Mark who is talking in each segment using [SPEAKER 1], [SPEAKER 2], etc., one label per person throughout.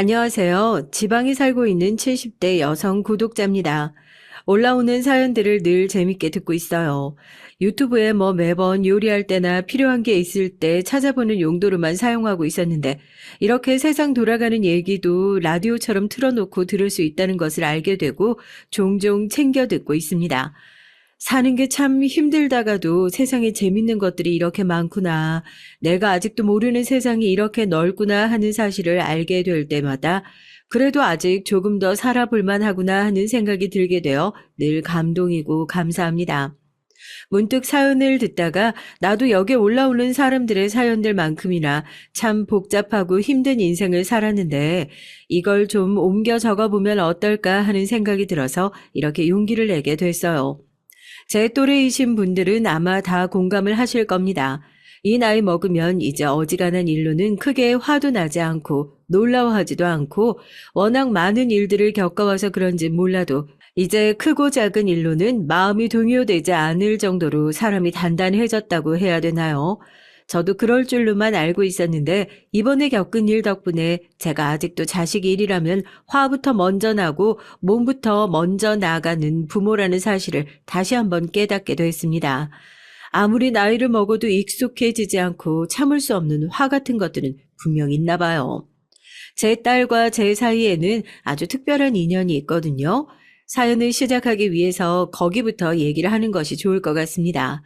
[SPEAKER 1] 안녕하세요. 지방에 살고 있는 70대 여성 구독자입니다. 올라오는 사연들을 늘 재밌게 듣고 있어요. 유튜브에 매번 요리할 때나 필요한 게 있을 때 찾아보는 용도로만 사용하고 있었는데 이렇게 세상 돌아가는 얘기도 라디오처럼 틀어놓고 들을 수 있다는 것을 알게 되고 종종 챙겨 듣고 있습니다. 사는 게 참 힘들다가도 세상에 재밌는 것들이 이렇게 많구나. 내가 아직도 모르는 세상이 이렇게 넓구나 하는 사실을 알게 될 때마다 그래도 아직 조금 더 살아볼 만하구나 하는 생각이 들게 되어 늘 감동이고 감사합니다. 문득 사연을 듣다가 나도 여기에 올라오는 사람들의 사연들만큼이나 참 복잡하고 힘든 인생을 살았는데 이걸 좀 옮겨 적어보면 어떨까 하는 생각이 들어서 이렇게 용기를 내게 됐어요. 제 또래이신 분들은 아마 다 공감을 하실 겁니다. 이 나이 먹으면 이제 어지간한 일로는 크게 화도 나지 않고 놀라워하지도 않고 워낙 많은 일들을 겪어와서 그런지 몰라도 이제 크고 작은 일로는 마음이 동요되지 않을 정도로 사람이 단단해졌다고 해야 되나요? 저도 그럴 줄로만 알고 있었는데 이번에 겪은 일 덕분에 제가 아직도 자식 일이라면 화부터 먼저 나고 몸부터 먼저 나가는 부모라는 사실을 다시 한번 깨닫게 됐습니다. 아무리 나이를 먹어도 익숙해지지 않고 참을 수 없는 화 같은 것들은 분명 있나 봐요. 제 딸과 제 사이에는 아주 특별한 인연이 있거든요. 사연을 시작하기 위해서 거기부터 얘기를 하는 것이 좋을 것 같습니다.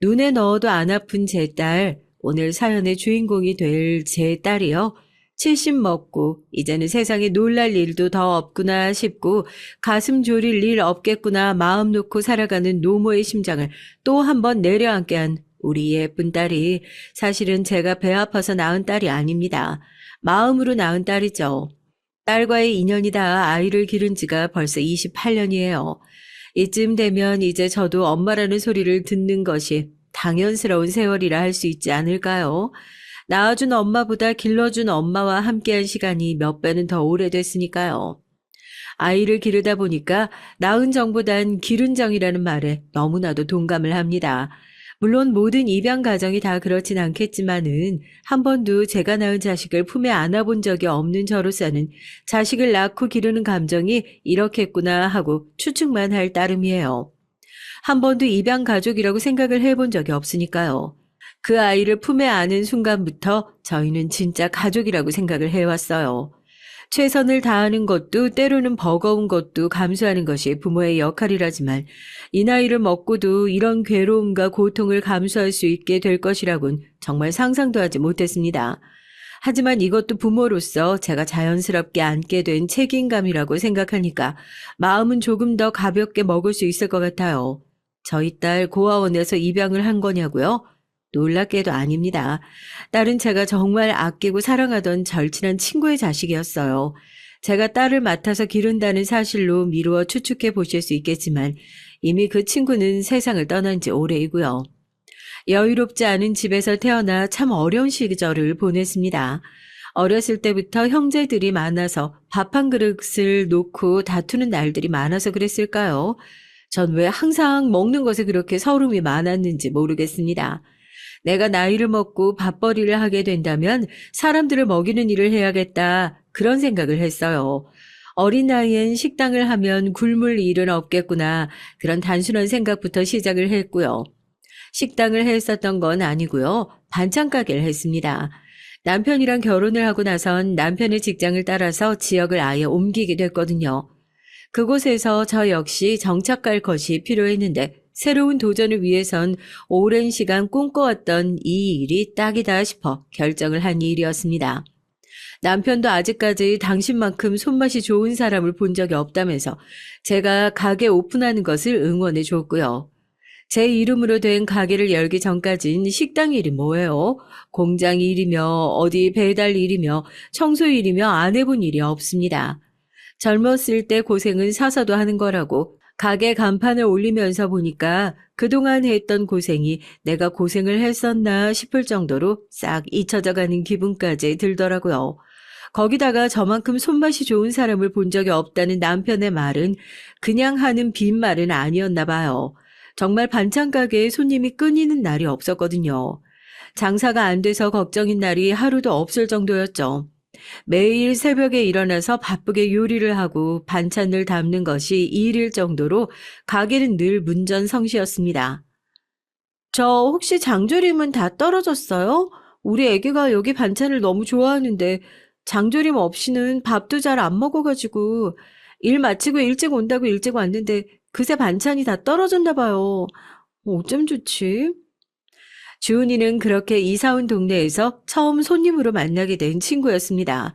[SPEAKER 1] 눈에 넣어도 안 아픈 제 딸, 오늘 사연의 주인공이 될 제 딸이요. 70 먹고 이제는 세상에 놀랄 일도 더 없구나 싶고 가슴 졸일 일 없겠구나 마음 놓고 살아가는 노모의 심장을 또 한 번 내려앉게 한 우리 예쁜 딸이 사실은 제가 배 아파서 낳은 딸이 아닙니다. 마음으로 낳은 딸이죠. 딸과의 인연이다 아이를 기른 지가 벌써 28년이에요. 이쯤 되면 이제 저도 엄마라는 소리를 듣는 것이 당연스러운 세월이라 할 수 있지 않을까요? 낳아준 엄마보다 길러준 엄마와 함께한 시간이 몇 배는 더 오래됐으니까요. 아이를 기르다 보니까 낳은 정보단 기른 정이라는 말에 너무나도 동감을 합니다. 물론 모든 입양 가정이 다 그렇진 않겠지만은 한 번도 제가 낳은 자식을 품에 안아본 적이 없는 저로서는 자식을 낳고 기르는 감정이 이렇겠구나 하고 추측만 할 따름이에요. 한 번도 입양 가족이라고 생각을 해본 적이 없으니까요. 그 아이를 품에 안은 순간부터 저희는 진짜 가족이라고 생각을 해왔어요. 최선을 다하는 것도 때로는 버거운 것도 감수하는 것이 부모의 역할이라지만 이 나이를 먹고도 이런 괴로움과 고통을 감수할 수 있게 될 것이라곤 정말 상상도 하지 못했습니다. 하지만 이것도 부모로서 제가 자연스럽게 안게 된 책임감이라고 생각하니까 마음은 조금 더 가볍게 먹을 수 있을 것 같아요. 저희 딸 고아원에서 입양을 한 거냐고요? 놀랍게도 아닙니다. 딸은 제가 정말 아끼고 사랑하던 절친한 친구의 자식이었어요. 제가 딸을 맡아서 기른다는 사실로 미루어 추측해 보실 수 있겠지만 이미 그 친구는 세상을 떠난 지 오래이고요. 여유롭지 않은 집에서 태어나 참 어려운 시절을 보냈습니다. 어렸을 때부터 형제들이 많아서 밥 한 그릇을 놓고 다투는 날들이 많아서 그랬을까요? 전 왜 항상 먹는 것에 그렇게 서름이 많았는지 모르겠습니다. 내가 나이를 먹고 밥벌이를 하게 된다면 사람들을 먹이는 일을 해야겠다. 그런 생각을 했어요. 어린 나이엔 식당을 하면 굶을 일은 없겠구나. 그런 단순한 생각부터 시작을 했고요. 식당을 했었던 건 아니고요. 반찬 가게를 했습니다. 남편이랑 결혼을 하고 나선 남편의 직장을 따라서 지역을 아예 옮기게 됐거든요. 그곳에서 저 역시 정착할 것이 필요했는데 새로운 도전을 위해선 오랜 시간 꿈꿔왔던 이 일이 딱이다 싶어 결정을 한 일이었습니다. 남편도 아직까지 당신만큼 손맛이 좋은 사람을 본 적이 없다면서 제가 가게 오픈하는 것을 응원해 줬고요. 제 이름으로 된 가게를 열기 전까진 식당 일이 뭐예요? 공장 일이며 어디 배달 일이며 청소 일이며 안 해본 일이 없습니다. 젊었을 때 고생은 사서도 하는 거라고 가게 간판을 올리면서 보니까 그동안 했던 고생이 내가 고생을 했었나 싶을 정도로 싹 잊혀져 가는 기분까지 들더라고요. 거기다가 저만큼 손맛이 좋은 사람을 본 적이 없다는 남편의 말은 그냥 하는 빈말은 아니었나 봐요. 정말 반찬 가게에 손님이 끊이는 날이 없었거든요. 장사가 안 돼서 걱정인 날이 하루도 없을 정도였죠. 매일 새벽에 일어나서 바쁘게 요리를 하고 반찬을 담는 것이 일일 정도로 가게는 늘 문전성시였습니다. 저 혹시 장조림은 다 떨어졌어요? 우리 애기가 여기 반찬을 너무 좋아하는데 장조림 없이는 밥도 잘 안 먹어가지고 일 마치고 일찍 온다고 일찍 왔는데 그새 반찬이 다 떨어졌나 봐요. 어쩜 좋지? 주은이는 그렇게 이사 온 동네에서 처음 손님으로 만나게 된 친구였습니다.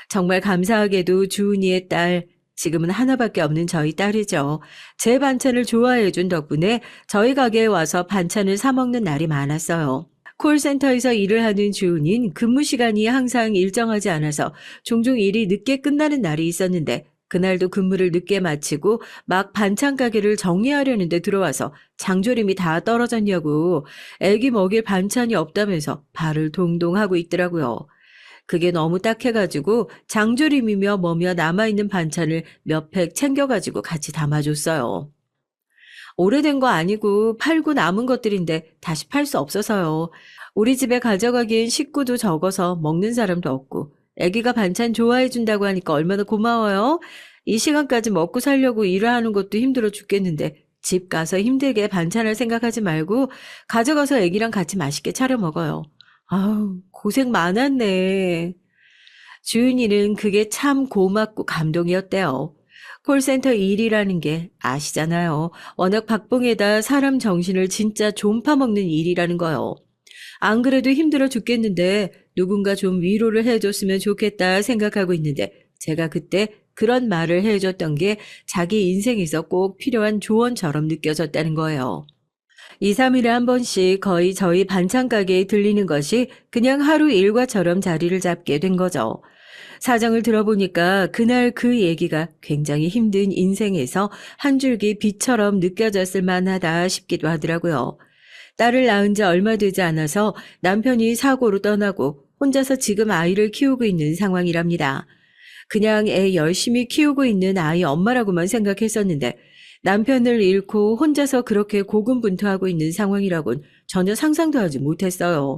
[SPEAKER 1] 정말 감사하게도 주은이의 딸, 지금은 하나밖에 없는 저희 딸이죠. 제 반찬을 좋아해 준 덕분에 저희 가게에 와서 반찬을 사 먹는 날이 많았어요. 콜센터에서 일을 하는 주은인 근무 시간이 항상 일정하지 않아서 종종 일이 늦게 끝나는 날이 있었는데 그날도 근무를 늦게 마치고 막 반찬 가게를 정리하려는데 들어와서 장조림이 다 떨어졌냐고 애기 먹일 반찬이 없다면서 발을 동동 하고 있더라고요. 그게 너무 딱해가지고 장조림이며 뭐며 남아있는 반찬을 몇 팩 챙겨가지고 같이 담아줬어요. 오래된 거 아니고 팔고 남은 것들인데 다시 팔 수 없어서요. 우리 집에 가져가기엔 식구도 적어서 먹는 사람도 없고 애기가 반찬 좋아해 준다고 하니까 얼마나 고마워요. 이 시간까지 먹고 살려고 일을 하는 것도 힘들어 죽겠는데 집 가서 힘들게 반찬할 생각하지 말고 가져가서 애기랑 같이 맛있게 차려 먹어요. 아우, 고생 많았네. 주은이는 그게 참 고맙고 감동이었대요. 콜센터 일이라는 게 아시잖아요. 워낙 박봉에다 사람 정신을 진짜 좀파먹는 일이라는 거요. 안 그래도 힘들어 죽겠는데 누군가 좀 위로를 해줬으면 좋겠다 생각하고 있는데 제가 그때 그런 말을 해줬던 게 자기 인생에서 꼭 필요한 조언처럼 느껴졌다는 거예요. 2, 3일에 한 번씩 거의 저희 반찬 가게에 들리는 것이 그냥 하루 일과처럼 자리를 잡게 된 거죠. 사정을 들어보니까 그날 그 얘기가 굉장히 힘든 인생에서 한 줄기 빛처럼 느껴졌을 만하다 싶기도 하더라고요. 딸을 낳은 지 얼마 되지 않아서 남편이 사고로 떠나고 혼자서 지금 아이를 키우고 있는 상황이랍니다. 그냥 애 열심히 키우고 있는 아이 엄마라고만 생각했었는데 남편을 잃고 혼자서 그렇게 고군분투하고 있는 상황이라곤 전혀 상상도 하지 못했어요.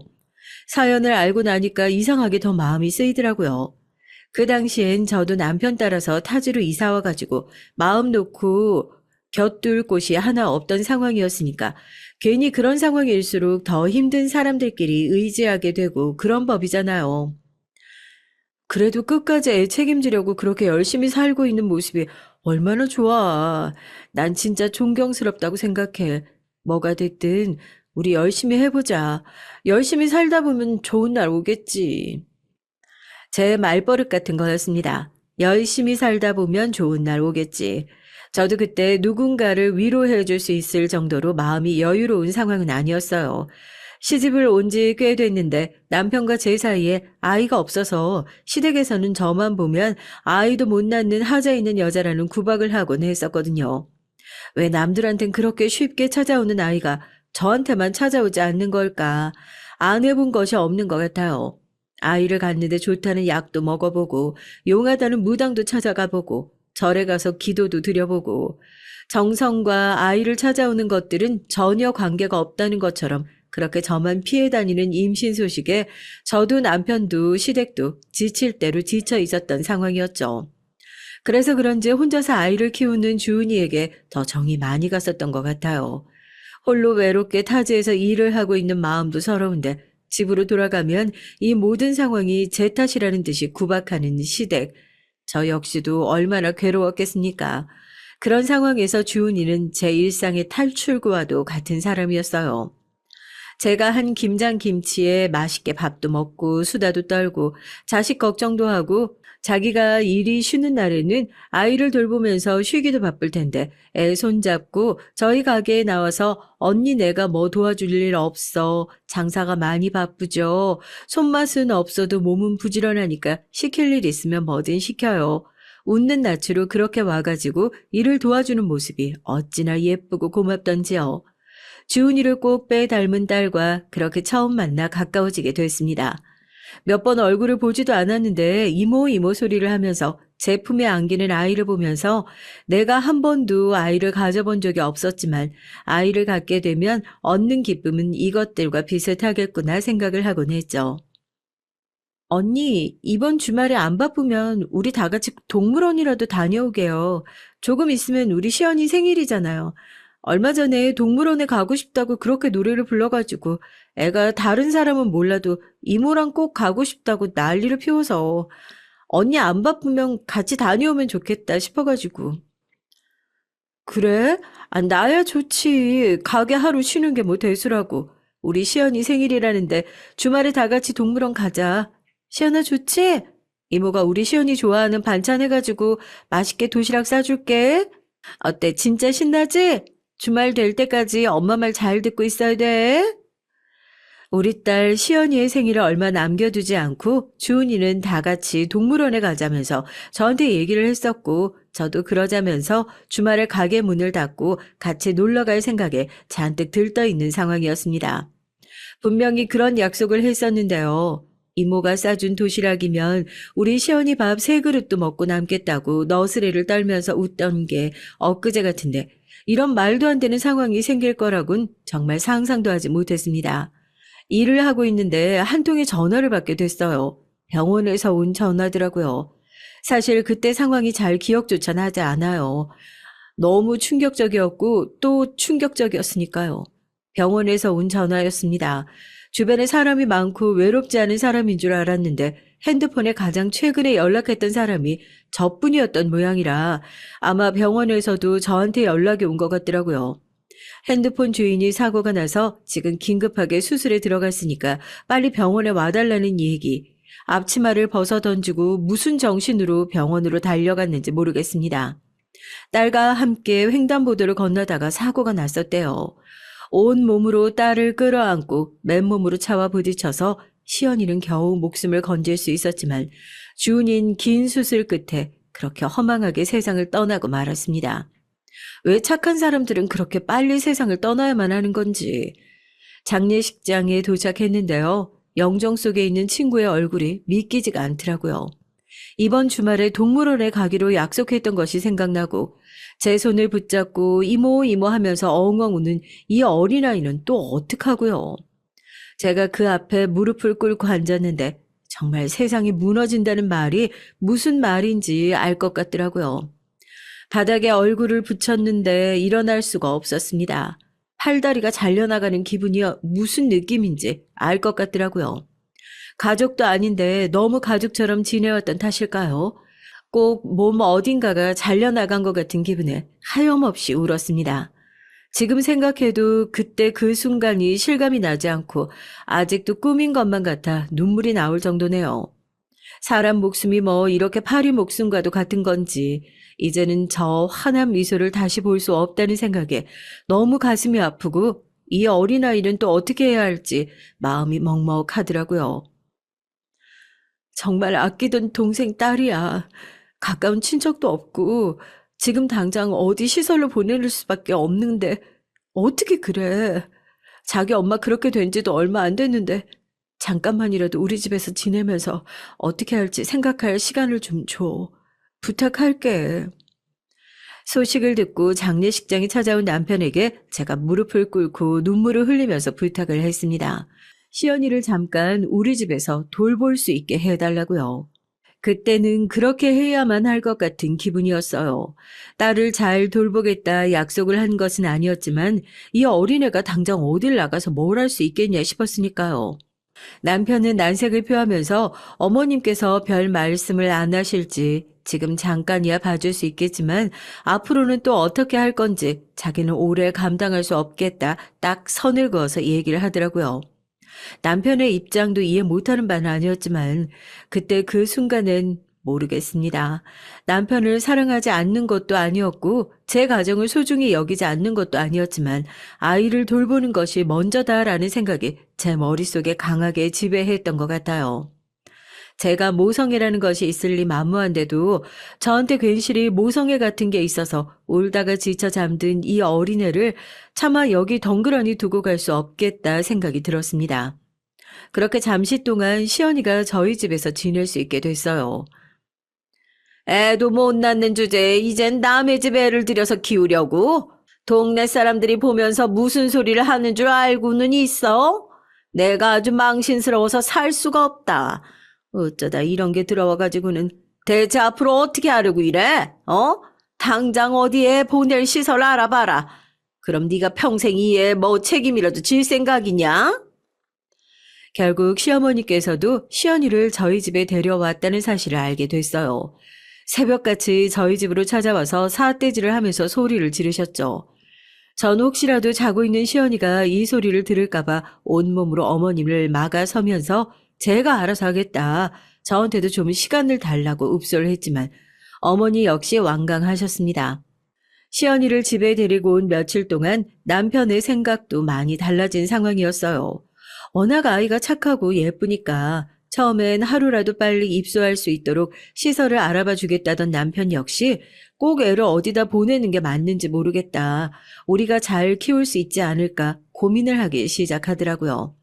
[SPEAKER 1] 사연을 알고 나니까 이상하게 더 마음이 쓰이더라고요. 그 당시엔 저도 남편 따라서 타지로 이사 와가지고 마음 놓고 곁둘 곳이 하나 없던 상황이었으니까 괜히 그런 상황일수록 더 힘든 사람들끼리 의지하게 되고 그런 법이잖아요. 그래도 끝까지 애 책임지려고 그렇게 열심히 살고 있는 모습이 얼마나 좋아. 난 진짜 존경스럽다고 생각해. 뭐가 됐든 우리 열심히 해보자. 열심히 살다 보면 좋은 날 오겠지. 제 말버릇 같은 거였습니다. 열심히 살다 보면 좋은 날 오겠지. 저도 그때 누군가를 위로해 줄 수 있을 정도로 마음이 여유로운 상황은 아니었어요. 시집을 온 지 꽤 됐는데 남편과 제 사이에 아이가 없어서 시댁에서는 저만 보면 아이도 못 낳는 하자 있는 여자라는 구박을 하곤 했었거든요. 왜 남들한텐 그렇게 쉽게 찾아오는 아이가 저한테만 찾아오지 않는 걸까? 안 해본 것이 없는 것 같아요. 아이를 갖는데 좋다는 약도 먹어보고 용하다는 무당도 찾아가 보고 절에 가서 기도도 드려보고 정성과 아이를 찾아오는 것들은 전혀 관계가 없다는 것처럼 그렇게 저만 피해 다니는 임신 소식에 저도 남편도 시댁도 지칠 대로 지쳐 있었던 상황이었죠. 그래서 그런지 혼자서 아이를 키우는 주은이에게 더 정이 많이 갔었던 것 같아요. 홀로 외롭게 타지에서 일을 하고 있는 마음도 서러운데 집으로 돌아가면 이 모든 상황이 제 탓이라는 듯이 구박하는 시댁. 저 역시도 얼마나 괴로웠겠습니까? 그런 상황에서 주은이는 제 일상의 탈출구와도 같은 사람이었어요. 제가 한 김장김치에 맛있게 밥도 먹고 수다도 떨고 자식 걱정도 하고 자기가 일이 쉬는 날에는 아이를 돌보면서 쉬기도 바쁠 텐데 애 손잡고 저희 가게에 나와서 언니 내가 뭐 도와줄 일 없어. 장사가 많이 바쁘죠. 손맛은 없어도 몸은 부지런하니까 시킬 일 있으면 뭐든 시켜요. 웃는 낯으로 그렇게 와가지고 일을 도와주는 모습이 어찌나 예쁘고 고맙던지요. 주은이를 꼭 빼 닮은 딸과 그렇게 처음 만나 가까워지게 됐습니다. 몇 번 얼굴을 보지도 않았는데 이모 소리를 하면서 제 품에 안기는 아이를 보면서 내가 한 번도 아이를 가져본 적이 없었지만 아이를 갖게 되면 얻는 기쁨은 이것들과 비슷하겠구나 생각을 하곤 했죠. 언니, 이번 주말에 안 바쁘면 우리 다 같이 동물원이라도 다녀오게요. 조금 있으면 우리 시연이 생일이잖아요. 얼마 전에 동물원에 가고 싶다고 그렇게 노래를 불러가지고 애가 다른 사람은 몰라도 이모랑 꼭 가고 싶다고 난리를 피워서 언니 안 바쁘면 같이 다녀오면 좋겠다 싶어가지고. 그래? 아, 나야 좋지. 가게 하루 쉬는 게 뭐 대수라고. 우리 시연이 생일이라는데 주말에 다 같이 동물원 가자. 시연아 좋지? 이모가 우리 시연이 좋아하는 반찬 해가지고 맛있게 도시락 싸줄게. 어때? 진짜 신나지? 주말 될 때까지 엄마 말 잘 듣고 있어야 돼. 우리 딸 시연이의 생일을 얼마 남겨두지 않고 주은이는 다 같이 동물원에 가자면서 저한테 얘기를 했었고 저도 그러자면서 주말에 가게 문을 닫고 같이 놀러 갈 생각에 잔뜩 들떠 있는 상황이었습니다. 분명히 그런 약속을 했었는데요. 이모가 싸준 도시락이면 우리 시연이 밥 세 그릇도 먹고 남겠다고 너스레를 떨면서 웃던 게 엊그제 같은데 이런 말도 안 되는 상황이 생길 거라곤 정말 상상도 하지 못했습니다. 일을 하고 있는데 한 통의 전화를 받게 됐어요. 병원에서 온 전화더라고요. 사실 그때 상황이 잘 기억조차 나지 않아요. 너무 충격적이었고 또 충격적이었으니까요. 병원에서 온 전화였습니다. 주변에 사람이 많고 외롭지 않은 사람인 줄 알았는데 핸드폰에 가장 최근에 연락했던 사람이 저뿐이었던 모양이라 아마 병원에서도 저한테 연락이 온 것 같더라고요. 핸드폰 주인이 사고가 나서 지금 긴급하게 수술에 들어갔으니까 빨리 병원에 와달라는 얘기. 앞치마를 벗어 던지고 무슨 정신으로 병원으로 달려갔는지 모르겠습니다. 딸과 함께 횡단보도를 건너다가 사고가 났었대요. 온 몸으로 딸을 끌어안고 맨몸으로 차와 부딪혀서 시연이는 겨우 목숨을 건질 수 있었지만 주은인 긴 수술 끝에 그렇게 허망하게 세상을 떠나고 말았습니다. 왜 착한 사람들은 그렇게 빨리 세상을 떠나야만 하는 건지. 장례식장에 도착했는데요. 영정 속에 있는 친구의 얼굴이 믿기지가 않더라고요. 이번 주말에 동물원에 가기로 약속했던 것이 생각나고 제 손을 붙잡고 이모 이모 하면서 엉엉 우는 이 어린아이는 또 어떡하고요. 제가 그 앞에 무릎을 꿇고 앉았는데 정말 세상이 무너진다는 말이 무슨 말인지 알 것 같더라고요. 바닥에 얼굴을 붙였는데 일어날 수가 없었습니다. 팔다리가 잘려나가는 기분이 무슨 느낌인지 알 것 같더라고요. 가족도 아닌데 너무 가족처럼 지내왔던 탓일까요? 꼭 몸 어딘가가 잘려나간 것 같은 기분에 하염없이 울었습니다. 지금 생각해도 그때 그 순간이 실감이 나지 않고 아직도 꿈인 것만 같아 눈물이 나올 정도네요. 사람 목숨이 뭐 이렇게 파리 목숨과도 같은 건지 이제는 저 환한 미소를 다시 볼 수 없다는 생각에 너무 가슴이 아프고 이 어린아이는 또 어떻게 해야 할지 마음이 먹먹하더라고요. 정말 아끼던 동생 딸이야. 가까운 친척도 없고 지금 당장 어디 시설로 보낼 수밖에 없는데 어떻게 그래. 자기 엄마 그렇게 된 지도 얼마 안 됐는데 잠깐만이라도 우리 집에서 지내면서 어떻게 할지 생각할 시간을 좀 줘. 부탁할게. 소식을 듣고 장례식장에 찾아온 남편에게 제가 무릎을 꿇고 눈물을 흘리면서 부탁을 했습니다. 시연이를 잠깐 우리 집에서 돌볼 수 있게 해달라고요. 그때는 그렇게 해야만 할 것 같은 기분이었어요. 딸을 잘 돌보겠다 약속을 한 것은 아니었지만 이 어린애가 당장 어딜 나가서 뭘 할 수 있겠냐 싶었으니까요. 남편은 난색을 표하면서 어머님께서 별 말씀을 안 하실지 지금 잠깐이야 봐줄 수 있겠지만 앞으로는 또 어떻게 할 건지 자기는 오래 감당할 수 없겠다 딱 선을 그어서 얘기를 하더라고요. 남편의 입장도 이해 못하는 바는 아니었지만 그때 그 순간엔 모르겠습니다. 남편을 사랑하지 않는 것도 아니었고 제 가정을 소중히 여기지 않는 것도 아니었지만 아이를 돌보는 것이 먼저다라는 생각이 제 머릿속에 강하게 지배했던 것 같아요. 제가 모성애라는 것이 있을 리 만무한데도 저한테 괜시리 모성애 같은 게 있어서 울다가 지쳐 잠든 이 어린애를 차마 여기 덩그러니 두고 갈 수 없겠다 생각이 들었습니다. 그렇게 잠시 동안 시연이가 저희 집에서 지낼 수 있게 됐어요. 애도 못 낳는 주제에 이젠 남의 집 애를 들여서 키우려고? 동네 사람들이 보면서 무슨 소리를 하는 줄 알고는 있어? 내가 아주 망신스러워서 살 수가 없다. 어쩌다 이런 게 들어와가지고는 대체 앞으로 어떻게 하려고 이래? 당장 어디에 보낼 시설 알아봐라. 그럼 네가 평생 이에 뭐 책임이라도 질 생각이냐? 결국 시어머니께서도 시연이를 저희 집에 데려왔다는 사실을 알게 됐어요. 새벽같이 저희 집으로 찾아와서 사태질을 하면서 소리를 지르셨죠. 전 혹시라도 자고 있는 시연이가 이 소리를 들을까봐 온몸으로 어머님을 막아서면서 제가 알아서 하겠다. 저한테도 좀 시간을 달라고 읍소를 했지만 어머니 역시 완강하셨습니다. 시연이를 집에 데리고 온 며칠 동안 남편의 생각도 많이 달라진 상황이었어요. 워낙 아이가 착하고 예쁘니까 처음엔 하루라도 빨리 입소할 수 있도록 시설을 알아봐 주겠다던 남편 역시 꼭 애를 어디다 보내는 게 맞는지 모르겠다. 우리가 잘 키울 수 있지 않을까 고민을 하기 시작하더라고요.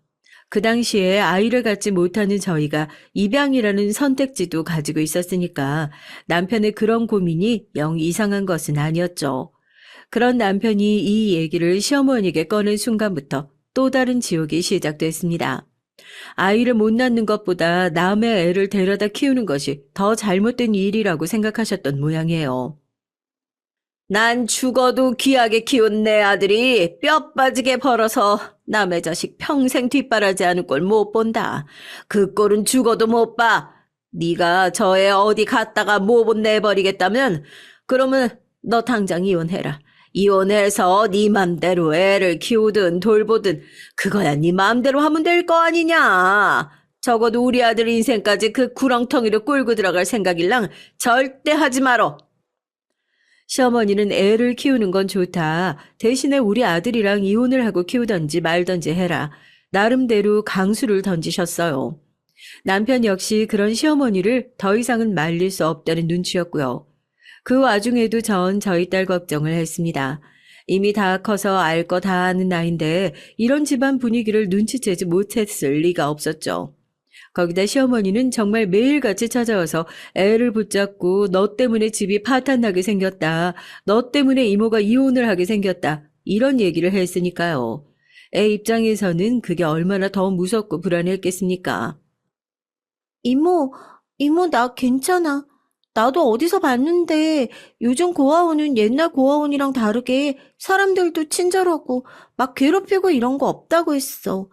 [SPEAKER 1] 그 당시에 아이를 갖지 못하는 저희가 입양이라는 선택지도 가지고 있었으니까 남편의 그런 고민이 영 이상한 것은 아니었죠. 그런 남편이 이 얘기를 시어머니에게 꺼낸 순간부터 또 다른 지옥이 시작됐습니다. 아이를 못 낳는 것보다 남의 애를 데려다 키우는 것이 더 잘못된 일이라고 생각하셨던 모양이에요. 난 죽어도 귀하게 키운 내 아들이 뼈 빠지게 벌어서 남의 자식 평생 뒷바라지 하는 꼴 못 본다. 그 꼴은 죽어도 못 봐. 네가 저 애 어디 갔다가 못 내버리겠다면 그러면 너 당장 이혼해라. 이혼해서 네 맘대로 애를 키우든 돌보든 그거야 네 맘대로 하면 될 거 아니냐. 적어도 우리 아들 인생까지 그 구렁텅이로 끌고 들어갈 생각일랑 절대 하지 마라. 시어머니는 애를 키우는 건 좋다. 대신에 우리 아들이랑 이혼을 하고 키우던지 말던지 해라. 나름대로 강수를 던지셨어요. 남편 역시 그런 시어머니를 더 이상은 말릴 수 없다는 눈치였고요. 그 와중에도 전 저희 딸 걱정을 했습니다. 이미 다 커서 알 거 다 아는 나이인데 이런 집안 분위기를 눈치채지 못했을 리가 없었죠. 거기다 시어머니는 정말 매일같이 찾아와서 애를 붙잡고 너 때문에 집이 파탄나게 생겼다. 너 때문에 이모가 이혼을 하게 생겼다. 이런 얘기를 했으니까요. 애 입장에서는 그게 얼마나 더 무섭고 불안했겠습니까? 이모, 나 괜찮아. 나도 어디서 봤는데 요즘 고아원은 옛날 고아원이랑 다르게 사람들도 친절하고 막 괴롭히고 이런 거 없다고 했어.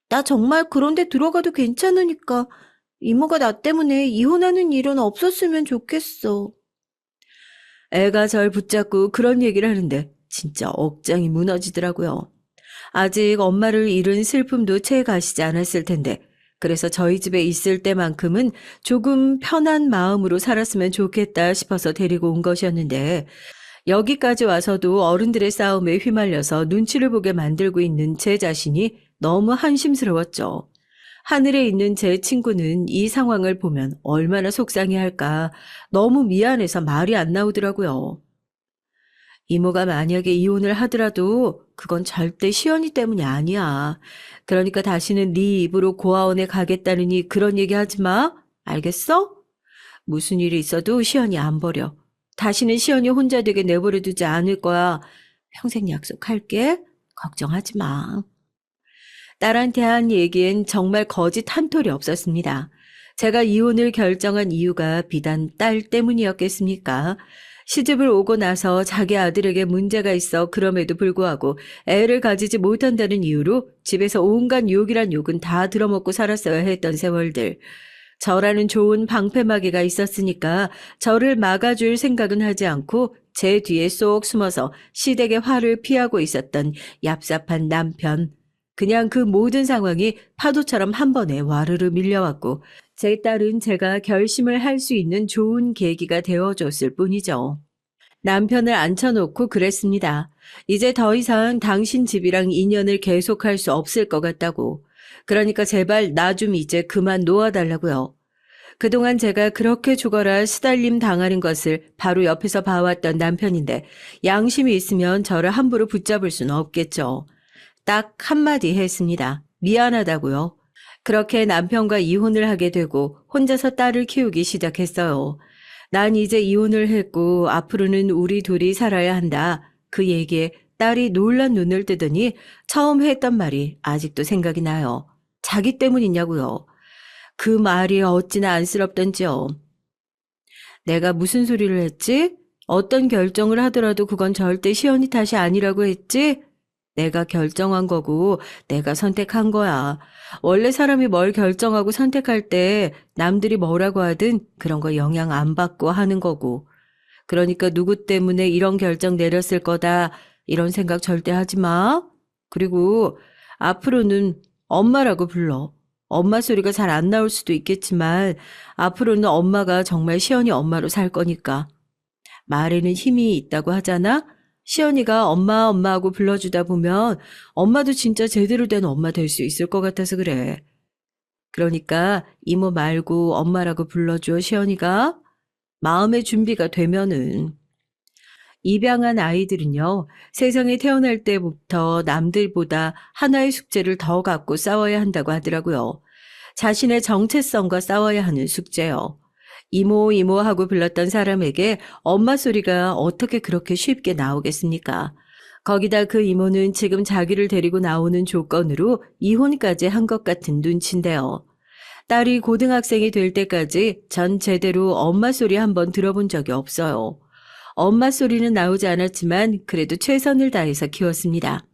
[SPEAKER 1] 나 정말 그런 데 들어가도 괜찮으니까 이모가 나 때문에 이혼하는 일은 없었으면 좋겠어. 애가 절 붙잡고 그런 얘기를 하는데 진짜 억장이 무너지더라고요. 아직 엄마를 잃은 슬픔도 채 가시지 않았을 텐데 그래서 저희 집에 있을 때만큼은 조금 편한 마음으로 살았으면 좋겠다 싶어서 데리고 온 것이었는데 여기까지 와서도 어른들의 싸움에 휘말려서 눈치를 보게 만들고 있는 제 자신이 너무 한심스러웠죠. 하늘에 있는 제 친구는 이 상황을 보면 얼마나 속상해할까 너무 미안해서 말이 안 나오더라고요. 이모가 만약에 이혼을 하더라도 그건 절대 시연이 때문이 아니야. 그러니까 다시는 네 입으로 고아원에 가겠다느니 그런 얘기 하지 마. 알겠어? 무슨 일이 있어도 시연이 안 버려. 다시는 시연이 혼자 되게 내버려 두지 않을 거야. 평생 약속할게. 걱정하지 마. 딸한테 한 얘기엔 정말 거짓 한 톨이 없었습니다. 제가 이혼을 결정한 이유가 비단 딸 때문이었겠습니까? 시집을 오고 나서 자기 아들에게 문제가 있어 그럼에도 불구하고 애를 가지지 못한다는 이유로 집에서 온갖 욕이란 욕은 다 들어먹고 살았어야 했던 세월들. 저라는 좋은 방패막이가 있었으니까 저를 막아줄 생각은 하지 않고 제 뒤에 쏙 숨어서 시댁의 화를 피하고 있었던 얍삽한 남편. 그냥 그 모든 상황이 파도처럼 한 번에 와르르 밀려왔고 제 딸은 제가 결심을 할 수 있는 좋은 계기가 되어줬을 뿐이죠. 남편을 앉혀놓고 그랬습니다. 이제 더 이상 당신 집이랑 인연을 계속할 수 없을 것 같다고. 그러니까 제발 나 좀 이제 그만 놓아달라고요. 그동안 제가 그렇게 죽어라 시달림 당하는 것을 바로 옆에서 봐왔던 남편인데 양심이 있으면 저를 함부로 붙잡을 수는 없겠죠. 딱 한마디 했습니다. 미안하다고요. 그렇게 남편과 이혼을 하게 되고 혼자서 딸을 키우기 시작했어요. 난 이제 이혼을 했고 앞으로는 우리 둘이 살아야 한다. 그 얘기에 딸이 놀란 눈을 뜨더니 처음 했던 말이 아직도 생각이 나요. 자기 때문이냐고요. 그 말이 어찌나 안쓰럽던지요. 내가 무슨 소리를 했지? 어떤 결정을 하더라도 그건 절대 시연이 탓이 아니라고 했지? 내가 결정한 거고 내가 선택한 거야. 원래 사람이 뭘 결정하고 선택할 때 남들이 뭐라고 하든 그런 거 영향 안 받고 하는 거고. 그러니까 누구 때문에 이런 결정 내렸을 거다 이런 생각 절대 하지 마. 그리고 앞으로는 엄마라고 불러. 엄마 소리가 잘 안 나올 수도 있겠지만 앞으로는 엄마가 정말 시연이 엄마로 살 거니까. 말에는 힘이 있다고 하잖아? 시연이가 엄마 엄마 하고 불러주다 보면 엄마도 진짜 제대로 된 엄마 될 수 있을 것 같아서 그래. 그러니까 이모 말고 엄마라고 불러줘, 시연이가. 마음의 준비가 되면은. 입양한 아이들은요, 세상에 태어날 때부터 남들보다 하나의 숙제를 더 갖고 싸워야 한다고 하더라고요. 자신의 정체성과 싸워야 하는 숙제요. 이모, 이모 하고 불렀던 사람에게 엄마 소리가 어떻게 그렇게 쉽게 나오겠습니까? 거기다 그 이모는 지금 자기를 데리고 나오는 조건으로 이혼까지 한 것 같은 눈치인데요. 딸이 고등학생이 될 때까지 전 제대로 엄마 소리 한번 들어본 적이 없어요. 엄마 소리는 나오지 않았지만 그래도 최선을 다해서 키웠습니다.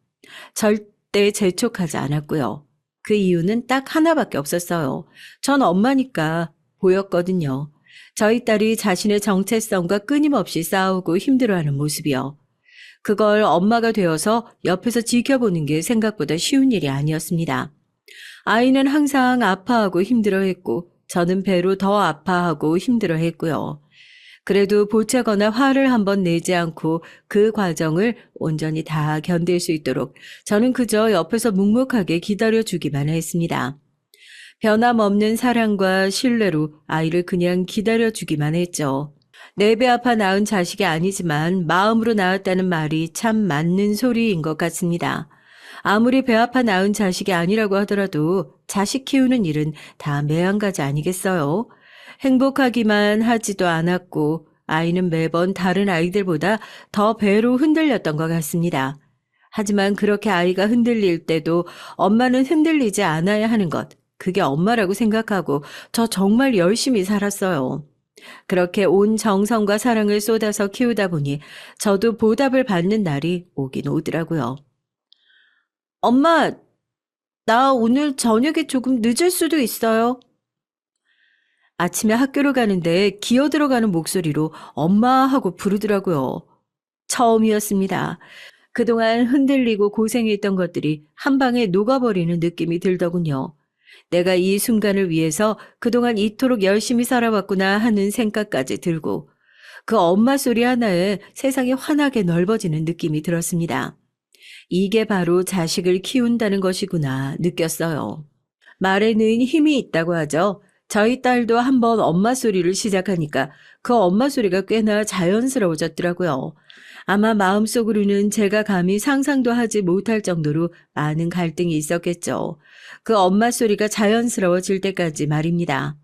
[SPEAKER 1] 절대 재촉하지 않았고요. 그 이유는 딱 하나밖에 없었어요. 전 엄마니까 보였거든요. 저희 딸이 자신의 정체성과 끊임없이 싸우고 힘들어하는 모습이요. 그걸 엄마가 되어서 옆에서 지켜보는 게 생각보다 쉬운 일이 아니었습니다. 아이는 항상 아파하고 힘들어했고 저는 배로 더 아파하고 힘들어했고요. 그래도 보채거나 화를 한번 내지 않고 그 과정을 온전히 다 견딜 수 있도록 저는 그저 옆에서 묵묵하게 기다려주기만 했습니다. 변함없는 사랑과 신뢰로 아이를 그냥 기다려주기만 했죠. 내 배 아파 낳은 자식이 아니지만 마음으로 낳았다는 말이 참 맞는 소리인 것 같습니다. 아무리 배 아파 낳은 자식이 아니라고 하더라도 자식 키우는 일은 다 매한가지 아니겠어요? 행복하기만 하지도 않았고 아이는 매번 다른 아이들보다 더 배로 흔들렸던 것 같습니다. 하지만 그렇게 아이가 흔들릴 때도 엄마는 흔들리지 않아야 하는 것, 그게 엄마라고 생각하고 저 정말 열심히 살았어요. 그렇게 온 정성과 사랑을 쏟아서 키우다 보니 저도 보답을 받는 날이 오긴 오더라고요. 엄마, 나 오늘 저녁에 조금 늦을 수도 있어요. 아침에 학교를 가는데 기어 들어가는 목소리로 엄마 하고 부르더라고요. 처음이었습니다. 그동안 흔들리고 고생했던 것들이 한 방에 녹아버리는 느낌이 들더군요. 내가 이 순간을 위해서 그동안 이토록 열심히 살아왔구나 하는 생각까지 들고 그 엄마 소리 하나에 세상이 환하게 넓어지는 느낌이 들었습니다. 이게 바로 자식을 키운다는 것이구나 느꼈어요. 말에는 힘이 있다고 하죠. 저희 딸도 한번 엄마 소리를 시작하니까 그 엄마 소리가 꽤나 자연스러워졌더라고요. 아마 마음속으로는 제가 감히 상상도 하지 못할 정도로 많은 갈등이 있었겠죠. 그 엄마 소리가 자연스러워질 때까지 말입니다.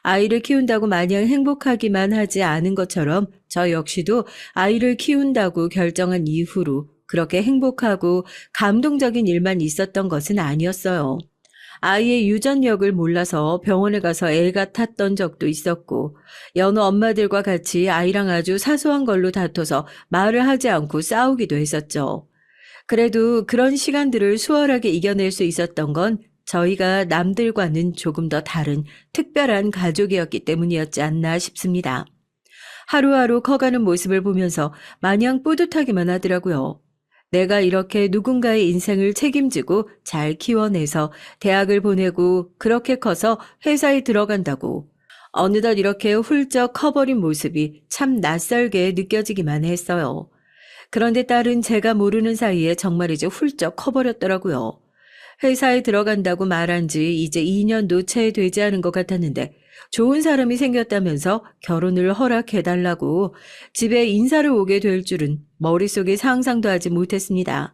[SPEAKER 1] 아이를 키운다고 마냥 행복하기만 하지 않은 것처럼 저 역시도 아이를 키운다고 결정한 이후로 그렇게 행복하고 감동적인 일만 있었던 것은 아니었어요. 아이의 유전력을 몰라서 병원에 가서 애가 탔던 적도 있었고, 여느 엄마들과 같이 아이랑 아주 사소한 걸로 다퉈서 말을 하지 않고 싸우기도 했었죠. 그래도 그런 시간들을 수월하게 이겨낼 수 있었던 건 저희가 남들과는 조금 더 다른 특별한 가족이었기 때문이었지 않나 싶습니다. 하루하루 커가는 모습을 보면서 마냥 뿌듯하기만 하더라고요. 내가 이렇게 누군가의 인생을 책임지고 잘 키워내서 대학을 보내고 그렇게 커서 회사에 들어간다고 어느덧 이렇게 훌쩍 커버린 모습이 참 낯설게 느껴지기만 했어요. 그런데 딸은 제가 모르는 사이에 정말 이제 훌쩍 커버렸더라고요. 회사에 들어간다고 말한 지 이제 2년도 채 되지 않은 것 같았는데 좋은 사람이 생겼다면서 결혼을 허락해달라고 집에 인사를 오게 될 줄은 머릿속에 상상도 하지 못했습니다.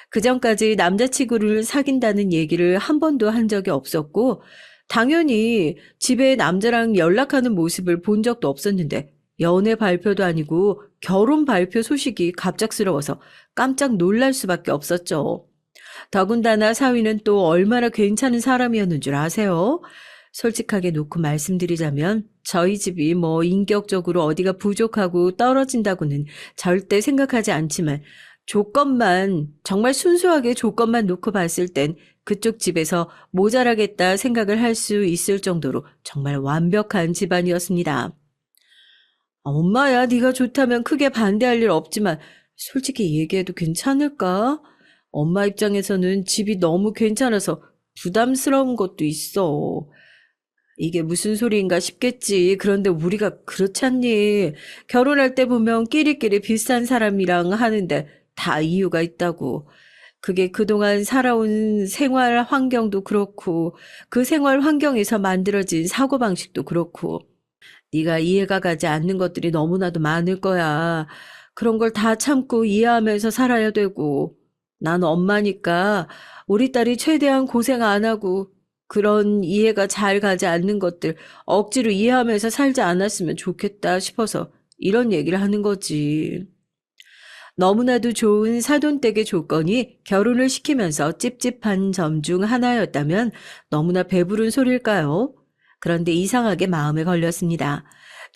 [SPEAKER 1] 그전까지 남자친구를 사귄다는 얘기를 한 번도 한 적이 없었고 당연히 집에 남자랑 연락하는 모습을 본 적도 없었는데 연애 발표도 아니고 결혼 발표 소식이 갑작스러워서 깜짝 놀랄 수밖에 없었죠. 더군다나 사위는 또 얼마나 괜찮은 사람이었는 줄 아세요? 솔직하게 놓고 말씀드리자면 저희 집이 뭐 인격적으로 어디가 부족하고 떨어진다고는 절대 생각하지 않지만 조건만, 정말 순수하게 조건만 놓고 봤을 땐 그쪽 집에서 모자라겠다 생각을 할 수 있을 정도로 정말 완벽한 집안이었습니다. 엄마야, 네가 좋다면 크게 반대할 일 없지만 솔직히 얘기해도 괜찮을까? 엄마 입장에서는 집이 너무 괜찮아서 부담스러운 것도 있어. 이게 무슨 소리인가 싶겠지. 그런데 우리가 그렇지 않니? 결혼할 때 보면 끼리끼리 비슷한 사람이랑 하는데 다 이유가 있다고. 그게 그동안 살아온 생활 환경도 그렇고 그 생활 환경에서 만들어진 사고방식도 그렇고 네가 이해가 가지 않는 것들이 너무나도 많을 거야. 그런 걸 다 참고 이해하면서 살아야 되고 난 엄마니까 우리 딸이 최대한 고생 안 하고 그런 이해가 잘 가지 않는 것들 억지로 이해하면서 살지 않았으면 좋겠다 싶어서 이런 얘기를 하는 거지. 너무나도 좋은 사돈댁의 조건이 결혼을 시키면서 찝찝한 점 중 하나였다면 너무나 배부른 소릴까요? 그런데 이상하게 마음에 걸렸습니다.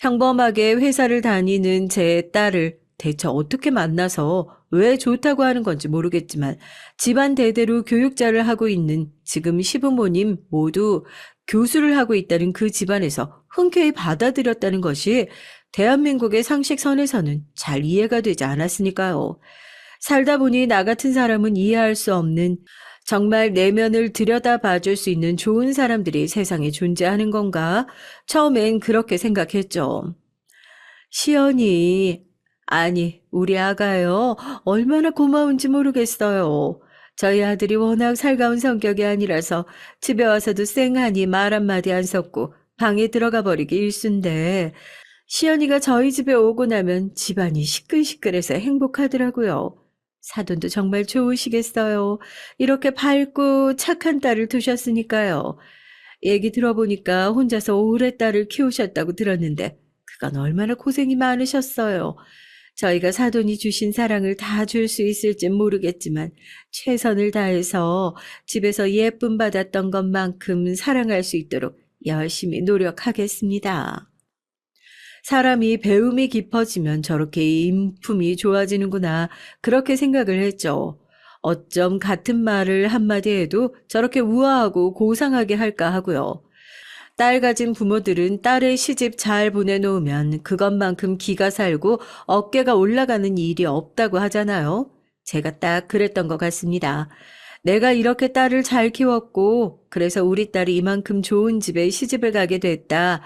[SPEAKER 1] 평범하게 회사를 다니는 제 딸을 대체 어떻게 만나서 왜 좋다고 하는 건지 모르겠지만 집안 대대로 교육자를 하고 있는 지금 시부모님 모두 교수를 하고 있다는 그 집안에서 흔쾌히 받아들였다는 것이 대한민국의 상식선에서는 잘 이해가 되지 않았으니까요. 살다 보니 나 같은 사람은 이해할 수 없는 정말 내면을 들여다봐 줄 수 있는 좋은 사람들이 세상에 존재하는 건가? 처음엔 그렇게 생각했죠. 시연이, 아니, 우리 아가요. 얼마나 고마운지 모르겠어요. 저희 아들이 워낙 살가운 성격이 아니라서 집에 와서도 쌩하니 말 한마디 안 섞고 방에 들어가 버리기 일쑤인데 시연이가 저희 집에 오고 나면 집안이 시끌시끌해서 행복하더라고요. 사돈도 정말 좋으시겠어요. 이렇게 밝고 착한 딸을 두셨으니까요. 얘기 들어보니까 혼자서 오래 딸을 키우셨다고 들었는데 그건 얼마나 고생이 많으셨어요. 저희가 사돈이 주신 사랑을 다 줄 수 있을진 모르겠지만 최선을 다해서 집에서 예쁨 받았던 것만큼 사랑할 수 있도록 열심히 노력하겠습니다. 사람이 배움이 깊어지면 저렇게 인품이 좋아지는구나. 그렇게 생각을 했죠. 어쩜 같은 말을 한마디 해도 저렇게 우아하고 고상하게 할까 하고요. 딸 가진 부모들은 딸의 시집 잘 보내놓으면 그것만큼 기가 살고 어깨가 올라가는 일이 없다고 하잖아요. 제가 딱 그랬던 것 같습니다. 내가 이렇게 딸을 잘 키웠고 그래서 우리 딸이 이만큼 좋은 집에 시집을 가게 됐다.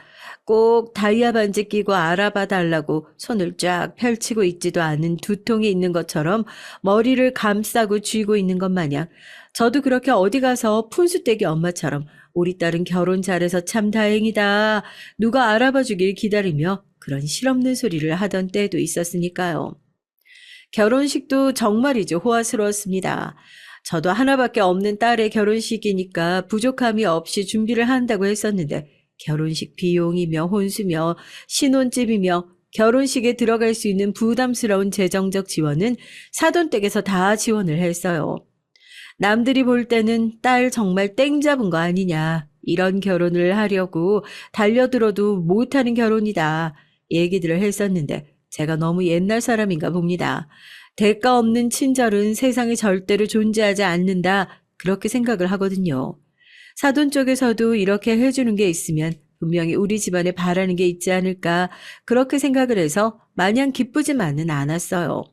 [SPEAKER 1] 꼭 다이아 반지 끼고 알아봐 달라고 손을 쫙 펼치고 있지도 않은 두통이 있는 것처럼 머리를 감싸고 쥐고 있는 것 마냥 저도 그렇게 어디 가서 푼수떼기 엄마처럼 우리 딸은 결혼 잘해서 참 다행이다. 누가 알아봐 주길 기다리며 그런 실없는 소리를 하던 때도 있었으니까요. 결혼식도 정말이죠. 호화스러웠습니다. 저도 하나밖에 없는 딸의 결혼식이니까 부족함이 없이 준비를 한다고 했었는데 결혼식 비용이며 혼수며 신혼집이며 결혼식에 들어갈 수 있는 부담스러운 재정적 지원은 사돈댁에서 다 지원을 했어요. 남들이 볼 때는 딸 정말 땡 잡은 거 아니냐. 이런 결혼을 하려고 달려들어도 못하는 결혼이다. 얘기들을 했었는데 제가 너무 옛날 사람인가 봅니다. 대가 없는 친절은 세상에 절대로 존재하지 않는다. 그렇게 생각을 하거든요. 사돈 쪽에서도 이렇게 해주는 게 있으면 분명히 우리 집안에 바라는 게 있지 않을까. 그렇게 생각을 해서 마냥 기쁘지만은 않았어요.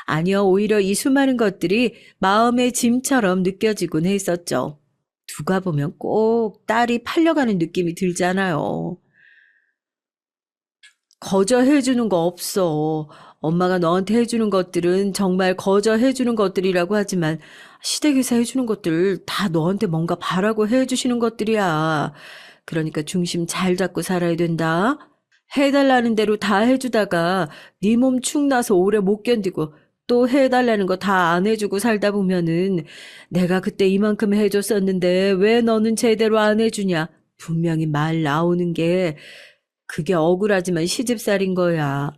[SPEAKER 1] 아니요, 오히려 이 수많은 것들이 마음의 짐처럼 느껴지곤 했었죠. 두가 보면 꼭 딸이 팔려가는 느낌이 들잖아요. 거저 해주는 거 없어. 엄마가 너한테 해주는 것들은 정말 거저 해주는 것들이라고 하지만 시댁에서 해주는 것들 다 너한테 뭔가 바라고 해주시는 것들이야. 그러니까 중심 잘 잡고 살아야 된다. 해달라는 대로 다 해주다가 네 몸 축나서 오래 못 견디고 또 해달라는 거 다 안 해주고 살다 보면은 내가 그때 이만큼 해줬었는데 왜 너는 제대로 안 해주냐. 분명히 말 나오는 게 그게 억울하지만 시집살인 거야.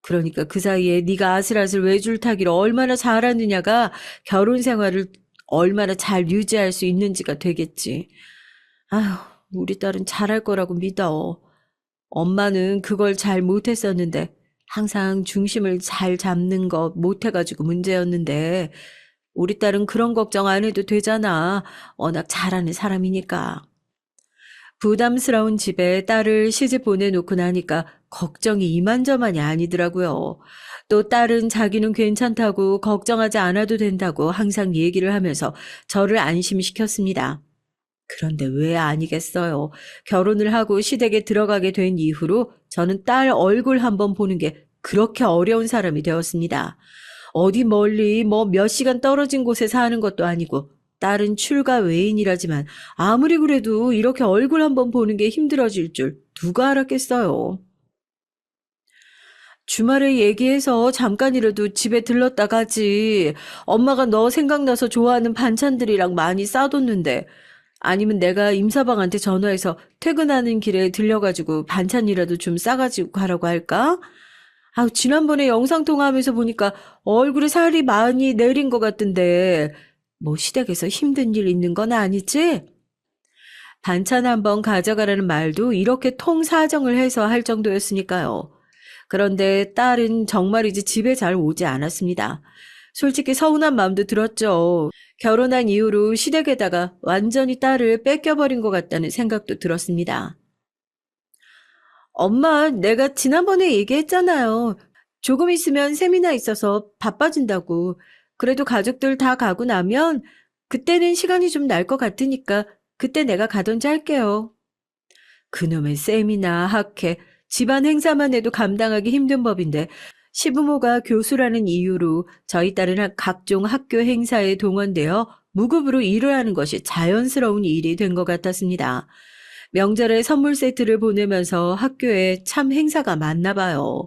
[SPEAKER 1] 그러니까 그 사이에 네가 아슬아슬 외줄타기를 얼마나 잘하느냐가 결혼 생활을 얼마나 잘 유지할 수 있는지가 되겠지. 아휴, 우리 딸은 잘할 거라고 믿어. 엄마는 그걸 잘 못했었는데 항상 중심을 잘 잡는 거 못해가지고 문제였는데 우리 딸은 그런 걱정 안 해도 되잖아. 워낙 잘하는 사람이니까. 부담스러운 집에 딸을 시집 보내놓고 나니까 걱정이 이만저만이 아니더라고요. 또 딸은 자기는 괜찮다고 걱정하지 않아도 된다고 항상 얘기를 하면서 저를 안심시켰습니다. 그런데 왜 아니겠어요. 결혼을 하고 시댁에 들어가게 된 이후로 저는 딸 얼굴 한번 보는 게 그렇게 어려운 사람이 되었습니다. 어디 멀리 몇 시간 떨어진 곳에 사는 것도 아니고 딸은 출가 외인이라지만 아무리 그래도 이렇게 얼굴 한번 보는 게 힘들어질 줄 누가 알았겠어요. 주말에 얘기해서 잠깐이라도 집에 들렀다 가지. 엄마가 너 생각나서 좋아하는 반찬들이랑 많이 싸뒀는데 아니면 내가 임사방한테 전화해서 퇴근하는 길에 들려가지고 반찬이라도 좀 싸가지고 가라고 할까? 지난번에 영상통화하면서 보니까 얼굴에 살이 많이 내린 것 같던데, 시댁에서 힘든 일 있는 건 아니지? 반찬 한번 가져가라는 말도 이렇게 통사정을 해서 할 정도였으니까요. 그런데 딸은 정말이지 집에 잘 오지 않았습니다. 솔직히 서운한 마음도 들었죠. 결혼한 이후로 시댁에다가 완전히 딸을 뺏겨버린 것 같다는 생각도 들었습니다. 엄마, 내가 지난번에 얘기했잖아요. 조금 있으면 세미나 있어서 바빠진다고. 그래도 가족들 다 가고 나면 그때는 시간이 좀 날 것 같으니까 그때 내가 가던지 할게요. 그놈의 세미나, 학회, 집안 행사만 해도 감당하기 힘든 법인데 시부모가 교수라는 이유로 저희 딸은 각종 학교 행사에 동원되어 무급으로 일을 하는 것이 자연스러운 일이 된 것 같았습니다. 명절에 선물 세트를 보내면서 학교에 참 행사가 많나 봐요.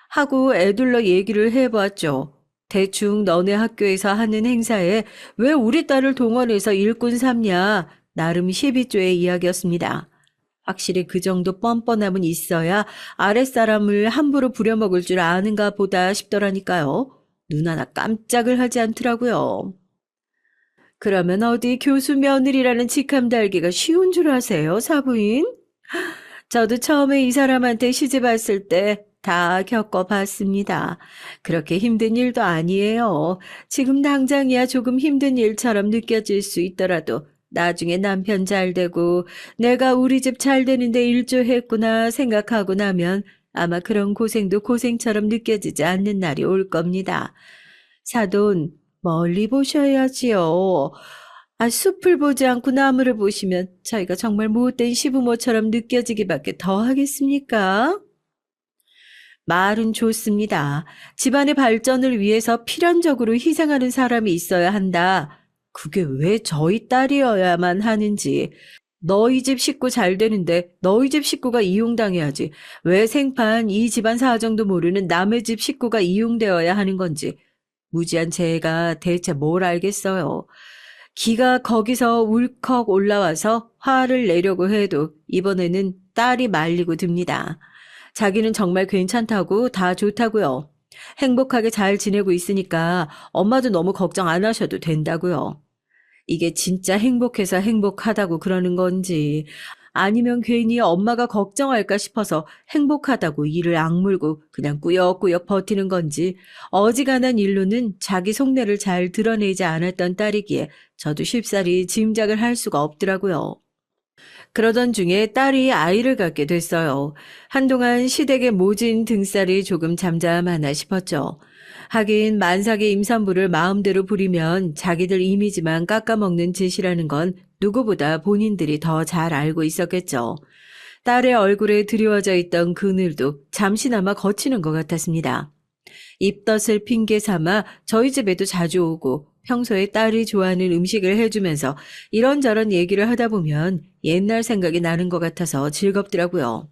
[SPEAKER 1] 하고 애둘러 얘기를 해보았죠. 대충 너네 학교에서 하는 행사에 왜 우리 딸을 동원해서 일꾼 삼냐. 나름 시비조의 이야기였습니다. 확실히 그 정도 뻔뻔함은 있어야 아랫사람을 함부로 부려먹을 줄 아는가 보다 싶더라니까요. 눈 하나 깜짝을 하지 않더라고요. 그러면 어디 교수 며느리라는 직함 달기가 쉬운 줄 아세요, 사부인? 저도 처음에 이 사람한테 시집 왔을 때 다 겪어봤습니다. 그렇게 힘든 일도 아니에요. 지금 당장이야 조금 힘든 일처럼 느껴질 수 있더라도 나중에 남편 잘 되고 내가 우리 집 잘 되는데 일조했구나 생각하고 나면 아마 그런 고생도 고생처럼 느껴지지 않는 날이 올 겁니다. 사돈, 멀리 보셔야지요. 숲을 보지 않고 나무를 보시면 저희가 정말 못된 시부모처럼 느껴지기밖에 더 하겠습니까? 말은 좋습니다. 집안의 발전을 위해서 필연적으로 희생하는 사람이 있어야 한다. 그게 왜 저희 딸이어야만 하는지. 너희 집 식구 잘 되는데 너희 집 식구가 이용당해야지. 왜 생판 이 집안 사정도 모르는 남의 집 식구가 이용되어야 하는 건지. 무지한 제가 대체 뭘 알겠어요. 기가 거기서 울컥 올라와서 화를 내려고 해도 이번에는 딸이 말리고 듭니다. 자기는 정말 괜찮다고 다 좋다고요. 행복하게 잘 지내고 있으니까 엄마도 너무 걱정 안 하셔도 된다고요. 이게 진짜 행복해서 행복하다고 그러는 건지 아니면 괜히 엄마가 걱정할까 싶어서 행복하다고 이를 악물고 그냥 꾸역꾸역 버티는 건지 어지간한 일로는 자기 속내를 잘 드러내지 않았던 딸이기에 저도 쉽사리 짐작을 할 수가 없더라고요. 그러던 중에 딸이 아이를 갖게 됐어요. 한동안 시댁의 모진 등살이 조금 잠잠하나 싶었죠. 하긴 만삭의 임산부를 마음대로 부리면 자기들 이미지만 깎아먹는 짓이라는 건 누구보다 본인들이 더 잘 알고 있었겠죠. 딸의 얼굴에 드리워져 있던 그늘도 잠시나마 거치는 것 같았습니다. 입덧을 핑계 삼아 저희 집에도 자주 오고 평소에 딸이 좋아하는 음식을 해주면서 이런저런 얘기를 하다 보면 옛날 생각이 나는 것 같아서 즐겁더라고요.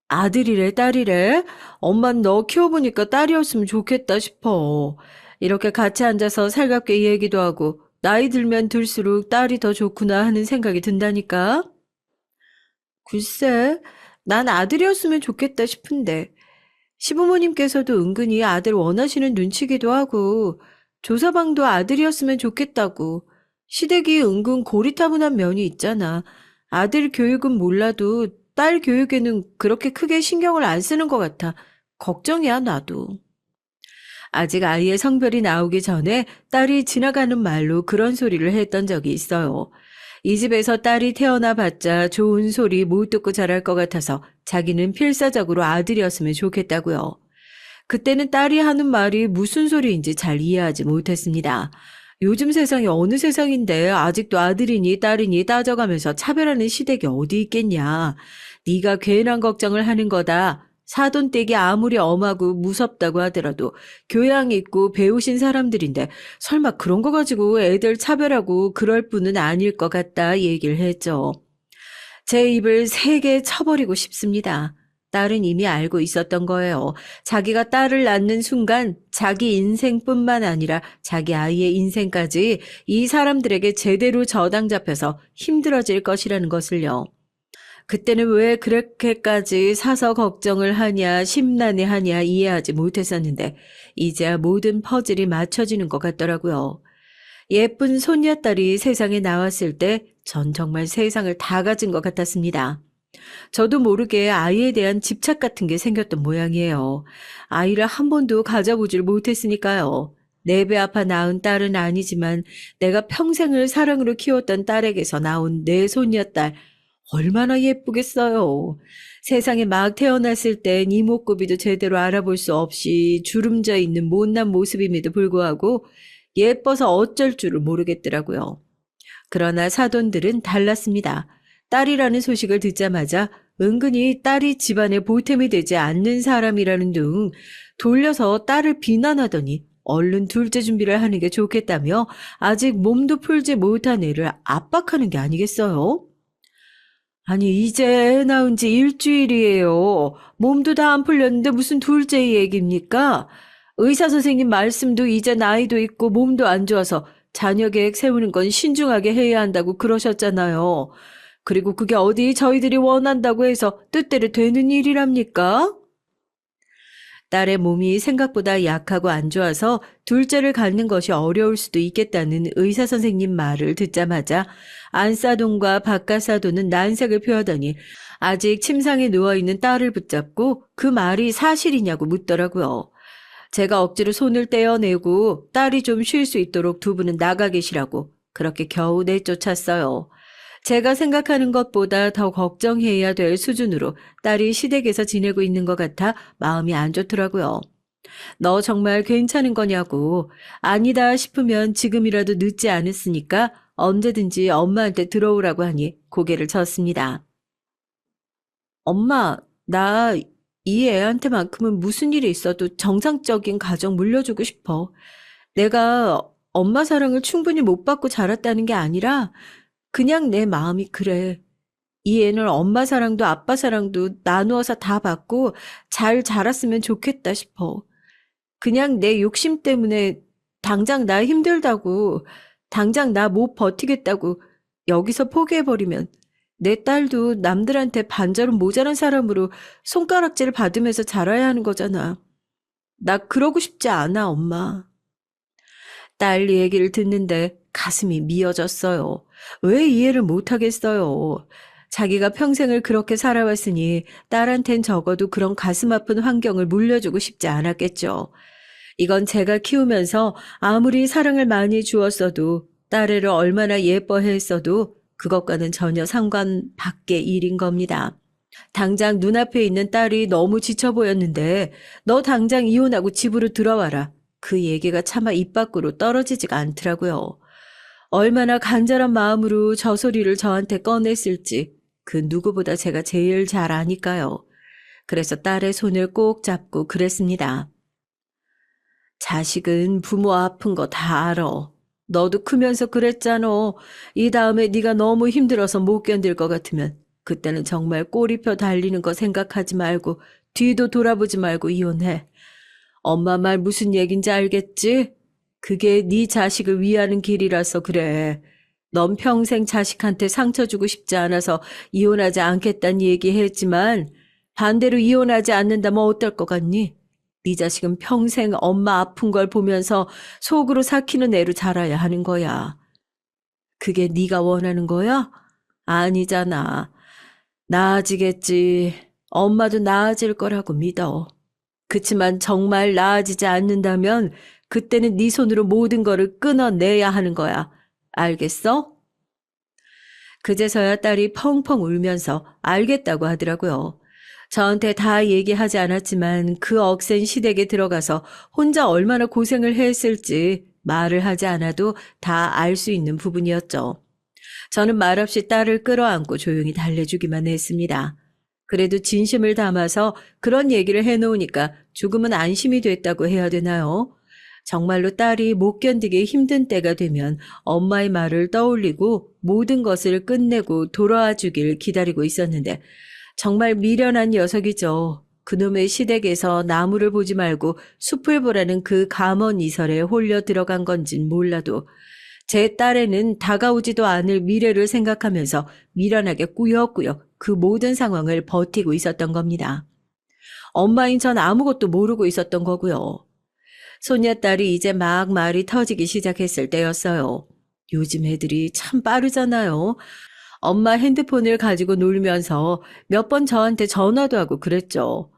[SPEAKER 1] 아들이래, 딸이래? 엄만 너 키워보니까 딸이었으면 좋겠다 싶어. 이렇게 같이 앉아서 살갑게 얘기도 하고 나이 들면 들수록 딸이 더 좋구나 하는 생각이 든다니까. 글쎄, 난 아들이었으면 좋겠다 싶은데 시부모님께서도 은근히 아들 원하시는 눈치기도 하고 조서방도 아들이었으면 좋겠다고 시댁이 은근 고리타분한 면이 있잖아. 아들 교육은 몰라도 딸 교육에는 그렇게 크게 신경을 안 쓰는 것 같아. 걱정이야, 나도. 아직 아이의 성별이 나오기 전에 딸이 지나가는 말로 그런 소리를 했던 적이 있어요. 이 집에서 딸이 태어나 봤자 좋은 소리 못 듣고 자랄 것 같아서 자기는 필사적으로 아들이었으면 좋겠다고요. 그때는 딸이 하는 말이 무슨 소리인지 잘 이해하지 못했습니다. 요즘 세상이 어느 세상인데 아직도 아들이니 딸이니 따져가면서 차별하는 시댁이 어디 있겠냐. 네가 괜한 걱정을 하는 거다. 사돈댁이 아무리 엄하고 무섭다고 하더라도 교양 있고 배우신 사람들인데 설마 그런 거 가지고 애들 차별하고 그럴 뿐은 아닐 것 같다 얘기를 했죠. 제 입을 세게 쳐버리고 싶습니다. 딸은 이미 알고 있었던 거예요. 자기가 딸을 낳는 순간 자기 인생뿐만 아니라 자기 아이의 인생까지 이 사람들에게 제대로 저당 잡혀서 힘들어질 것이라는 것을요. 그때는 왜 그렇게까지 사서 걱정을 하냐, 심란해하냐 이해하지 못했었는데 이제야 모든 퍼즐이 맞춰지는 것 같더라고요. 예쁜 손녀딸이 세상에 나왔을 때 전 정말 세상을 다 가진 것 같았습니다. 저도 모르게 아이에 대한 집착 같은 게 생겼던 모양이에요. 아이를 한 번도 가져보질 못했으니까요. 내 배 아파 낳은 딸은 아니지만 내가 평생을 사랑으로 키웠던 딸에게서 나온 내 손녀딸 얼마나 예쁘겠어요. 세상에 막 태어났을 땐 이목구비도 제대로 알아볼 수 없이 주름져 있는 못난 모습임에도 불구하고 예뻐서 어쩔 줄을 모르겠더라고요. 그러나 사돈들은 달랐습니다. 딸이라는 소식을 듣자마자 은근히 딸이 집안에 보탬이 되지 않는 사람이라는 둥 돌려서 딸을 비난하더니 얼른 둘째 준비를 하는 게 좋겠다며 아직 몸도 풀지 못한 애를 압박하는 게 아니겠어요? 아니, 이제 애 낳은 지 일주일이에요. 몸도 다 안 풀렸는데 무슨 둘째 얘기입니까? 의사 선생님 말씀도 이제 나이도 있고 몸도 안 좋아서 자녀 계획 세우는 건 신중하게 해야 한다고 그러셨잖아요. 그리고 그게 어디 저희들이 원한다고 해서 뜻대로 되는 일이랍니까? 딸의 몸이 생각보다 약하고 안 좋아서 둘째를 갖는 것이 어려울 수도 있겠다는 의사 선생님 말을 듣자마자 안사돈과 박가사돈은 난색을 표하더니 아직 침상에 누워있는 딸을 붙잡고 그 말이 사실이냐고 묻더라고요. 제가 억지로 손을 떼어내고 딸이 좀 쉴 수 있도록 두 분은 나가 계시라고 그렇게 겨우 내쫓았어요. 제가 생각하는 것보다 더 걱정해야 될 수준으로 딸이 시댁에서 지내고 있는 것 같아 마음이 안 좋더라고요. 너 정말 괜찮은 거냐고. 아니다 싶으면 지금이라도 늦지 않았으니까 언제든지 엄마한테 들어오라고 하니 고개를 젓습니다. 엄마, 나 이 애한테만큼은 무슨 일이 있어도 정상적인 가정 물려주고 싶어. 내가 엄마 사랑을 충분히 못 받고 자랐다는 게 아니라 그냥 내 마음이 그래. 이 애는 엄마 사랑도 아빠 사랑도 나누어서 다 받고 잘 자랐으면 좋겠다 싶어. 그냥 내 욕심 때문에 당장 나 힘들다고, 당장 나 못 버티겠다고 여기서 포기해버리면 내 딸도 남들한테 반절은 모자란 사람으로 손가락질 받으면서 자라야 하는 거잖아. 나 그러고 싶지 않아, 엄마. 딸 얘기를 듣는데 가슴이 미어졌어요. 왜 이해를 못하겠어요. 자기가 평생을 그렇게 살아왔으니 딸한텐 적어도 그런 가슴 아픈 환경을 물려주고 싶지 않았겠죠. 이건 제가 키우면서 아무리 사랑을 많이 주었어도 딸애를 얼마나 예뻐했어도 그것과는 전혀 상관 밖의 일인 겁니다. 당장 눈앞에 있는 딸이 너무 지쳐 보였는데 너 당장 이혼하고 집으로 들어와라. 그 얘기가 차마 입 밖으로 떨어지지가 않더라고요. 얼마나 간절한 마음으로 저 소리를 저한테 꺼냈을지 그 누구보다 제가 제일 잘 아니까요. 그래서 딸의 손을 꼭 잡고 그랬습니다. 자식은 부모 아픈 거 다 알아. 너도 크면서 그랬잖아. 이 다음에 네가 너무 힘들어서 못 견딜 것 같으면 그때는 정말 꼬리표 달리는 거 생각하지 말고 뒤도 돌아보지 말고 이혼해. 엄마 말 무슨 얘긴지 알겠지? 그게 네 자식을 위하는 길이라서 그래. 넌 평생 자식한테 상처 주고 싶지 않아서 이혼하지 않겠다는 얘기했지만 반대로 이혼하지 않는다면 어떨 것 같니? 네 자식은 평생 엄마 아픈 걸 보면서 속으로 삭히는 애로 자라야 하는 거야. 그게 네가 원하는 거야? 아니잖아. 나아지겠지. 엄마도 나아질 거라고 믿어. 그치만 정말 나아지지 않는다면 그때는 네 손으로 모든 거를 끊어내야 하는 거야. 알겠어? 그제서야 딸이 펑펑 울면서 알겠다고 하더라고요. 저한테 다 얘기하지 않았지만 그 억센 시댁에 들어가서 혼자 얼마나 고생을 했을지 말을 하지 않아도 다 알 수 있는 부분이었죠. 저는 말없이 딸을 끌어안고 조용히 달래주기만 했습니다. 그래도 진심을 담아서 그런 얘기를 해놓으니까 조금은 안심이 됐다고 해야 되나요? 정말로 딸이 못 견디게 힘든 때가 되면 엄마의 말을 떠올리고 모든 것을 끝내고 돌아와 주길 기다리고 있었는데 정말 미련한 녀석이죠. 그놈의 시댁에서 나무를 보지 말고 숲을 보라는 그 감언 이설에 홀려 들어간 건진 몰라도 제 딸에는 다가오지도 않을 미래를 생각하면서 미련하게 꾸역꾸역 그 모든 상황을 버티고 있었던 겁니다. 엄마인 전 아무것도 모르고 있었던 거고요. 손녀딸이 이제 막 말이 터지기 시작했을 때였어요. 요즘 애들이 참 빠르잖아요. 엄마 핸드폰을 가지고 놀면서 몇 번 저한테 전화도 하고 그랬죠.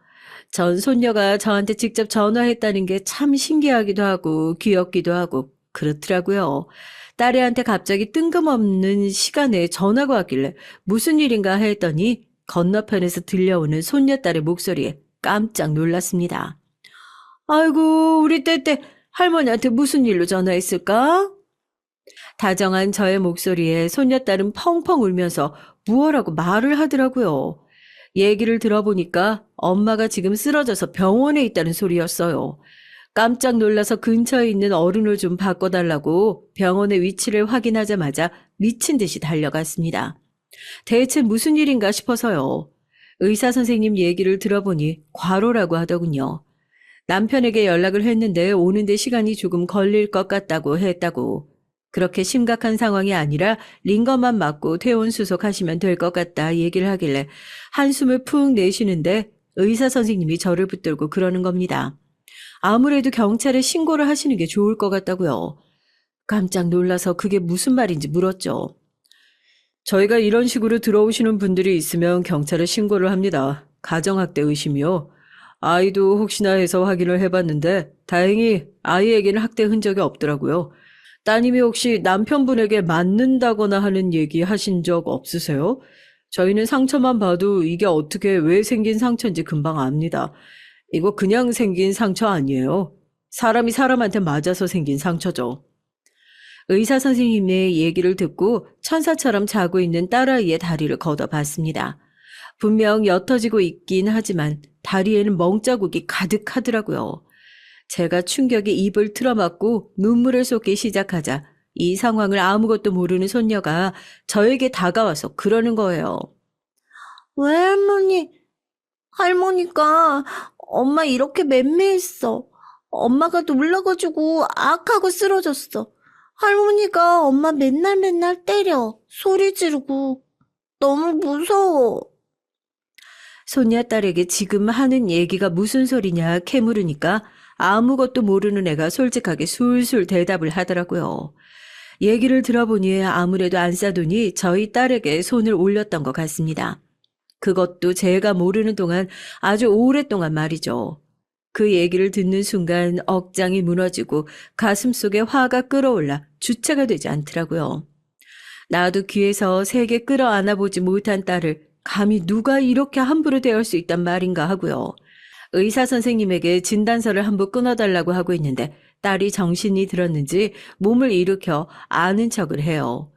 [SPEAKER 1] 전 손녀가 저한테 직접 전화했다는 게 참 신기하기도 하고 귀엽기도 하고 그렇더라고요. 딸애한테 갑자기 뜬금없는 시간에 전화가 왔길래 무슨 일인가 했더니 건너편에서 들려오는 손녀딸의 목소리에 깜짝 놀랐습니다. 아이고, 우리 떼떼 할머니한테 무슨 일로 전화했을까? 다정한 저의 목소리에 손녀딸은 펑펑 울면서 무엇라고 말을 하더라고요. 얘기를 들어보니까 엄마가 지금 쓰러져서 병원에 있다는 소리였어요. 깜짝 놀라서 근처에 있는 어른을 좀 바꿔달라고 병원의 위치를 확인하자마자 미친 듯이 달려갔습니다. 대체 무슨 일인가 싶어서요. 의사 선생님 얘기를 들어보니 과로라고 하더군요. 남편에게 연락을 했는데 오는데 시간이 조금 걸릴 것 같다고 했다고. 그렇게 심각한 상황이 아니라 링거만 맞고 퇴원 수속하시면 될 것 같다 얘기를 하길래 한숨을 푹 내쉬는데 의사 선생님이 저를 붙들고 그러는 겁니다. 아무래도 경찰에 신고를 하시는 게 좋을 것 같다고요. 깜짝 놀라서 그게 무슨 말인지 물었죠. 저희가 이런 식으로 들어오시는 분들이 있으면 경찰에 신고를 합니다. 가정학대 의심이요. 아이도 혹시나 해서 확인을 해봤는데 다행히 아이에게는 학대 흔적이 없더라고요. 따님이 혹시 남편분에게 맞는다거나 하는 얘기 하신 적 없으세요? 저희는 상처만 봐도 이게 어떻게 왜 생긴 상처인지 금방 압니다. 이거 그냥 생긴 상처 아니에요. 사람이 사람한테 맞아서 생긴 상처죠. 의사 선생님의 얘기를 듣고 천사처럼 자고 있는 딸아이의 다리를 걷어봤습니다. 분명 옅어지고 있긴 하지만 다리에는 멍자국이 가득하더라고요. 제가 충격에 입을 틀어막고 눈물을 쏟기 시작하자 이 상황을 아무것도 모르는 손녀가 저에게 다가와서 그러는 거예요.
[SPEAKER 2] 왜 할머니가 엄마 이렇게 맴매했어. 엄마가 놀라가지고 악하고 쓰러졌어. 할머니가 엄마 맨날 때려. 소리 지르고. 너무 무서워.
[SPEAKER 1] 손녀딸에게 지금 하는 얘기가 무슨 소리냐 캐물으니까 아무것도 모르는 애가 솔직하게 술술 대답을 하더라고요. 얘기를 들어보니 아무래도 안싸돈이 저희 딸에게 손을 올렸던 것 같습니다. 그것도 제가 모르는 동안 아주 오랫동안 말이죠. 그 얘기를 듣는 순간 억장이 무너지고 가슴속에 화가 끓어올라 주체가 되지 않더라고요. 나도 귀에서 세게 끌어안아 보지 못한 딸을 감히 누가 이렇게 함부로 대할 수 있단 말인가 하고요. 의사 선생님에게 진단서를 한부 끊어달라고 하고 있는데 딸이 정신이 들었는지 몸을 일으켜 아는 척을 해요.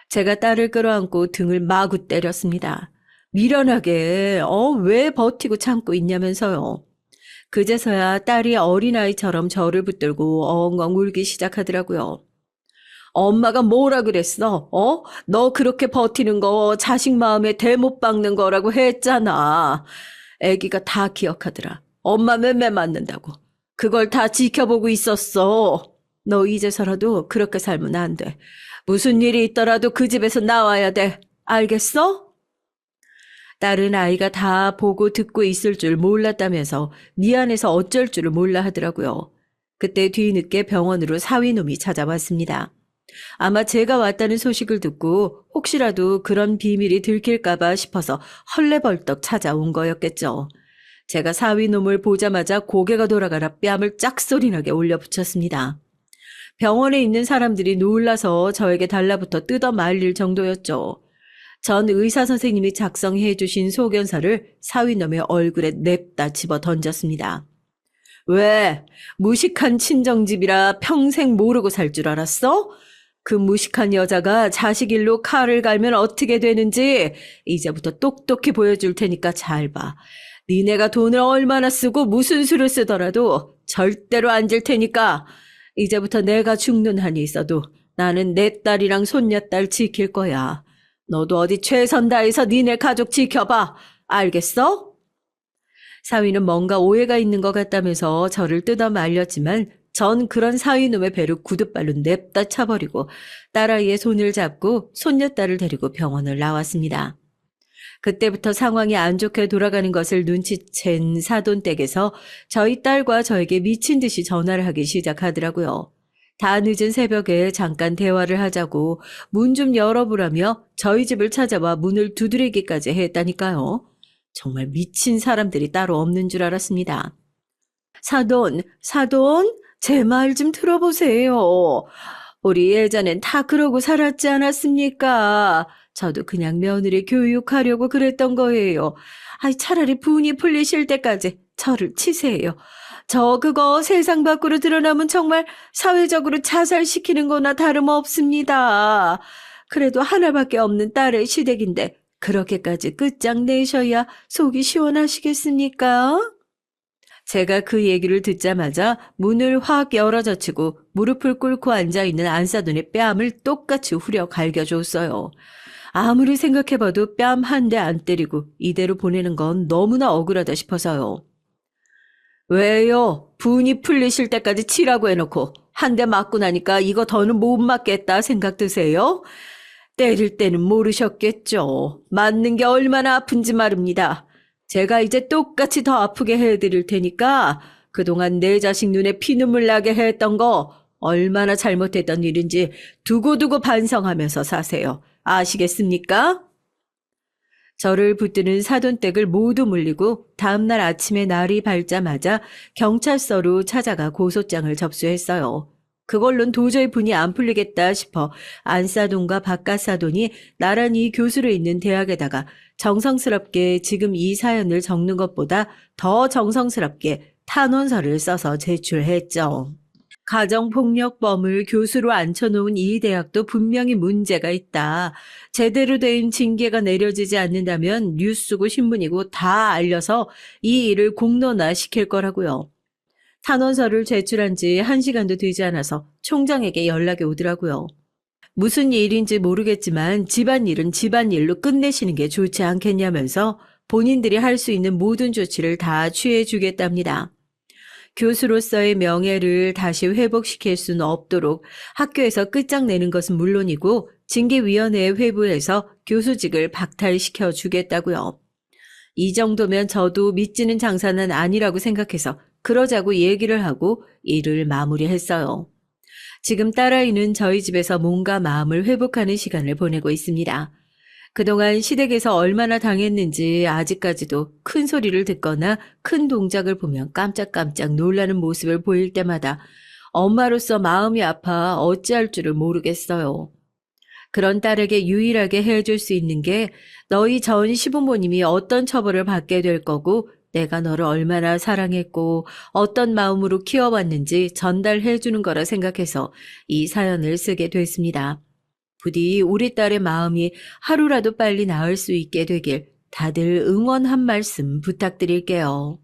[SPEAKER 1] 제가 딸을 끌어안고 등을 마구 때렸습니다. 미련하게 왜 버티고 참고 있냐면서요. 그제서야 딸이 어린아이처럼 저를 붙들고 엉엉 울기 시작하더라고요. 엄마가 뭐라 그랬어? 너 그렇게 버티는 거 자식 마음에 대못 박는 거라고 했잖아. 애기가 다 기억하더라. 엄마 맴매 맞는다고. 그걸 다 지켜보고 있었어. 너 이제서라도 그렇게 살면 안 돼. 무슨 일이 있더라도 그 집에서 나와야 돼. 알겠어? 딸은 아이가 다 보고 듣고 있을 줄 몰랐다면서 미안해서 어쩔 줄을 몰라 하더라고요. 그때 뒤늦게 병원으로 사위놈이 찾아왔습니다. 아마 제가 왔다는 소식을 듣고 혹시라도 그런 비밀이 들킬까봐 싶어서 헐레벌떡 찾아온 거였겠죠. 제가 사위놈을 보자마자 고개가 돌아가라 뺨을 짝소리나게 올려붙였습니다. 병원에 있는 사람들이 놀라서 저에게 달라붙어 뜯어 말릴 정도였죠. 전 의사 선생님이 작성해 주신 소견서를 사위놈의 얼굴에 냅다 집어 던졌습니다. 왜? 무식한 친정집이라 평생 모르고 살 줄 알았어? 그 무식한 여자가 자식 일로 칼을 갈면 어떻게 되는지 이제부터 똑똑히 보여줄 테니까 잘 봐. 니네가 돈을 얼마나 쓰고 무슨 수를 쓰더라도 절대로 안 질 테니까 이제부터 내가 죽는 한이 있어도 나는 내 딸이랑 손녀딸 지킬 거야. 너도 어디 최선 다해서 니네 가족 지켜봐. 알겠어? 사위는 뭔가 오해가 있는 것 같다면서 저를 뜯어 말렸지만 전 그런 사위놈의 배를 구둣발로 냅다 차버리고 딸아이의 손을 잡고 손녀딸을 데리고 병원을 나왔습니다. 그때부터 상황이 안 좋게 돌아가는 것을 눈치챈 사돈댁에서 저희 딸과 저에게 미친 듯이 전화를 하기 시작하더라고요. 다 늦은 새벽에 잠깐 대화를 하자고 문 좀 열어보라며 저희 집을 찾아와 문을 두드리기까지 했다니까요. 정말 미친 사람들이 따로 없는 줄 알았습니다. 사돈, 제 말 좀 들어보세요. 우리 예전엔 다 그러고 살았지 않았습니까? 저도 그냥 며느리 교육하려고 그랬던 거예요. 차라리 분이 풀리실 때까지 저를 치세요. 저 그거 세상 밖으로 드러나면 정말 사회적으로 자살시키는 거나 다름없습니다. 그래도 하나밖에 없는 딸의 시댁인데 그렇게까지 끝장내셔야 속이 시원하시겠습니까? 제가 그 얘기를 듣자마자 문을 확 열어젖히고 무릎을 꿇고 앉아있는 안사돈의 뺨을 똑같이 후려 갈겨줬어요. 아무리 생각해봐도 뺨 한 대 안 때리고 이대로 보내는 건 너무나 억울하다 싶어서요. 왜요? 분이 풀리실 때까지 치라고 해놓고 한 대 맞고 나니까 이거 더는 못 맞겠다 생각 드세요? 때릴 때는 모르셨겠죠. 맞는 게 얼마나 아픈지 말입니다. 제가 이제 똑같이 더 아프게 해드릴 테니까 그동안 내 자식 눈에 피눈물 나게 했던 거 얼마나 잘못했던 일인지 두고두고 반성하면서 사세요. 아시겠습니까? 저를 붙드는 사돈댁을 모두 물리고 다음날 아침에 날이 밝자마자 경찰서로 찾아가 고소장을 접수했어요. 그걸론 도저히 분이 안 풀리겠다 싶어 안사돈과 바깥사돈이 나란히 교수로 있는 대학에다가 정성스럽게 지금 이 사연을 적는 것보다 더 정성스럽게 탄원서를 써서 제출했죠. 가정폭력범을 교수로 앉혀놓은 이 대학도 분명히 문제가 있다. 제대로 된 징계가 내려지지 않는다면 뉴스고 신문이고 다 알려서 이 일을 공론화시킬 거라고요. 탄원서를 제출한 지 1시간도 되지 않아서 총장에게 연락이 오더라고요. 무슨 일인지 모르겠지만 집안일은 집안일로 끝내시는 게 좋지 않겠냐면서 본인들이 할 수 있는 모든 조치를 다 취해주겠답니다. 교수로서의 명예를 다시 회복시킬 수는 없도록 학교에서 끝장내는 것은 물론이고 징계위원회에 회부해서 교수직을 박탈시켜 주겠다고요. 이 정도면 저도 믿지는 장사는 아니라고 생각해서 그러자고 얘기를 하고 일을 마무리했어요. 지금 딸아이는 저희 집에서 몸과 마음을 회복하는 시간을 보내고 있습니다. 그동안 시댁에서 얼마나 당했는지 아직까지도 큰 소리를 듣거나 큰 동작을 보면 깜짝깜짝 놀라는 모습을 보일 때마다 엄마로서 마음이 아파 어찌할 줄을 모르겠어요. 그런 딸에게 유일하게 해줄 수 있는 게 너희 전 시부모님이 어떤 처벌을 받게 될 거고 내가 너를 얼마나 사랑했고 어떤 마음으로 키워왔는지 전달해 주는 거라 생각해서 이 사연을 쓰게 됐습니다. 부디 우리 딸의 마음이 하루라도 빨리 나을 수 있게 되길 다들 응원 한 말씀 부탁드릴게요.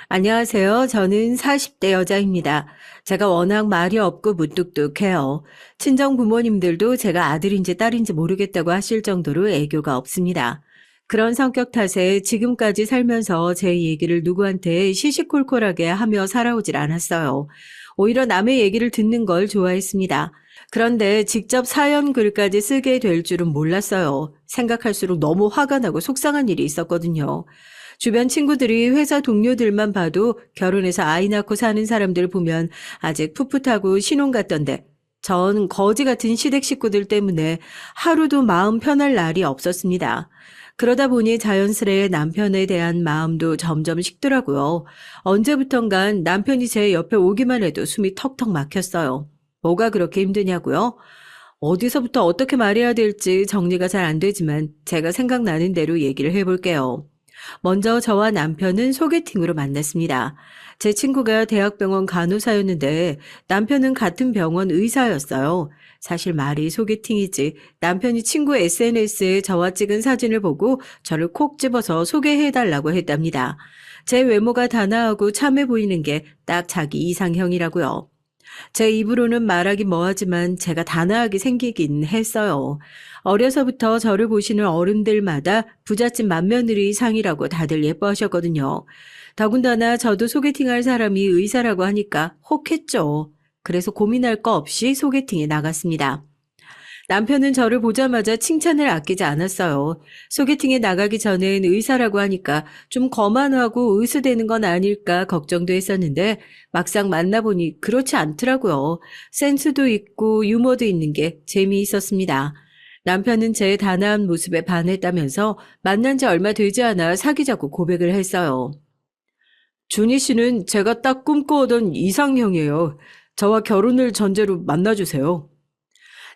[SPEAKER 1] 안녕하세요. 저는 40대 여자입니다. 제가 워낙 말이 없고 무뚝뚝해요. 친정 부모님들도 제가 아들인지 딸인지 모르겠다고 하실 정도로 애교가 없습니다. 그런 성격 탓에 지금까지 살면서 제 얘기를 누구한테 시시콜콜하게 하며 살아오질 않았어요. 오히려 남의 얘기를 듣는 걸 좋아했습니다. 그런데 직접 사연 글까지 쓰게 될 줄은 몰랐어요. 생각할수록 너무 화가 나고 속상한 일이 있었거든요. 주변 친구들이 회사 동료들만 봐도 결혼해서 아이 낳고 사는 사람들 보면 아직 풋풋하고 신혼 같던데 전 거지 같은 시댁 식구들 때문에 하루도 마음 편할 날이 없었습니다. 그러다 보니 자연스레 남편에 대한 마음도 점점 식더라고요. 언제부턴간 남편이 제 옆에 오기만 해도 숨이 턱턱 막혔어요. 뭐가 그렇게 힘드냐고요? 어디서부터 어떻게 말해야 될지 정리가 잘 안 되지만 제가 생각나는 대로 얘기를 해볼게요. 먼저 저와 남편은 소개팅으로 만났습니다. 제 친구가 대학병원 간호사였는데 남편은 같은 병원 의사였어요. 사실 말이 소개팅이지 남편이 친구 SNS에 저와 찍은 사진을 보고 저를 콕 집어서 소개해달라고 했답니다. 제 외모가 단아하고 참해 보이는 게 딱 자기 이상형이라고요. 제 입으로는 말하기 뭐하지만 제가 단아하게 생기긴 했어요. 어려서부터 저를 보시는 어른들마다 부잣집 맏며느리 상이라고 다들 예뻐하셨거든요. 더군다나 저도 소개팅할 사람이 의사라고 하니까 혹했죠. 그래서 고민할 거 없이 소개팅에 나갔습니다. 남편은 저를 보자마자 칭찬을 아끼지 않았어요. 소개팅에 나가기 전엔 의사라고 하니까 좀 거만하고 의수되는 건 아닐까 걱정도 했었는데 막상 만나보니 그렇지 않더라고요. 센스도 있고 유머도 있는 게 재미있었습니다. 남편은 제 단아한 모습에 반했다면서 만난 지 얼마 되지 않아 사귀자고 고백을 했어요. 준희 씨는 제가 딱 꿈꿔오던 이상형이에요. 저와 결혼을 전제로 만나주세요.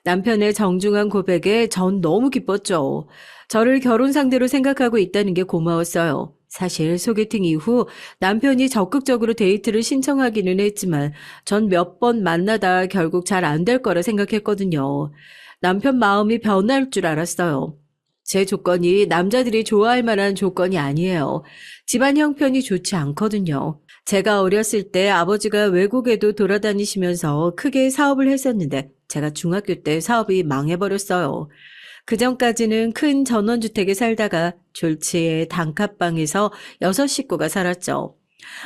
[SPEAKER 1] 남편의 정중한 고백에 전 너무 기뻤죠. 저를 결혼 상대로 생각하고 있다는 게 고마웠어요. 사실 소개팅 이후 남편이 적극적으로 데이트를 신청하기는 했지만 전 몇 번 만나다 결국 잘 안 될 거라 생각했거든요. 남편 마음이 변할 줄 알았어요. 제 조건이 남자들이 좋아할 만한 조건이 아니에요. 집안 형편이 좋지 않거든요. 제가 어렸을 때 아버지가 외국에도 돌아다니시면서 크게 사업을 했었는데 제가 중학교 때 사업이 망해버렸어요. 그전까지는 큰 전원주택에 살다가 졸지에 단칸방에서 6식구가 살았죠.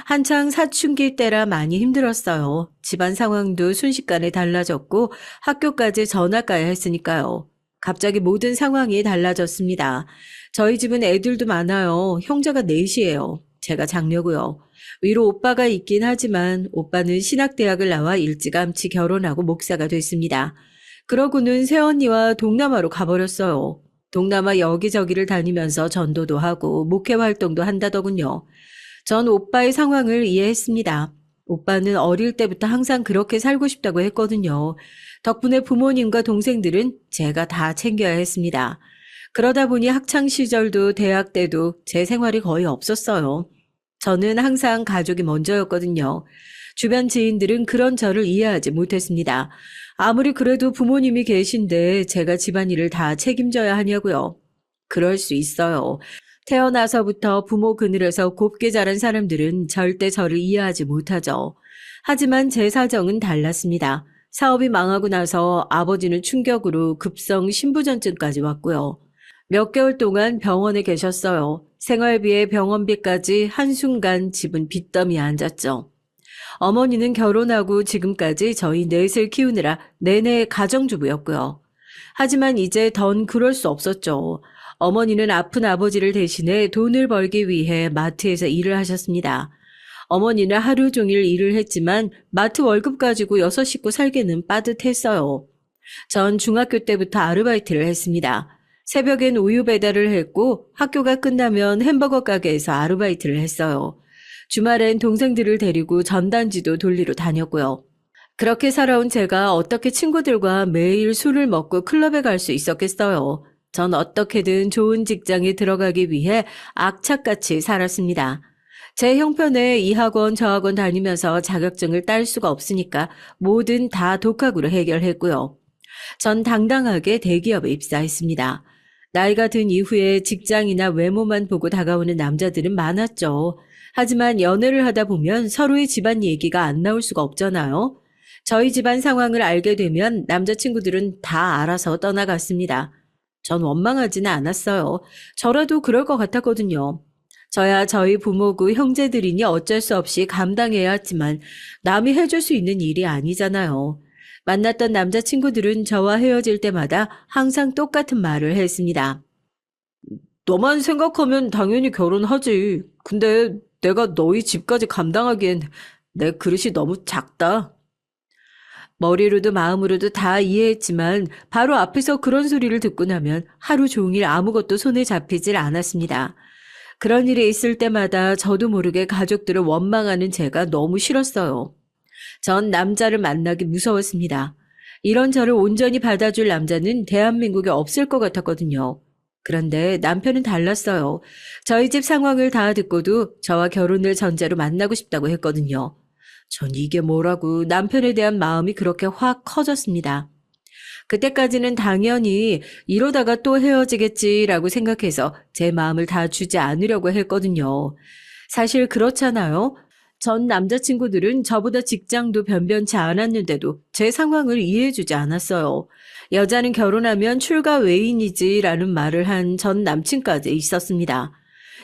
[SPEAKER 1] 한창 사춘기 때라 많이 힘들었어요. 집안 상황도 순식간에 달라졌고 학교까지 전학 가야 했으니까요. 갑자기 모든 상황이 달라졌습니다. 저희 집은 애들도 많아요. 형제가 넷이에요. 제가 장녀고요. 위로 오빠가 있긴 하지만 오빠는 신학대학을 나와 일찌감치 결혼하고 목사가 됐습니다. 그러고는 새언니와 동남아로 가버렸어요. 동남아 여기저기를 다니면서 전도도 하고 목회 활동도 한다더군요. 전 오빠의 상황을 이해했습니다. 오빠는 어릴 때부터 항상 그렇게 살고 싶다고 했거든요. 덕분에 부모님과 동생들은 제가 다 챙겨야 했습니다. 그러다 보니 학창 시절도 대학 때도 제 생활이 거의 없었어요. 저는 항상 가족이 먼저였거든요. 주변 지인들은 그런 저를 이해하지 못했습니다. 아무리 그래도 부모님이 계신데 제가 집안일을 다 책임져야 하냐고요. 그럴 수 있어요. 태어나서부터 부모 그늘에서 곱게 자란 사람들은 절대 저를 이해하지 못하죠. 하지만 제 사정은 달랐습니다. 사업이 망하고 나서 아버지는 충격으로 급성 신부전증까지 왔고요. 몇 개월 동안 병원에 계셨어요. 생활비에 병원비까지 한순간 집은 빚더미에 앉았죠. 어머니는 결혼하고 지금까지 저희 넷을 키우느라 내내 가정주부였고요. 하지만 이제 던 그럴 수 없었죠. 어머니는 아픈 아버지를 대신해 돈을 벌기 위해 마트에서 일을 하셨습니다. 어머니는 하루 종일 일을 했지만 마트 월급 가지고 6식구 살기는 빠듯했어요. 전 중학교 때부터 아르바이트를 했습니다. 새벽엔 우유 배달을 했고 학교가 끝나면 햄버거 가게에서 아르바이트를 했어요. 주말엔 동생들을 데리고 전단지도 돌리러 다녔고요. 그렇게 살아온 제가 어떻게 친구들과 매일 술을 먹고 클럽에 갈 수 있었겠어요. 전 어떻게든 좋은 직장에 들어가기 위해 악착같이 살았습니다. 제 형편에 이 학원 저 학원 다니면서 자격증을 딸 수가 없으니까 뭐든 다 독학으로 해결했고요. 전 당당하게 대기업에 입사했습니다. 나이가 든 이후에 직장이나 외모만 보고 다가오는 남자들은 많았죠. 하지만 연애를 하다 보면 서로의 집안 얘기가 안 나올 수가 없잖아요. 저희 집안 상황을 알게 되면 남자친구들은 다 알아서 떠나갔습니다. 전 원망하지는 않았어요. 저라도 그럴 것 같았거든요. 저야 저희 부모고 형제들이니 어쩔 수 없이 감당해야 했지만 남이 해줄 수 있는 일이 아니잖아요. 만났던 남자친구들은 저와 헤어질 때마다 항상 똑같은 말을 했습니다. 너만 생각하면 당연히 결혼하지. 근데 내가 너희 집까지 감당하기엔 내 그릇이 너무 작다. 머리로도 마음으로도 다 이해했지만 바로 앞에서 그런 소리를 듣고 나면 하루 종일 아무것도 손에 잡히질 않았습니다. 그런 일이 있을 때마다 저도 모르게 가족들을 원망하는 제가 너무 싫었어요. 전 남자를 만나기 무서웠습니다. 이런 저를 온전히 받아줄 남자는 대한민국에 없을 것 같았거든요. 그런데 남편은 달랐어요. 저희 집 상황을 다 듣고도 저와 결혼을 전제로 만나고 싶다고 했거든요. 전 이게 뭐라고 남편에 대한 마음이 그렇게 확 커졌습니다. 그때까지는 당연히 이러다가 또 헤어지겠지라고 생각해서 제 마음을 다 주지 않으려고 했거든요. 사실 그렇잖아요. 전 남자친구들은 저보다 직장도 변변치 않았는데도 제 상황을 이해해주지 않았어요. 여자는 결혼하면 출가 외인이지라는 말을 한 전 남친까지 있었습니다.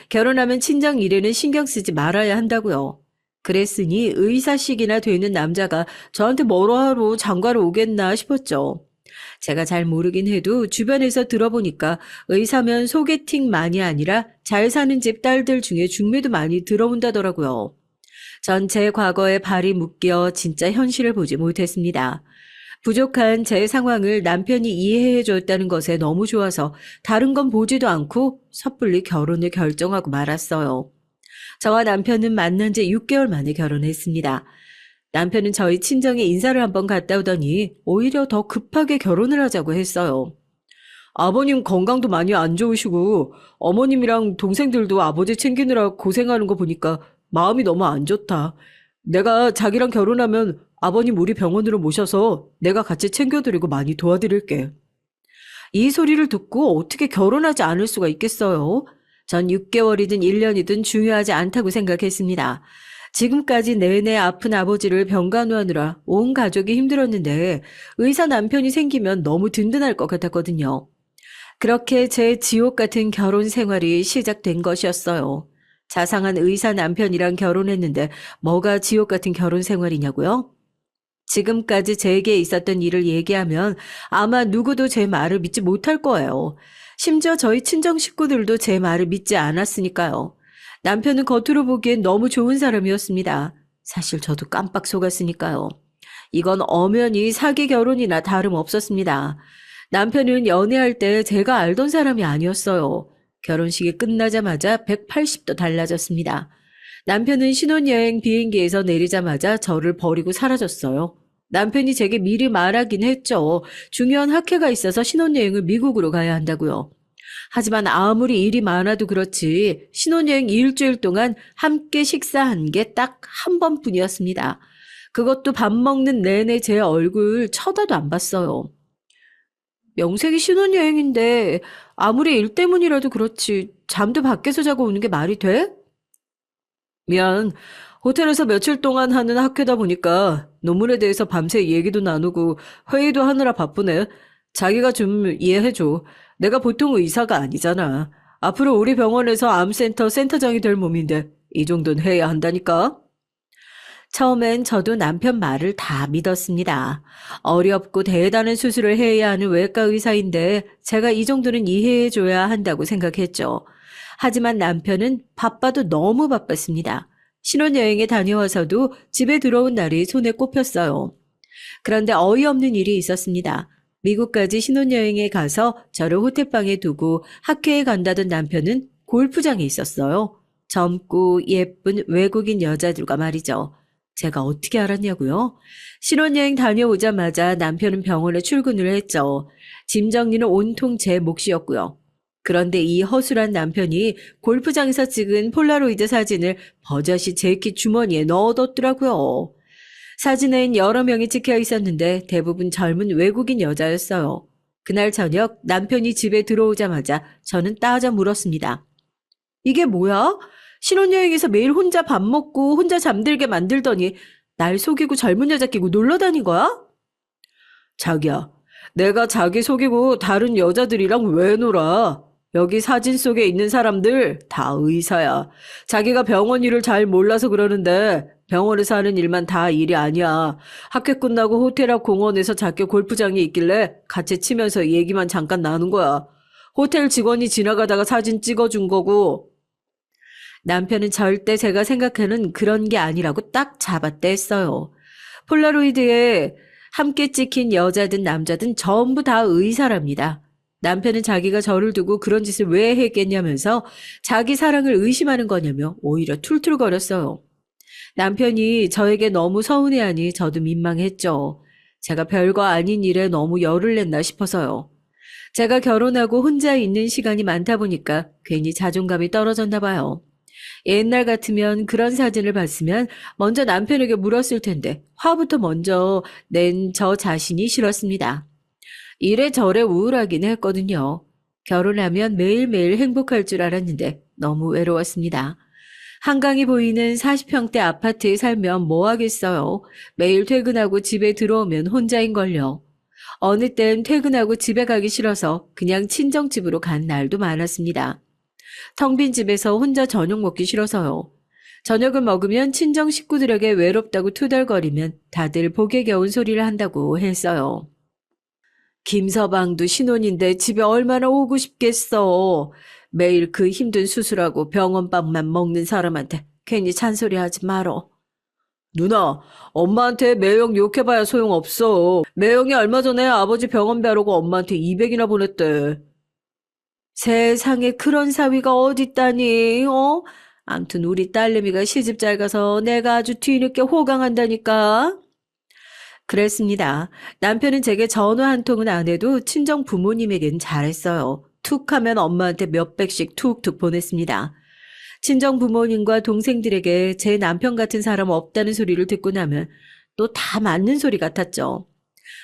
[SPEAKER 1] 결혼하면 친정 일에는 신경 쓰지 말아야 한다고요. 그랬으니 의사식이나 되는 남자가 저한테 뭐하러 장가를 오겠나 싶었죠. 제가 잘 모르긴 해도 주변에서 들어보니까 의사면 소개팅만이 아니라 잘 사는 집 딸들 중에 중매도 많이 들어온다더라고요. 전 제 과거에 발이 묶여 진짜 현실을 보지 못했습니다. 부족한 제 상황을 남편이 이해해 줬다는 것에 너무 좋아서 다른 건 보지도 않고 섣불리 결혼을 결정하고 말았어요. 저와 남편은 만난 지 6개월 만에 결혼했습니다. 남편은 저희 친정에 인사를 한번 갔다 오더니 오히려 더 급하게 결혼을 하자고 했어요. 아버님 건강도 많이 안 좋으시고 어머님이랑 동생들도 아버지 챙기느라 고생하는 거 보니까 마음이 너무 안 좋다. 내가 자기랑 결혼하면 아버님 우리 병원으로 모셔서 내가 같이 챙겨드리고 많이 도와드릴게. 이 소리를 듣고 어떻게 결혼하지 않을 수가 있겠어요? 전 6개월이든 1년이든 중요하지 않다고 생각했습니다. 지금까지 내내 아픈 아버지를 병간호하느라 온 가족이 힘들었는데 의사 남편이 생기면 너무 든든할 것 같았거든요. 그렇게 제 지옥 같은 결혼 생활이 시작된 것이었어요. 자상한 의사 남편이랑 결혼했는데 뭐가 지옥 같은 결혼 생활이냐고요? 지금까지 제게 있었던 일을 얘기하면 아마 누구도 제 말을 믿지 못할 거예요. 심지어 저희 친정 식구들도 제 말을 믿지 않았으니까요. 남편은 겉으로 보기엔 너무 좋은 사람이었습니다. 사실 저도 깜빡 속았으니까요. 이건 엄연히 사기 결혼이나 다름없었습니다. 남편은 연애할 때 제가 알던 사람이 아니었어요. 결혼식이 끝나자마자 180도 달라졌습니다. 남편은 신혼여행 비행기에서 내리자마자 저를 버리고 사라졌어요. 남편이 제게 미리 말하긴 했죠. 중요한 학회가 있어서 신혼여행을 미국으로 가야 한다고요. 하지만 아무리 일이 많아도 그렇지 신혼여행 일주일 동안 함께 식사한 게 딱 한 번뿐이었습니다. 그것도 밥 먹는 내내 제 얼굴 쳐다도 안 봤어요. 명색이 신혼여행인데 아무리 일 때문이라도 그렇지 잠도 밖에서 자고 오는 게 말이 돼? 미안. 호텔에서 며칠 동안 하는 학회다 보니까 논문에 대해서 밤새 얘기도 나누고 회의도 하느라 바쁘네. 자기가 좀 이해해줘. 내가 보통 의사가 아니잖아. 앞으로 우리 병원에서 암센터 센터장이 될 몸인데 이 정도는 해야 한다니까. 처음엔 저도 남편 말을 다 믿었습니다. 어렵고 대단한 수술을 해야 하는 외과 의사인데 제가 이 정도는 이해해줘야 한다고 생각했죠. 하지만 남편은 바빠도 너무 바빴습니다. 신혼여행에 다녀와서도 집에 들어온 날이 손에 꼽혔어요. 그런데 어이없는 일이 있었습니다. 미국까지 신혼여행에 가서 저를 호텔방에 두고 학회에 간다던 남편은 골프장에 있었어요. 젊고 예쁜 외국인 여자들과 말이죠. 제가 어떻게 알았냐고요? 신혼여행 다녀오자마자 남편은 병원에 출근을 했죠. 짐 정리는 온통 제 몫이었고요. 그런데 이 허술한 남편이 골프장에서 찍은 폴라로이드 사진을 버젓이 제 키 주머니에 넣어뒀더라고요. 사진엔 여러 명이 찍혀 있었는데 대부분 젊은 외국인 여자였어요. 그날 저녁 남편이 집에 들어오자마자 저는 따져 물었습니다. 이게 뭐야? 신혼여행에서 매일 혼자 밥 먹고 혼자 잠들게 만들더니 날 속이고 젊은 여자 끼고 놀러 다닌 거야? 자기야, 내가 자기 속이고 다른 여자들이랑 왜 놀아? 여기 사진 속에 있는 사람들 다 의사야. 자기가 병원 일을 잘 몰라서 그러는데 병원에서 하는 일만 다 일이 아니야. 학교 끝나고 호텔 앞 공원에서 작게 골프장이 있길래 같이 치면서 얘기만 잠깐 나눈 거야. 호텔 직원이 지나가다가 사진 찍어준 거고. 남편은 절대 제가 생각하는 그런 게 아니라고 딱 잡아댔어요. 폴라로이드에 함께 찍힌 여자든 남자든 전부 다 의사랍니다. 남편은 자기가 저를 두고 그런 짓을 왜 했겠냐면서 자기 사랑을 의심하는 거냐며 오히려 툴툴거렸어요. 남편이 저에게 너무 서운해하니 저도 민망했죠. 제가 별거 아닌 일에 너무 열을 냈나 싶어서요. 제가 결혼하고 혼자 있는 시간이 많다 보니까 괜히 자존감이 떨어졌나 봐요. 옛날 같으면 그런 사진을 봤으면 먼저 남편에게 물었을 텐데 화부터 먼저 낸 저 자신이 싫었습니다. 이래저래 우울하긴 했거든요. 결혼하면 매일매일 행복할 줄 알았는데 너무 외로웠습니다. 한강이 보이는 40평대 아파트에 살면 뭐 하겠어요. 매일 퇴근하고 집에 들어오면 혼자인걸요. 어느 땐 퇴근하고 집에 가기 싫어서 그냥 친정집으로 간 날도 많았습니다. 텅 빈 집에서 혼자 저녁 먹기 싫어서요. 저녁을 먹으면 친정 식구들에게 외롭다고 투덜거리면 다들 복에 겨운 소리를 한다고 했어요. 김서방도 신혼인데 집에 얼마나 오고 싶겠어. 매일 그 힘든 수술하고 병원밥만 먹는 사람한테 괜히 잔소리하지 말어. 누나, 엄마한테 매형 욕해봐야 소용없어. 매형이 얼마 전에 아버지 병원 뵈라고 엄마한테 200이나 보냈대. 세상에 그런 사위가 어딨다니, 어? 암튼 우리 딸내미가 시집 잘 가서 내가 아주 뒤늦게 호강한다니까. 그랬습니다. 남편은 제게 전화 한 통은 안 해도 친정 부모님에겐 잘했어요. 툭 하면 엄마한테 몇백씩 툭툭 보냈습니다. 친정 부모님과 동생들에게 제 남편 같은 사람 없다는 소리를 듣고 나면 또 다 맞는 소리 같았죠.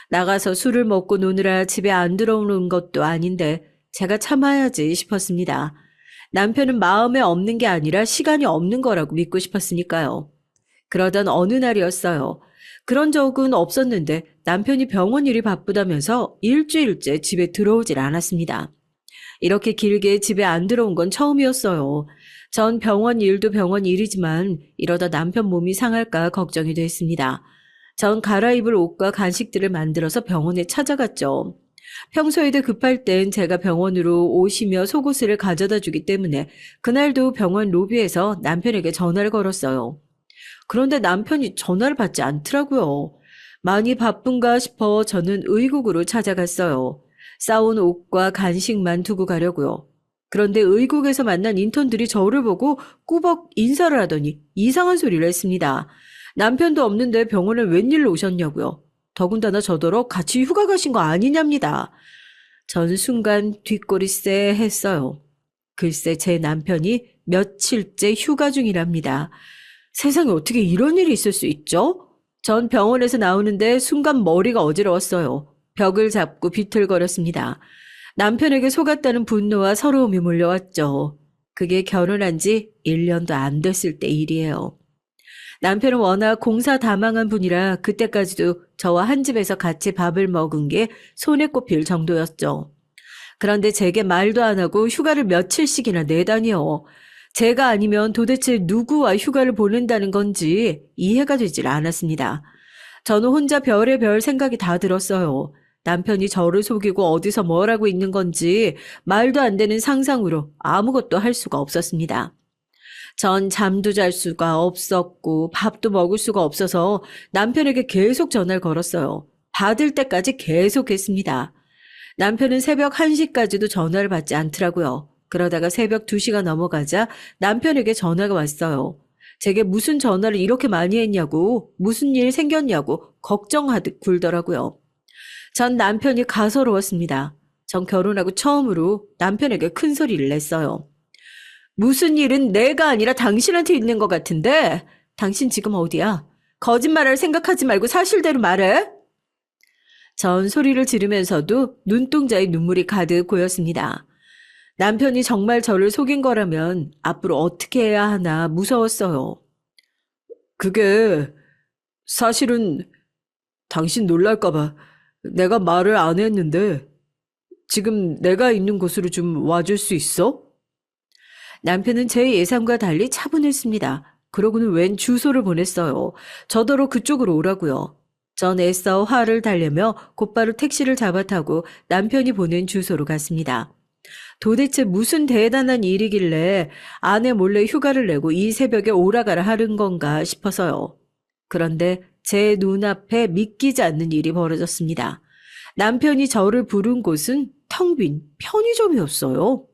[SPEAKER 1] 나가서 술을 먹고 노느라 집에 안 들어오는 것도 아닌데 제가 참아야지 싶었습니다. 남편은 마음에 없는 게 아니라 시간이 없는 거라고 믿고 싶었으니까요. 그러던 어느 날이었어요. 그런 적은 없었는데 남편이 병원 일이 바쁘다면서 일주일째 집에 들어오질 않았습니다. 이렇게 길게 집에 안 들어온 건 처음이었어요. 전 병원 일도 병원 일이지만 이러다 남편 몸이 상할까 걱정이 됐습니다. 전 갈아입을 옷과 간식들을 만들어서 병원에 찾아갔죠. 평소에도 급할 땐 제가 병원으로 옷이며 속옷을 가져다 주기 때문에 그날도 병원 로비에서 남편에게 전화를 걸었어요. 그런데 남편이 전화를 받지 않더라고요. 많이 바쁜가 싶어 저는 의국으로 찾아갔어요. 싸온 옷과 간식만 두고 가려고요. 그런데 의국에서 만난 인턴들이 저를 보고 꾸벅 인사를 하더니 이상한 소리를 했습니다. 남편도 없는데 병원에 웬일로 오셨냐고요. 더군다나 저더러 같이 휴가 가신 거 아니냐입니다. 전 순간 뒷골이 쎄했어요. 글쎄 제 남편이 며칠째 휴가 중이랍니다. 세상에 어떻게 이런 일이 있을 수 있죠? 전 병원에서 나오는데 순간 머리가 어지러웠어요. 벽을 잡고 비틀거렸습니다. 남편에게 속았다는 분노와 서러움이 몰려왔죠. 그게 결혼한 지 1년도 안 됐을 때 일이에요. 남편은 워낙 공사다망한 분이라 그때까지도 저와 한 집에서 같이 밥을 먹은 게 손에 꼽힐 정도였죠. 그런데 제게 말도 안 하고 휴가를 며칠씩이나 내다니요. 제가 아니면 도대체 누구와 휴가를 보낸다는 건지 이해가 되질 않았습니다. 저는 혼자 별의별 생각이 다 들었어요. 남편이 저를 속이고 어디서 뭘 하고 있는 건지 말도 안 되는 상상으로 아무것도 할 수가 없었습니다. 전 잠도 잘 수가 없었고 밥도 먹을 수가 없어서 남편에게 계속 전화를 걸었어요. 받을 때까지 계속했습니다. 남편은 새벽 1시까지도 전화를 받지 않더라고요. 그러다가 새벽 2시가 넘어가자 남편에게 전화가 왔어요. 제게 무슨 전화를 이렇게 많이 했냐고, 무슨 일 생겼냐고 걱정하듯 굴더라고요. 전 남편이 가소로웠습니다. 전 결혼하고 처음으로 남편에게 큰 소리를 냈어요. 무슨 일은 내가 아니라 당신한테 있는 것 같은데 당신 지금 어디야? 거짓말할 생각하지 말고 사실대로 말해. 전 소리를 지르면서도 눈동자에 눈물이 가득 고였습니다. 남편이 정말 저를 속인 거라면 앞으로 어떻게 해야 하나 무서웠어요. 그게 사실은 당신 놀랄까 봐 내가 말을 안 했는데 지금 내가 있는 곳으로 좀 와줄 수 있어? 남편은 제 예상과 달리 차분했습니다. 그러고는 웬 주소를 보냈어요. 저더러 그쪽으로 오라고요. 전 애써 화를 달래며 곧바로 택시를 잡아 타고 남편이 보낸 주소로 갔습니다. 도대체 무슨 대단한 일이길래 아내 몰래 휴가를 내고 이 새벽에 오라가라 하는 건가 싶어서요. 그런데 제 눈앞에 믿기지 않는 일이 벌어졌습니다. 남편이 저를 부른 곳은 텅 빈 편의점이었어요.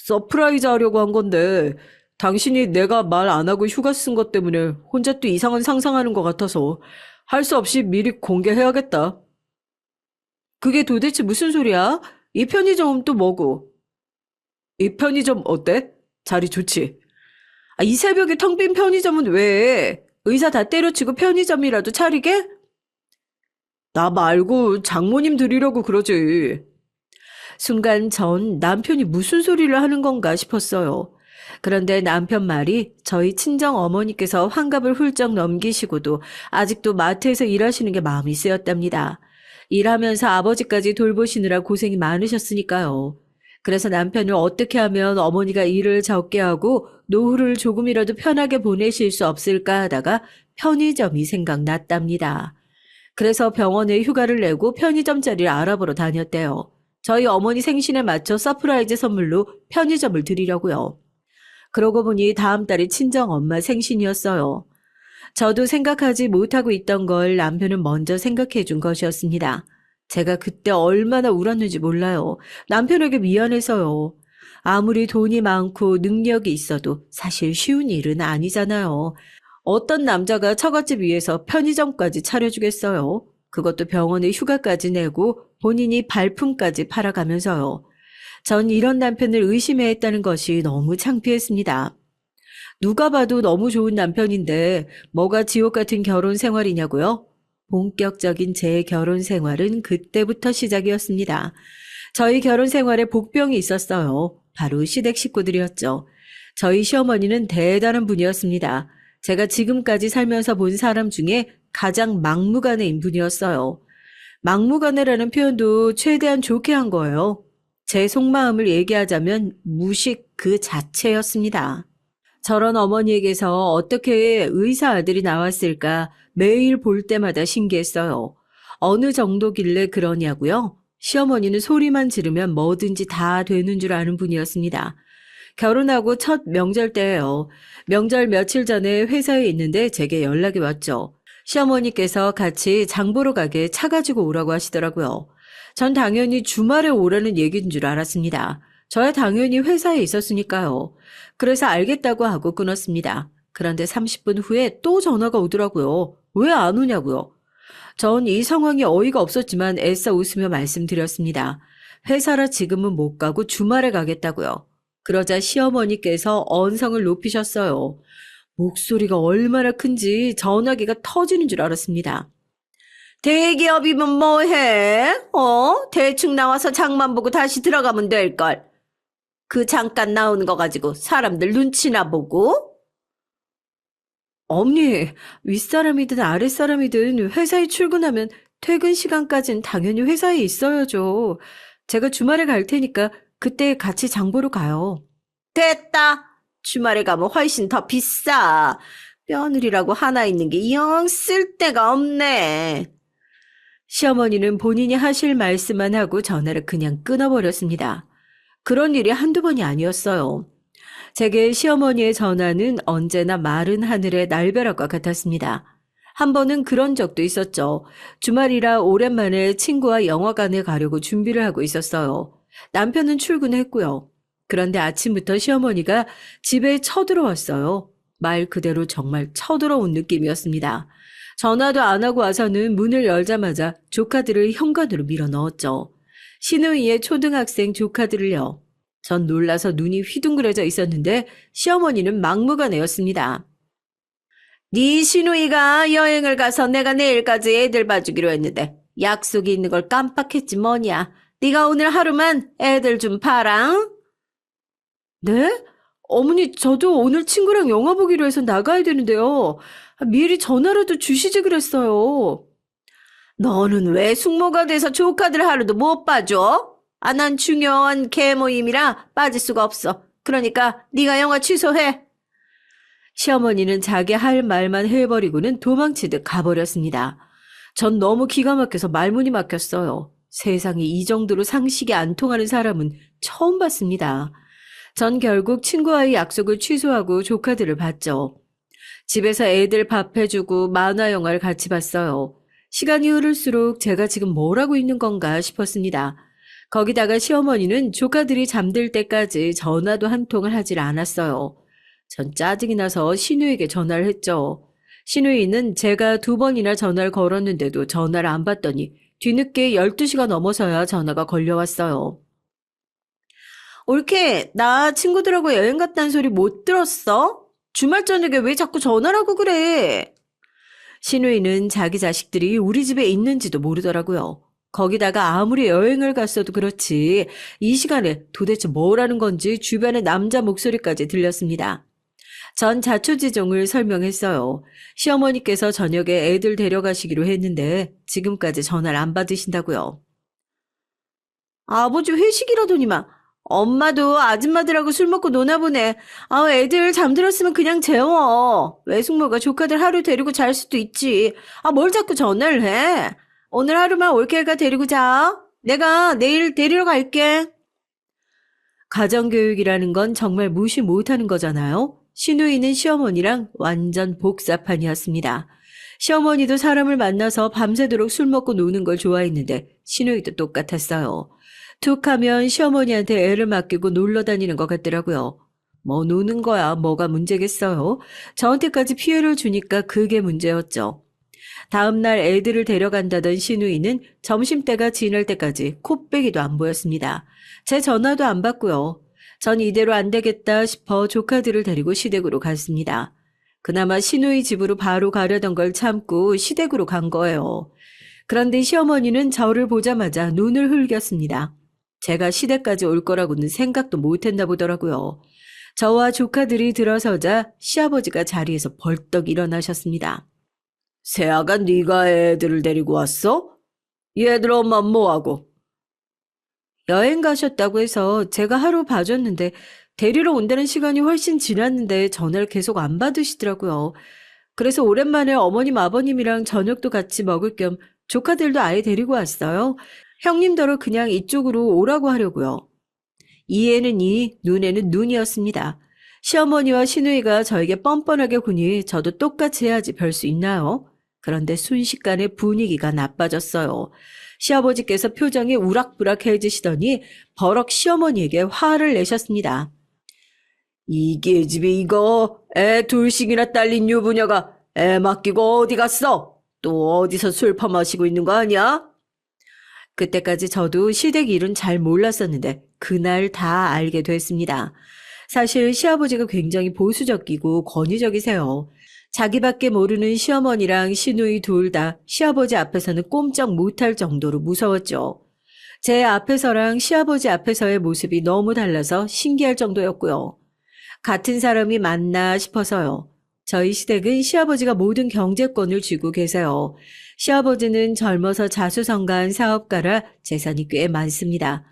[SPEAKER 1] 서프라이즈 하려고 한 건데 당신이 내가 말 안 하고 휴가 쓴 것 때문에 혼자 또 이상한 상상하는 것 같아서 할 수 없이 미리 공개해야겠다. 그게 도대체 무슨 소리야? 이 편의점은 또 뭐고? 이 편의점 어때? 자리 좋지? 이 새벽에 텅 빈 편의점은 왜? 의사 다 때려치고 편의점이라도 차리게? 나 말고 장모님 드리려고 그러지. 순간 전 남편이 무슨 소리를 하는 건가 싶었어요. 그런데 남편 말이 저희 친정 어머니께서 환갑을 훌쩍 넘기시고도 아직도 마트에서 일하시는 게 마음이 쓰였답니다. 일하면서 아버지까지 돌보시느라 고생이 많으셨으니까요. 그래서 남편을 어떻게 하면 어머니가 일을 적게 하고 노후를 조금이라도 편하게 보내실 수 없을까 하다가 편의점이 생각났답니다. 그래서 병원에 휴가를 내고 편의점 자리를 알아보러 다녔대요. 저희 어머니 생신에 맞춰 서프라이즈 선물로 편의점을 드리려고요. 그러고 보니 다음 달이 친정엄마 생신이었어요. 저도 생각하지 못하고 있던 걸 남편은 먼저 생각해 준 것이었습니다. 제가 그때 얼마나 울었는지 몰라요. 남편에게 미안해서요. 아무리 돈이 많고 능력이 있어도 사실 쉬운 일은 아니잖아요. 어떤 남자가 처갓집 위에서 편의점까지 차려주겠어요. 그것도 병원에 휴가까지 내고 본인이 발품까지 팔아가면서요. 전 이런 남편을 의심해야 했다는 것이 너무 창피했습니다. 누가 봐도 너무 좋은 남편인데 뭐가 지옥 같은 결혼 생활이냐고요? 본격적인 제 결혼 생활은 그때부터 시작이었습니다. 저희 결혼 생활에 복병이 있었어요. 바로 시댁 식구들이었죠. 저희 시어머니는 대단한 분이었습니다. 제가 지금까지 살면서 본 사람 중에 가장 막무가내인 분이었어요. 막무가내라는 표현도 최대한 좋게 한 거예요. 제 속마음을 얘기하자면 무식 그 자체였습니다. 저런 어머니에게서 어떻게 의사 아들이 나왔을까 매일 볼 때마다 신기했어요. 어느 정도길래 그러냐고요? 시어머니는 소리만 지르면 뭐든지 다 되는 줄 아는 분이었습니다. 결혼하고 첫 명절 때예요. 명절 며칠 전에 회사에 있는데 제게 연락이 왔죠. 시어머니께서 같이 장 보러 가게 차 가지고 오라고 하시더라고요. 전 당연히 주말에 오라는 얘기인 줄 알았습니다. 저야 당연히 회사에 있었으니까요. 그래서 알겠다고 하고 끊었습니다. 그런데 30분 후에 또 전화가 오더라고요. 왜 안 오냐고요. 전 이 상황이 어이가 없었지만 애써 웃으며 말씀드렸습니다. 회사라 지금은 못 가고 주말에 가겠다고요. 그러자 시어머니께서 언성을 높이셨어요. 목소리가 얼마나 큰지 전화기가 터지는 줄 알았습니다. 대기업이면 뭐해? 대충 나와서 장만 보고 다시 들어가면 될걸. 그 잠깐 나오는 거 가지고 사람들 눈치나 보고? 어머니, 윗사람이든 아랫사람이든 회사에 출근하면 퇴근 시간까진 당연히 회사에 있어야죠. 제가 주말에 갈 테니까 그때 같이 장 보러 가요. 됐다. 주말에 가면 훨씬 더 비싸. 며느리라고 하나 있는 게 영 쓸데가 없네. 시어머니는 본인이 하실 말씀만 하고 전화를 그냥 끊어버렸습니다. 그런 일이 한두 번이 아니었어요. 제게 시어머니의 전화는 언제나 마른 하늘의 날벼락과 같았습니다. 한 번은 그런 적도 있었죠. 주말이라 오랜만에 친구와 영화관에 가려고 준비를 하고 있었어요. 남편은 출근했고요. 그런데 아침부터 시어머니가 집에 쳐들어왔어요. 말 그대로 정말 쳐들어온 느낌이었습니다. 전화도 안 하고 와서는 문을 열자마자 조카들을 현관으로 밀어 넣었죠. 시누이의 초등학생 조카들을요. 전 놀라서 눈이 휘둥그레져 있었는데 시어머니는 막무가내였습니다. 네 시누이가 여행을 가서 내가 내일까지 애들 봐주기로 했는데 약속이 있는 걸 깜빡했지 뭐냐. 네가 오늘 하루만 애들 좀 봐라. 네? 어머니, 저도 오늘 친구랑 영화 보기로 해서 나가야 되는데요. 미리 전화라도 주시지 그랬어요.
[SPEAKER 2] 너는 왜 숙모가 돼서 조카들 하루도 못 봐줘? 아, 난 중요한 계모임이라 빠질 수가 없어. 그러니까 네가 영화 취소해.
[SPEAKER 1] 시어머니는 자기 할 말만 해버리고는 도망치듯 가버렸습니다. 전 너무 기가 막혀서 말문이 막혔어요. 세상에 이 정도로 상식이 안 통하는 사람은 처음 봤습니다. 전 결국 친구와의 약속을 취소하고 조카들을 봤죠. 집에서 애들 밥 해주고 만화 영화를 같이 봤어요. 시간이 흐를수록 제가 지금 뭘 하고 있는 건가 싶었습니다. 거기다가 시어머니는 조카들이 잠들 때까지 전화도 한 통을 하질 않았어요. 전 짜증이 나서 신우에게 전화를 했죠. 신우이는 제가 2번이나 전화를 걸었는데도 전화를 안 받더니 뒤늦게 12시가 넘어서야 전화가 걸려왔어요.
[SPEAKER 2] 올케, 나 친구들하고 여행 갔다는 소리 못 들었어? 주말 저녁에 왜 자꾸 전화를 하고 그래?
[SPEAKER 1] 신우이는 자기 자식들이 우리 집에 있는지도 모르더라고요. 거기다가 아무리 여행을 갔어도 그렇지 이 시간에 도대체 뭘 하는 건지 주변의 남자 목소리까지 들렸습니다. 전 자초지종을 설명했어요. 시어머니께서 저녁에 애들 데려가시기로 했는데 지금까지 전화를 안 받으신다고요.
[SPEAKER 2] 아버지 회식이라더니만. 엄마도 아줌마들하고 술 먹고 노나 보네. 아, 애들 잠들었으면 그냥 재워. 외숙모가 조카들 하루 데리고 잘 수도 있지. 아, 뭘 자꾸 전화를 해. 오늘 하루만 올케가 데리고 자. 내가 내일 데리러 갈게.
[SPEAKER 1] 가정교육이라는 건 정말 무시 못하는 거잖아요. 시누이는 시어머니랑 완전 복사판이었습니다. 시어머니도 사람을 만나서 밤새도록 술 먹고 노는 걸 좋아했는데 시누이도 똑같았어요. 툭 하면 시어머니한테 애를 맡기고 놀러 다니는 것 같더라고요. 뭐 노는 거야 뭐가 문제겠어요. 저한테까지 피해를 주니까 그게 문제였죠. 다음날 애들을 데려간다던 시누이는 점심때가 지날 때까지 코빼기도 안 보였습니다. 제 전화도 안 받고요. 전 이대로 안 되겠다 싶어 조카들을 데리고 시댁으로 갔습니다. 그나마 시누이 집으로 바로 가려던 걸 참고 시댁으로 간 거예요. 그런데 시어머니는 저를 보자마자 눈을 흘겼습니다. 제가 시댁까지 올 거라고는 생각도 못했나 보더라고요. 저와 조카들이 들어서자 시아버지가 자리에서 벌떡 일어나셨습니다.
[SPEAKER 2] 세아가 네가 애들을 데리고 왔어? 얘들 엄마 뭐하고?
[SPEAKER 1] 여행 가셨다고 해서 제가 하루 봐줬는데 데리러 온다는 시간이 훨씬 지났는데 전화를 계속 안 받으시더라고요. 그래서 오랜만에 어머님 아버님이랑 저녁도 같이 먹을 겸 조카들도 아예 데리고 왔어요. 형님더러 그냥 이쪽으로 오라고 하려고요. 이에는 이, 눈에는 눈이었습니다. 시어머니와 시누이가 저에게 뻔뻔하게 구니 저도 똑같이 해야지 별 수 있나요? 그런데 순식간에 분위기가 나빠졌어요. 시아버지께서 표정이 우락부락해지시더니 버럭 시어머니에게 화를 내셨습니다.
[SPEAKER 2] 이게 집에 이거 애 둘씩이나 딸린 유부녀가 애 맡기고 어디 갔어? 또 어디서 술 퍼마시고 있는 거 아니야?
[SPEAKER 1] 그때까지 저도 시댁 일은 잘 몰랐었는데 그날 다 알게 됐습니다. 사실 시아버지가 굉장히 보수적이고 권위적이세요. 자기밖에 모르는 시어머니랑 시누이 둘 다 시아버지 앞에서는 꼼짝 못할 정도로 무서웠죠. 제 앞에서랑 시아버지 앞에서의 모습이 너무 달라서 신기할 정도였고요. 같은 사람이 맞나 싶어서요. 저희 시댁은 시아버지가 모든 경제권을 쥐고 계세요. 시아버지는 젊어서 자수성가한 사업가라 재산이 꽤 많습니다.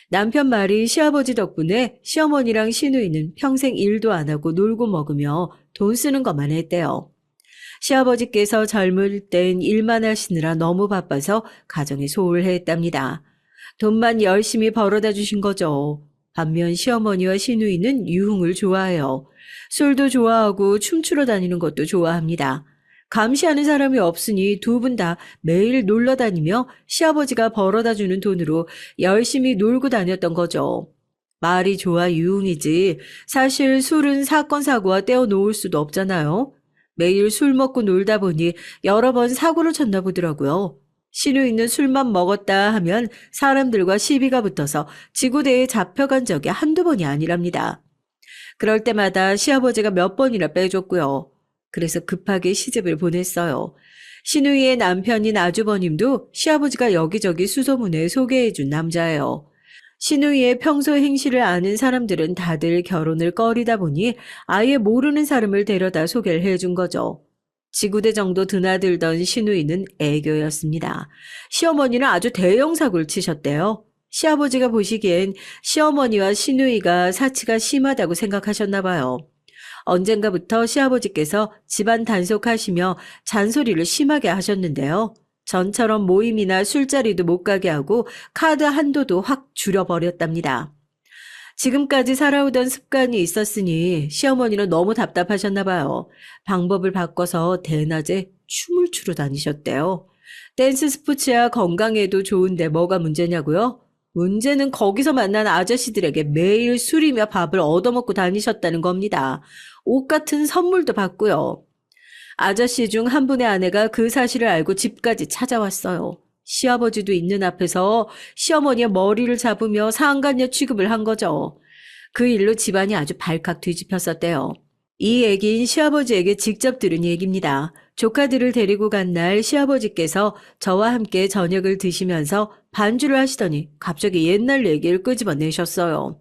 [SPEAKER 1] 남편 말이 시아버지 덕분에 시어머니랑 시누이는 평생 일도 안 하고 놀고 먹으며 돈 쓰는 것만 했대요. 시아버지께서 젊을 땐 일만 하시느라 너무 바빠서 가정에 소홀했답니다. 돈만 열심히 벌어다 주신 거죠. 반면 시어머니와 시누이는 유흥을 좋아해요. 술도 좋아하고 춤추러 다니는 것도 좋아합니다. 감시하는 사람이 없으니 두 분 다 매일 놀러 다니며 시아버지가 벌어다 주는 돈으로 열심히 놀고 다녔던 거죠. 말이 좋아 유흥이지 사실 술은 사건 사고와 떼어 놓을 수도 없잖아요. 매일 술 먹고 놀다 보니 여러 번 사고를 쳤나 보더라고요. 시누이는 술만 먹었다 하면 사람들과 시비가 붙어서 지구대에 잡혀간 적이 한두 번이 아니랍니다. 그럴 때마다 시아버지가 몇 번이나 빼줬고요. 그래서 급하게 시집을 보냈어요. 시누이의 남편인 아주버님도 시아버지가 여기저기 수소문에 소개해준 남자예요. 시누이의 평소 행실을 아는 사람들은 다들 결혼을 꺼리다 보니 아예 모르는 사람을 데려다 소개를 해준 거죠. 지구대 정도 드나들던 시누이는 애교였습니다. 시어머니는 아주 대형 사고를 치셨대요. 시아버지가 보시기엔 시어머니와 시누이가 사치가 심하다고 생각하셨나 봐요. 언젠가부터 시아버지께서 집안 단속하시며 잔소리를 심하게 하셨는데요. 전처럼 모임이나 술자리도 못 가게 하고 카드 한도도 확 줄여버렸답니다. 지금까지 살아오던 습관이 있었으니 시어머니는 너무 답답하셨나 봐요. 방법을 바꿔서 대낮에 춤을 추러 다니셨대요. 댄스 스포츠야 건강에도 좋은데 뭐가 문제냐고요? 문제는 거기서 만난 아저씨들에게 매일 술이며 밥을 얻어먹고 다니셨다는 겁니다. 옷 같은 선물도 받고요. 아저씨 중 한 분의 아내가 그 사실을 알고 집까지 찾아왔어요. 시아버지도 있는 앞에서 시어머니의 머리를 잡으며 상간녀 취급을 한 거죠. 그 일로 집안이 아주 발칵 뒤집혔었대요. 이 얘기인 시아버지에게 직접 들은 얘기입니다. 조카들을 데리고 간 날 시아버지께서 저와 함께 저녁을 드시면서 반주를 하시더니 갑자기 옛날 얘기를 끄집어내셨어요.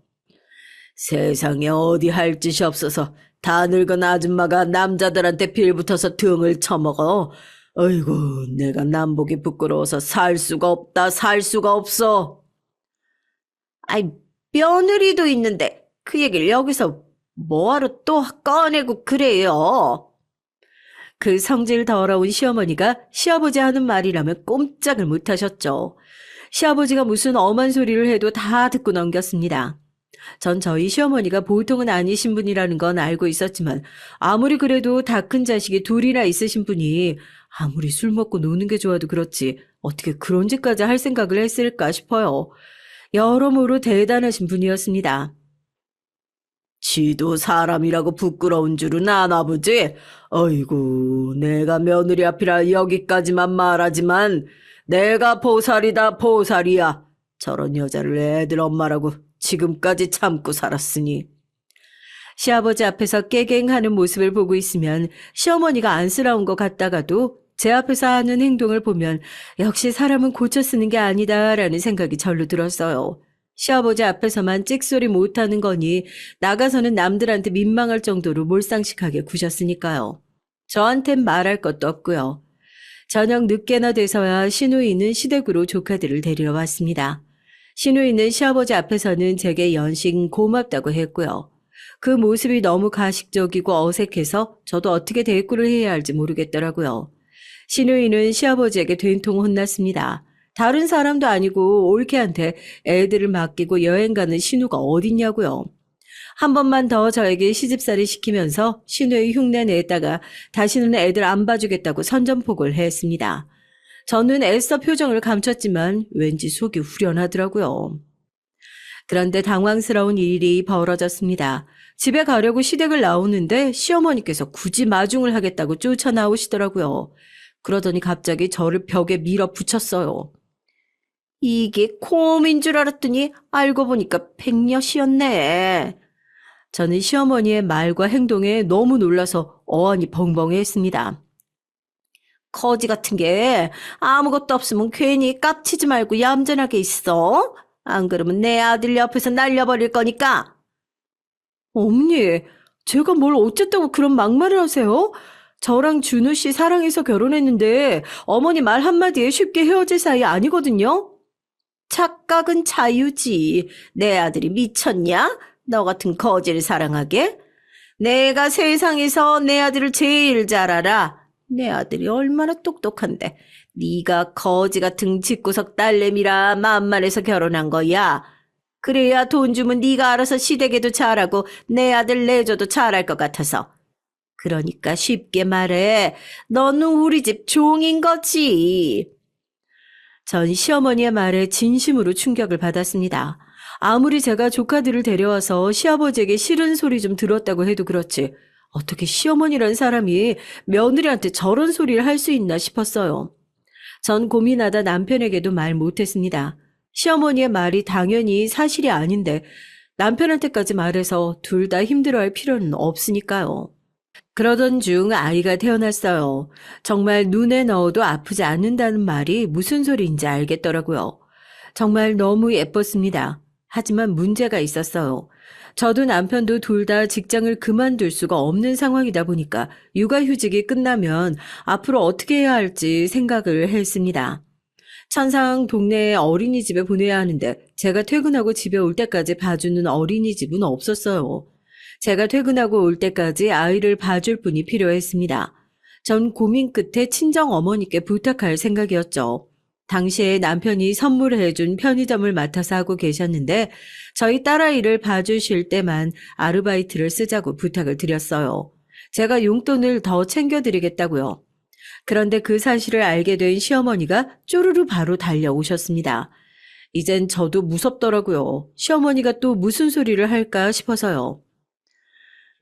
[SPEAKER 1] 세상에 어디 할 짓이 없어서 다 늙은 아줌마가 남자들한테 빌붙어서 등을 쳐먹어. 어이구, 내가 남보기 부끄러워서 살 수가 없다, 살 수가 없어.
[SPEAKER 2] 아이, 며느리도 있는데 그 얘기를 여기서 뭐하러 또 꺼내고 그래요?
[SPEAKER 1] 그 성질 더러운 시어머니가 시아버지 하는 말이라면 꼼짝을 못하셨죠. 시아버지가 무슨 엄한 소리를 해도 다 듣고 넘겼습니다. 전 저희 시어머니가 보통은 아니신 분이라는 건 알고 있었지만 아무리 그래도 다 큰 자식이 둘이나 있으신 분이 아무리 술 먹고 노는 게 좋아도 그렇지 어떻게 그런 짓까지 할 생각을 했을까 싶어요. 여러모로 대단하신 분이었습니다.
[SPEAKER 2] 지도 사람이라고 부끄러운 줄은 아나 보지? 어이구, 내가 며느리 앞이라 여기까지만 말하지만 내가 보살이다, 보살이야. 저런 여자를 애들 엄마라고 지금까지 참고 살았으니.
[SPEAKER 1] 시아버지 앞에서 깨갱하는 모습을 보고 있으면 시어머니가 안쓰러운 것 같다가도 제 앞에서 하는 행동을 보면 역시 사람은 고쳐 쓰는 게 아니다라는 생각이 절로 들었어요. 시아버지 앞에서만 찍소리 못하는 거니 나가서는 남들한테 민망할 정도로 몰상식하게 구셨으니까요. 저한텐 말할 것도 없고요. 저녁 늦게나 돼서야 시누이는 시댁으로 조카들을 데리러 왔습니다. 시누이는 시아버지 앞에서는 제게 연신 고맙다고 했고요. 그 모습이 너무 가식적이고 어색해서 저도 어떻게 대꾸를 해야 할지 모르겠더라고요. 시누이는 시아버지에게 된통 혼났습니다. 다른 사람도 아니고 올케한테 애들을 맡기고 여행 가는 신우가 어딨냐고요. 한 번만 더 저에게 시집살이 시키면서 신우의 흉내 냈다가 다시는 애들 안 봐주겠다고 선전포고를 했습니다. 저는 애써 표정을 감췄지만 왠지 속이 후련하더라고요. 그런데 당황스러운 일이 벌어졌습니다. 집에 가려고 시댁을 나오는데 시어머니께서 굳이 마중을 하겠다고 쫓아나오시더라고요. 그러더니 갑자기 저를 벽에 밀어붙였어요.
[SPEAKER 2] 이게 콤인 줄 알았더니 알고 보니까 백녀시였네.
[SPEAKER 1] 저는 시어머니의 말과 행동에 너무 놀라서 어안이 벙벙했습니다.
[SPEAKER 2] 거지 같은 게 아무것도 없으면 괜히 깝치지 말고 얌전하게 있어. 안 그러면 내 아들 옆에서 날려버릴 거니까.
[SPEAKER 1] 어머니, 제가 뭘 어쨌다고 그런 막말을 하세요? 저랑 준우 씨 사랑해서 결혼했는데 어머니 말 한마디에 쉽게 헤어질 사이 아니거든요?
[SPEAKER 2] 착각은 자유지. 내 아들이 미쳤냐? 너 같은 거지를 사랑하게? 내가 세상에서 내 아들을 제일 잘 알아. 내 아들이 얼마나 똑똑한데. 네가 거지 같은 집구석 딸내미라 만만해서 결혼한 거야. 그래야 돈 주면 네가 알아서 시댁에도 잘하고 내 아들 내줘도 잘할 것 같아서. 그러니까 쉽게 말해. 너는 우리 집 종인 거지.
[SPEAKER 1] 전 시어머니의 말에 진심으로 충격을 받았습니다. 아무리 제가 조카들을 데려와서 시아버지에게 싫은 소리 좀 들었다고 해도 그렇지 어떻게 시어머니란 사람이 며느리한테 저런 소리를 할 수 있나 싶었어요. 전 고민하다 남편에게도 말 못했습니다. 시어머니의 말이 당연히 사실이 아닌데 남편한테까지 말해서 둘 다 힘들어할 필요는 없으니까요. 그러던 중 아이가 태어났어요. 정말 눈에 넣어도 아프지 않는다는 말이 무슨 소리인지 알겠더라고요. 정말 너무 예뻤습니다. 하지만 문제가 있었어요. 저도 남편도 둘 다 직장을 그만둘 수가 없는 상황이다 보니까 육아휴직이 끝나면 앞으로 어떻게 해야 할지 생각을 했습니다. 천상 동네의 어린이집에 보내야 하는데 제가 퇴근하고 집에 올 때까지 봐주는 어린이집은 없었어요. 제가 퇴근하고 올 때까지 아이를 봐줄 분이 필요했습니다. 전 고민 끝에 친정 어머니께 부탁할 생각이었죠. 당시에 남편이 선물해준 편의점을 맡아서 하고 계셨는데 저희 딸아이를 봐주실 때만 아르바이트를 쓰자고 부탁을 드렸어요. 제가 용돈을 더 챙겨드리겠다고요. 그런데 그 사실을 알게 된 시어머니가 쪼르르 바로 달려오셨습니다. 이젠 저도 무섭더라고요. 시어머니가 또 무슨 소리를 할까 싶어서요.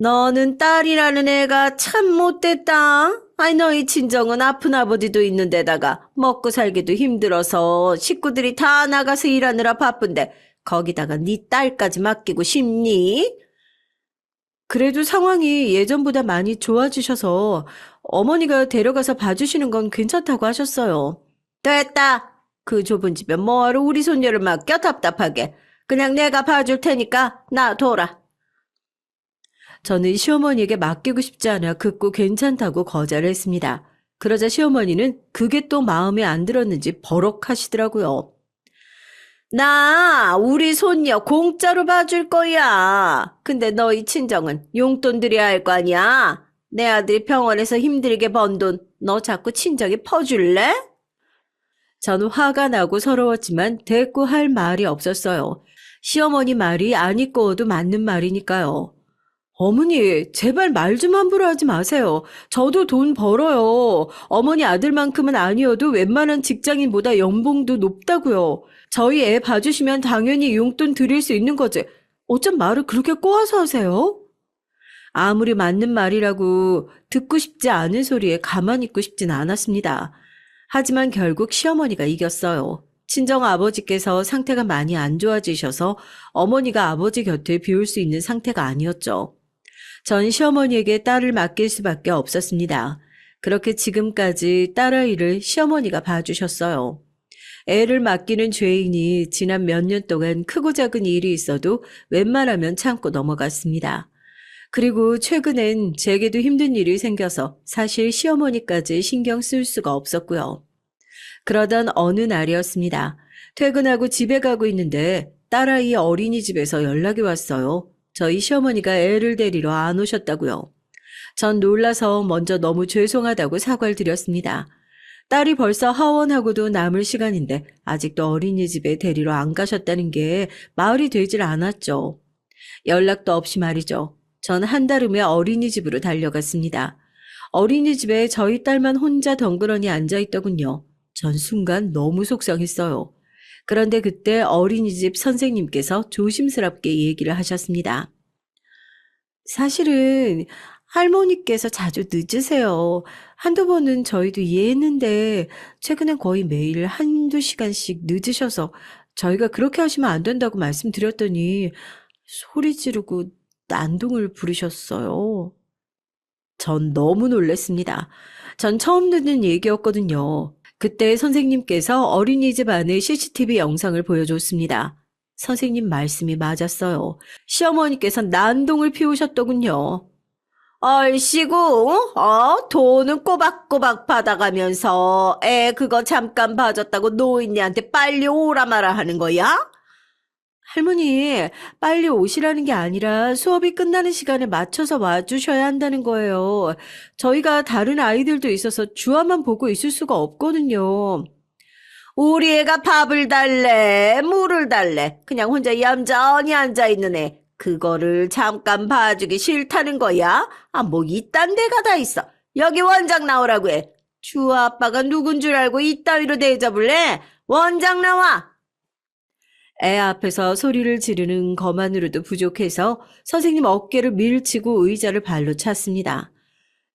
[SPEAKER 2] 너는 딸이라는 애가 참 못됐다. 아이, 너희 친정은 아픈 아버지도 있는데다가 먹고 살기도 힘들어서 식구들이 다 나가서 일하느라 바쁜데 거기다가 네 딸까지 맡기고 싶니?
[SPEAKER 1] 그래도 상황이 예전보다 많이 좋아지셔서 어머니가 데려가서 봐주시는 건 괜찮다고 하셨어요.
[SPEAKER 2] 됐다. 그 좁은 집에 뭐하러 우리 손녀를 맡겨 답답하게. 그냥 내가 봐줄 테니까 놔둬라.
[SPEAKER 1] 저는 시어머니에게 맡기고 싶지 않아 극구 괜찮다고 거절했습니다. 그러자 시어머니는 그게 또 마음에 안 들었는지 버럭하시더라고요.
[SPEAKER 2] 나 우리 손녀 공짜로 봐줄 거야. 근데 너희 친정은 용돈 드려야 할 거 아니야? 내 아들이 병원에서 힘들게 번 돈 너 자꾸 친정에 퍼줄래?
[SPEAKER 1] 저는 화가 나고 서러웠지만 대꾸할 말이 없었어요. 시어머니 말이 안 있고도 맞는 말이니까요. 어머니, 제발 말 좀 함부로 하지 마세요. 저도 돈 벌어요. 어머니 아들만큼은 아니어도 웬만한 직장인보다 연봉도 높다고요. 저희 애 봐주시면 당연히 용돈 드릴 수 있는 거지. 어쩜 말을 그렇게 꼬아서 하세요? 아무리 맞는 말이라고 듣고 싶지 않은 소리에 가만히 있고 싶진 않았습니다. 하지만 결국 시어머니가 이겼어요. 친정 아버지께서 상태가 많이 안 좋아지셔서 어머니가 아버지 곁에 비울 수 있는 상태가 아니었죠. 전 시어머니에게 딸을 맡길 수밖에 없었습니다. 그렇게 지금까지 딸아이를 시어머니가 봐주셨어요. 애를 맡기는 죄인이 지난 몇 년 동안 크고 작은 일이 있어도 웬만하면 참고 넘어갔습니다. 그리고 최근엔 제게도 힘든 일이 생겨서 사실 시어머니까지 신경 쓸 수가 없었고요. 그러던 어느 날이었습니다. 퇴근하고 집에 가고 있는데 딸아이 어린이집에서 연락이 왔어요. 저희 시어머니가 애를 데리러 안 오셨다고요. 전 놀라서 먼저 너무 죄송하다고 사과를 드렸습니다. 딸이 벌써 하원하고도 남을 시간인데 아직도 어린이집에 데리러 안 가셨다는 게 말이 되질 않았죠. 연락도 없이 말이죠. 전 한 달 후에 어린이집으로 달려갔습니다. 어린이집에 저희 딸만 혼자 덩그러니 앉아있더군요. 전 순간 너무 속상했어요. 그런데 그때 어린이집 선생님께서 조심스럽게 얘기를 하셨습니다. 사실은 할머니께서 자주 늦으세요. 한두 번은 저희도 이해했는데 최근엔 거의 매일 한두 시간씩 늦으셔서 저희가 그렇게 하시면 안 된다고 말씀드렸더니 소리 지르고 난동을 부리셨어요. 전 너무 놀랐습니다. 전 처음 듣는 얘기였거든요. 그때 선생님께서 어린이집 안의 CCTV 영상을 보여줬습니다. 선생님 말씀이 맞았어요. 시어머니께서 난동을 피우셨더군요.
[SPEAKER 2] 얼씨구, 돈은 꼬박꼬박 받아가면서 애 그거 잠깐 봐줬다고 노인네한테 빨리 오라 마라 하는 거야?
[SPEAKER 1] 할머니, 빨리 오시라는 게 아니라 수업이 끝나는 시간에 맞춰서 와주셔야 한다는 거예요. 저희가 다른 아이들도 있어서 주화만 보고 있을 수가 없거든요.
[SPEAKER 2] 우리 애가 밥을 달래, 물을 달래. 그냥 혼자 얌전히 앉아있는 애. 그거를 잠깐 봐주기 싫다는 거야? 뭐 이딴 데가 다 있어. 여기 원장 나오라고 해. 주 아빠가 누군 줄 알고 이따위로 대접을 해? 원장 나와!
[SPEAKER 1] 애 앞에서 소리를 지르는 것만으로도 부족해서 선생님 어깨를 밀치고 의자를 발로 찼습니다.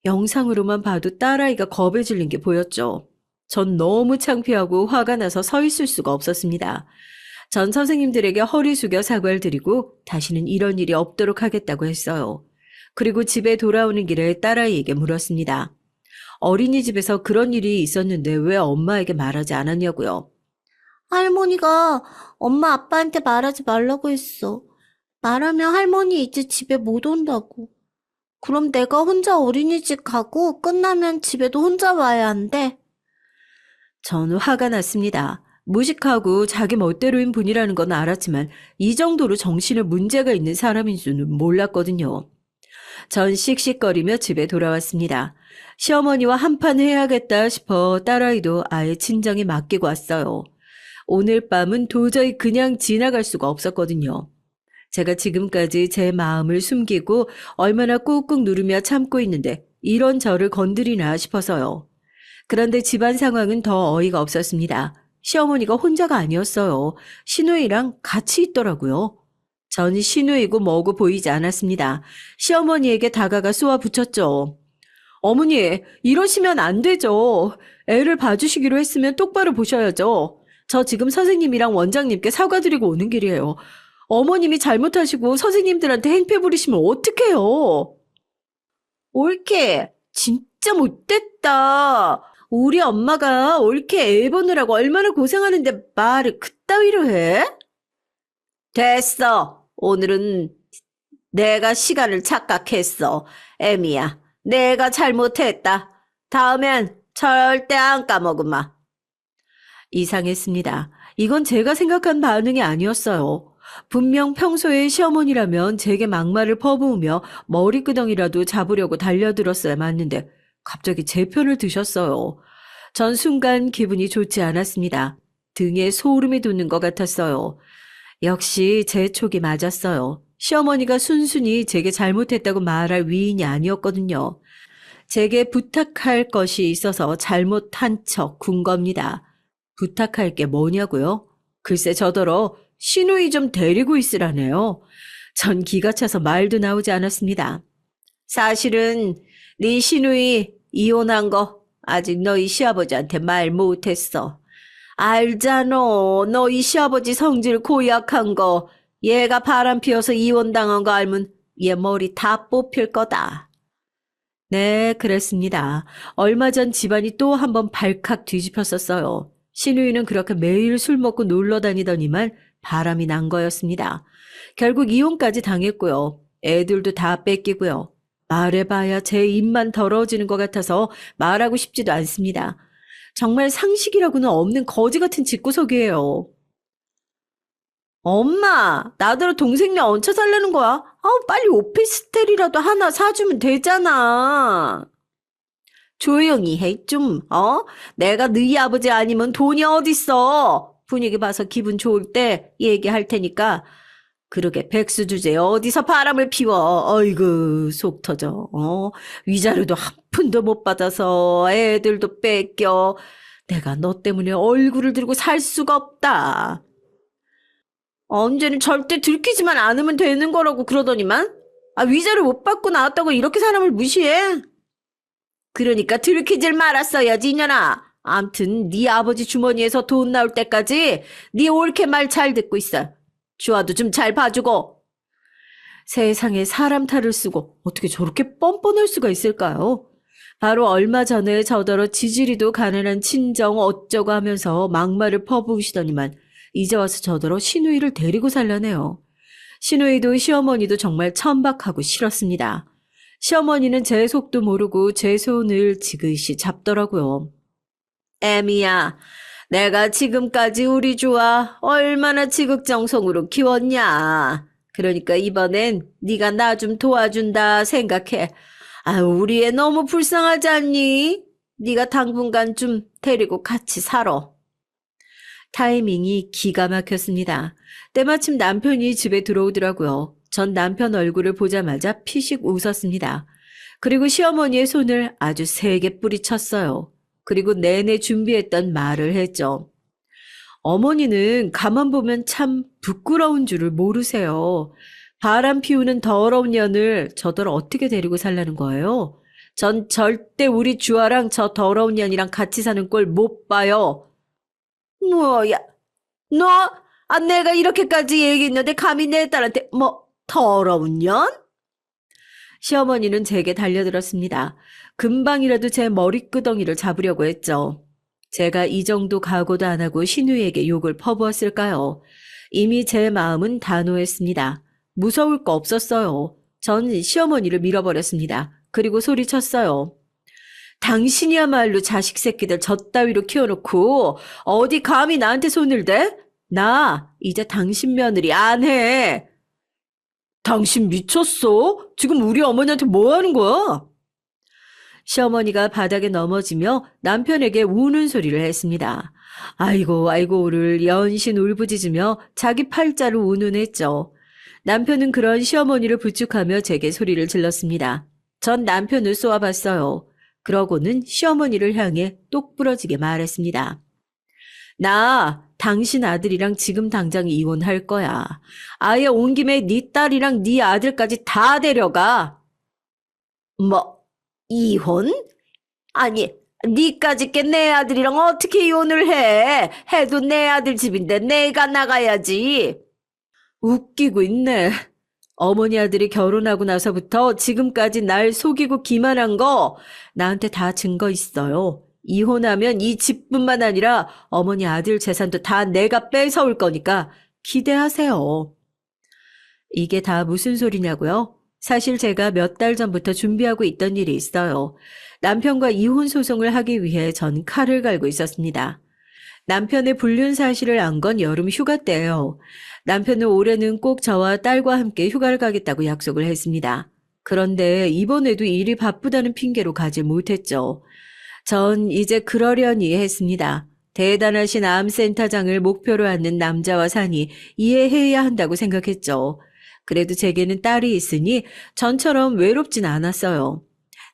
[SPEAKER 1] 영상으로만 봐도 딸아이가 겁에 질린 게 보였죠. 전 너무 창피하고 화가 나서 서 있을 수가 없었습니다. 전 선생님들에게 허리 숙여 사과를 드리고 다시는 이런 일이 없도록 하겠다고 했어요. 그리고 집에 돌아오는 길에 딸아이에게 물었습니다. 어린이집에서 그런 일이 있었는데 왜 엄마에게 말하지 않았냐고요.
[SPEAKER 2] 할머니가 엄마 아빠한테 말하지 말라고 했어. 말하면 할머니 이제 집에 못 온다고. 그럼 내가 혼자 어린이집 가고 끝나면 집에도 혼자 와야 한대.
[SPEAKER 1] 전 화가 났습니다. 무식하고 자기 멋대로인 분이라는 건 알았지만 이 정도로 정신에 문제가 있는 사람인 줄은 몰랐거든요. 전 씩씩거리며 집에 돌아왔습니다. 시어머니와 한판 해야겠다 싶어 딸아이도 아예 친정에 맡기고 왔어요. 오늘 밤은 도저히 그냥 지나갈 수가 없었거든요. 제가 지금까지 제 마음을 숨기고 얼마나 꾹꾹 누르며 참고 있는데 이런 저를 건드리나 싶어서요. 그런데 집안 상황은 더 어이가 없었습니다. 시어머니가 혼자가 아니었어요. 시누이랑 같이 있더라고요. 전 시누이고 뭐고 보이지 않았습니다. 시어머니에게 다가가 쏘아붙였죠. 어머니, 이러시면 안 되죠. 애를 봐주시기로 했으면 똑바로 보셔야죠. 저 지금 선생님이랑 원장님께 사과드리고 오는 길이에요. 어머님이 잘못하시고 선생님들한테 행패 부리시면 어떡해요?
[SPEAKER 2] 옳게, 진짜 못됐다. 우리 엄마가 옳게 애 보느라고 얼마나 고생하는데 말을 그따위로 해? 됐어. 오늘은 내가 시간을 착각했어. 애미야, 내가 잘못했다. 다음엔 절대 안 까먹으마.
[SPEAKER 1] 이상했습니다. 이건 제가 생각한 반응이 아니었어요. 분명 평소에 시어머니라면 제게 막말을 퍼부으며 머리끄덩이라도 잡으려고 달려들었어야 맞는데 갑자기 제 편을 드셨어요. 전 순간 기분이 좋지 않았습니다. 등에 소름이 돋는 것 같았어요. 역시 제 촉이 맞았어요. 시어머니가 순순히 제게 잘못했다고 말할 위인이 아니었거든요. 제게 부탁할 것이 있어서 잘못한 척 군 겁니다. 부탁할 게 뭐냐고요? 글쎄 저더러 시누이 좀 데리고 있으라네요. 전 기가 차서 말도 나오지 않았습니다.
[SPEAKER 2] 사실은 네 시누이 이혼한 거 아직 너희 시아버지한테 말 못했어. 알잖아. 너희 시아버지 성질 고약한 거. 얘가 바람 피워서 이혼당한 거 알면 얘 머리 다 뽑힐 거다.
[SPEAKER 1] 네, 그랬습니다. 얼마 전 집안이 또 한 번 발칵 뒤집혔었어요. 시누이는 그렇게 매일 술 먹고 놀러 다니더니만 바람이 난 거였습니다. 결국 이혼까지 당했고요. 애들도 다 뺏기고요. 말해봐야 제 입만 더러워지는 것 같아서 말하고 싶지도 않습니다. 정말 상식이라고는 없는 거지 같은 집구석이에요.
[SPEAKER 2] 엄마, 나더러 동생네 얹혀 살려는 거야? 아우, 빨리 오피스텔이라도 하나 사주면 되잖아. 조용히 해, 좀, 내가 너희 아버지 아니면 돈이 어딨어. 분위기 봐서 기분 좋을 때 얘기할 테니까. 그러게 백수 주제에 어디서 바람을 피워. 어이구, 속 터져. 위자료도 한 푼도 못 받아서 애들도 뺏겨. 내가 너 때문에 얼굴을 들고 살 수가 없다. 언제는 절대 들키지만 않으면 되는 거라고 그러더니만. 위자료 못 받고 나왔다고 이렇게 사람을 무시해? 그러니까 들키질 말았어야지, 이년아. 암튼 네 아버지 주머니에서 돈 나올 때까지 네 옳게 말 잘 듣고 있어. 주아도 좀 잘 봐주고.
[SPEAKER 1] 세상에 사람 탈을 쓰고 어떻게 저렇게 뻔뻔할 수가 있을까요? 바로 얼마 전에 저더러 지지리도 가난한 친정 어쩌고 하면서 막말을 퍼부으시더니만 이제 와서 저더러 시누이를 데리고 살려네요. 시누이도 시어머니도 정말 천박하고 싫었습니다. 시어머니는 제 속도 모르고 제 손을 지그시 잡더라고요.
[SPEAKER 2] 애미야, 내가 지금까지 우리 주아 얼마나 지극정성으로 키웠냐. 그러니까 이번엔 네가 나 좀 도와준다 생각해. 우리 애 너무 불쌍하지 않니? 네가 당분간 좀 데리고 같이 살아.
[SPEAKER 1] 타이밍이 기가 막혔습니다. 때마침 남편이 집에 들어오더라고요. 전 남편 얼굴을 보자마자 피식 웃었습니다. 그리고 시어머니의 손을 아주 세게 뿌리쳤어요. 그리고 내내 준비했던 말을 했죠. 어머니는 가만 보면 참 부끄러운 줄을 모르세요. 바람 피우는 더러운 년을 저더러 어떻게 데리고 살라는 거예요? 전 절대 우리 주아랑 저 더러운 년이랑 같이 사는 꼴 못 봐요.
[SPEAKER 2] 뭐야, 너? 내가 이렇게까지 얘기했는데 감히 내 딸한테 더러운 년?
[SPEAKER 1] 시어머니는 제게 달려들었습니다. 금방이라도 제 머리끄덩이를 잡으려고 했죠. 제가 이 정도 각오도 안 하고 시누이에게 욕을 퍼부었을까요? 이미 제 마음은 단호했습니다.
[SPEAKER 2] 무서울 거 없었어요. 전 시어머니를 밀어버렸습니다. 그리고 소리쳤어요. 당신이야말로 자식 새끼들 젖따위로 키워놓고 어디 감히 나한테 손을 대? 나 이제 당신 며느리 안 해. 당신 미쳤어? 지금 우리 어머니한테 뭐 하는 거야? 시어머니가 바닥에 넘어지며 남편에게 우는 소리를 했습니다. 아이고 아이고를 연신 울부짖으며 자기 팔자로 운운했죠. 남편은 그런 시어머니를 부축하며 제게 소리를 질렀습니다. 전 남편을 쏘아봤어요. 그러고는 시어머니를 향해 똑부러지게 말했습니다. 나 당신 아들이랑 지금 당장 이혼할 거야. 아예 온 김에 네 딸이랑 네 아들까지 다 데려가. 뭐 이혼? 아니 니까짓 게 내 아들이랑 어떻게 이혼을 해? 해도 내 아들 집인데 내가 나가야지. 웃기고 있네. 어머니 아들이 결혼하고 나서부터 지금까지 날 속이고 기만한 거 나한테 다 증거 있어요. 이혼하면 이 집뿐만 아니라 어머니 아들 재산도 다 내가 뺏어올 거니까 기대하세요. 이게 다 무슨 소리냐고요? 사실 제가 몇 달 전부터 준비하고 있던 일이 있어요. 남편과 이혼 소송을 하기 위해 전 칼을 갈고 있었습니다. 남편의 불륜 사실을 안 건 여름 휴가 때예요. 남편은 올해는 꼭 저와 딸과 함께 휴가를 가겠다고 약속을 했습니다. 그런데 이번에도 일이 바쁘다는 핑계로 가지 못했죠. 전 이제 그러려니 했습니다. 대단하신 암센터장을 목표로 하는 남자와 사니 이해해야 한다고 생각했죠. 그래도 제게는 딸이 있으니 전처럼 외롭진 않았어요.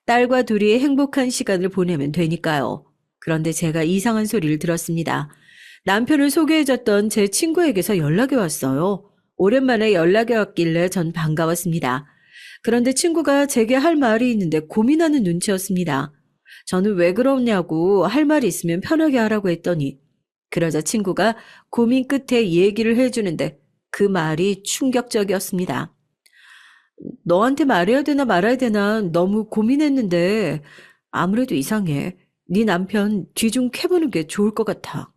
[SPEAKER 2] 딸과 둘이 행복한 시간을 보내면 되니까요. 그런데 제가 이상한 소리를 들었습니다. 남편을 소개해줬던 제 친구에게서 연락이 왔어요. 오랜만에 연락이 왔길래 전 반가웠습니다. 그런데 친구가 제게 할 말이 있는데 고민하는 눈치였습니다. 저는 왜 그러냐고 할 말이 있으면 편하게 하라고 했더니 그러자 친구가 고민 끝에 얘기를 해주는데 그 말이 충격적이었습니다. 너한테 말해야 되나 말아야 되나 너무 고민했는데 아무래도 이상해. 네 남편 뒤 좀 캐보는 게 좋을 것 같아.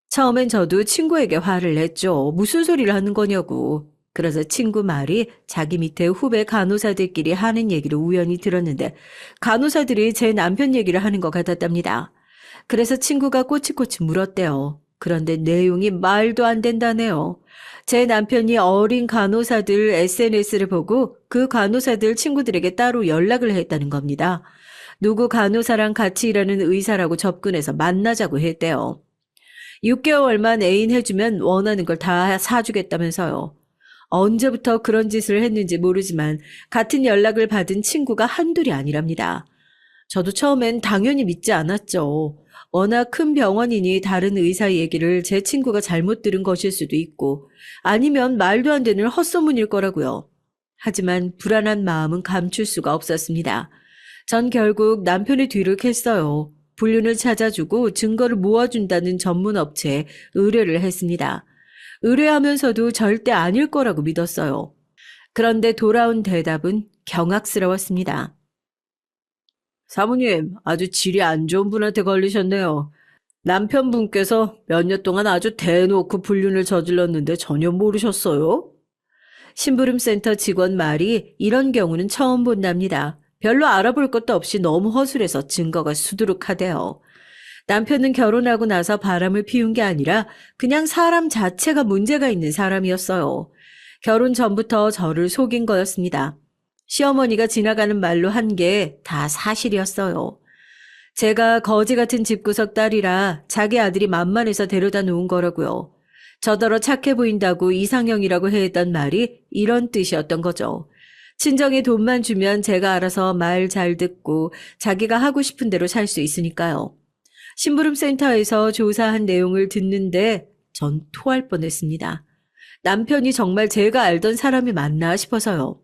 [SPEAKER 2] 처음엔 저도 친구에게 화를 냈죠. 무슨 소리를 하는 거냐고. 그래서 친구 말이 자기 밑에 후배 간호사들끼리 하는 얘기를 우연히 들었는데 간호사들이 제 남편 얘기를 하는 것 같았답니다. 그래서 친구가 꼬치꼬치 물었대요. 그런데 내용이 말도 안 된다네요. 제 남편이 어린 간호사들 SNS를 보고 그 간호사들 친구들에게 따로 연락을 했다는 겁니다. 누구 간호사랑 같이 일하는 의사라고 접근해서 만나자고 했대요. 6개월만 애인 해주면 원하는 걸 다 사주겠다면서요. 언제부터 그런 짓을 했는지 모르지만 같은 연락을 받은 친구가 한둘이 아니랍니다. 저도 처음엔 당연히 믿지 않았죠. 워낙 큰 병원이니 다른 의사 얘기를 제 친구가 잘못 들은 것일 수도 있고 아니면 말도 안 되는 헛소문일 거라고요. 하지만 불안한 마음은 감출 수가 없었습니다. 전 결국 남편의 뒤를 캤어요. 불륜을 찾아주고 증거를 모아준다는 전문 업체에 의뢰를 했습니다. 의뢰하면서도 절대 아닐 거라고 믿었어요. 그런데 돌아온 대답은 경악스러웠습니다. 사모님, 아주 질이 안 좋은 분한테 걸리셨네요. 남편분께서 몇 년 동안 아주 대놓고 불륜을 저질렀는데 전혀 모르셨어요? 심부름센터 직원 말이 이런 경우는 처음 본답니다. 별로 알아볼 것도 없이 너무 허술해서 증거가 수두룩하대요. 남편은 결혼하고 나서 바람을 피운 게 아니라 그냥 사람 자체가 문제가 있는 사람이었어요. 결혼 전부터 저를 속인 거였습니다. 시어머니가 지나가는 말로 한 게 다 사실이었어요. 제가 거지 같은 집구석 딸이라 자기 아들이 만만해서 데려다 놓은 거라고요. 저더러 착해 보인다고 이상형이라고 했던 말이 이런 뜻이었던 거죠. 친정에 돈만 주면 제가 알아서 말 잘 듣고 자기가 하고 싶은 대로 살 수 있으니까요. 심부름센터에서 조사한 내용을 듣는데 전 토할 뻔했습니다. 남편이 정말 제가 알던 사람이 맞나 싶어서요.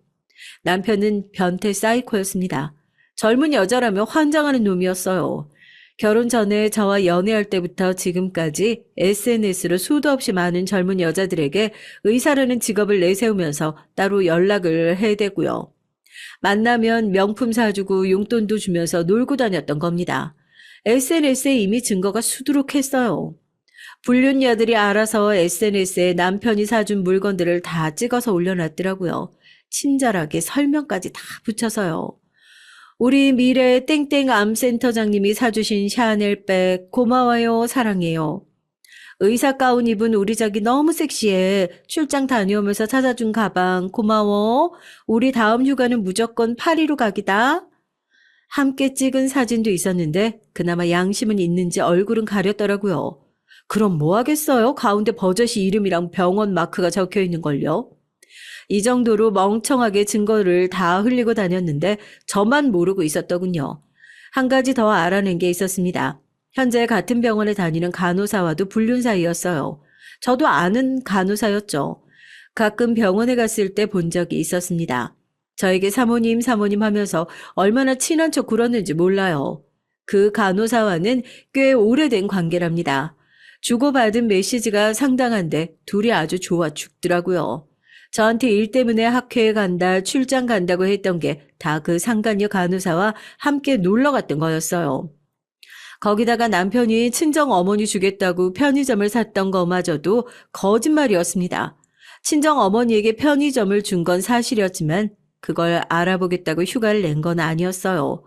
[SPEAKER 2] 남편은 변태 사이코였습니다. 젊은 여자라며 환장하는 놈이었어요. 결혼 전에 저와 연애할 때부터 지금까지 SNS로 수도 없이 많은 젊은 여자들에게 의사라는 직업을 내세우면서 따로 연락을 해대고요. 만나면 명품 사주고 용돈도 주면서 놀고 다녔던 겁니다. SNS에 이미 증거가 수두룩했어요.
[SPEAKER 1] 불륜녀들이 알아서 SNS에 남편이 사준 물건들을 다 찍어서 올려놨더라고요. 친절하게 설명까지 다 붙여서요. 우리 미래 땡땡 암센터장님이 사주신 샤넬백 고마워요, 사랑해요. 의사 가운 입은 우리 자기 너무 섹시해. 출장 다녀오면서 찾아준 가방 고마워. 우리 다음 휴가는 무조건 파리로 가기다. 함께 찍은 사진도 있었는데 그나마 양심은 있는지 얼굴은 가렸더라고요. 그럼 뭐 하겠어요? 가운데 버젓이 이름이랑 병원 마크가 적혀 있는걸요. 이 정도로 멍청하게 증거를 다 흘리고 다녔는데 저만 모르고 있었더군요. 한 가지 더 알아낸 게 있었습니다. 현재 같은 병원에 다니는 간호사와도 불륜 사이였어요. 저도 아는 간호사였죠. 가끔 병원에 갔을 때 본 적이 있었습니다. 저에게 사모님 하면서 얼마나 친한 척 굴었는지 몰라요. 그 간호사와는 꽤 오래된 관계랍니다. 주고받은 메시지가 상당한데 둘이 아주 좋아 죽더라고요. 저한테 일 때문에 학회에 간다, 출장 간다고 했던 게 다 그 상간녀 간호사와 함께 놀러 갔던 거였어요. 거기다가 남편이 친정 어머니 주겠다고 편의점을 샀던 거마저도 거짓말이었습니다. 친정 어머니에게 편의점을 준 건 사실이었지만 그걸 알아보겠다고 휴가를 낸 건 아니었어요.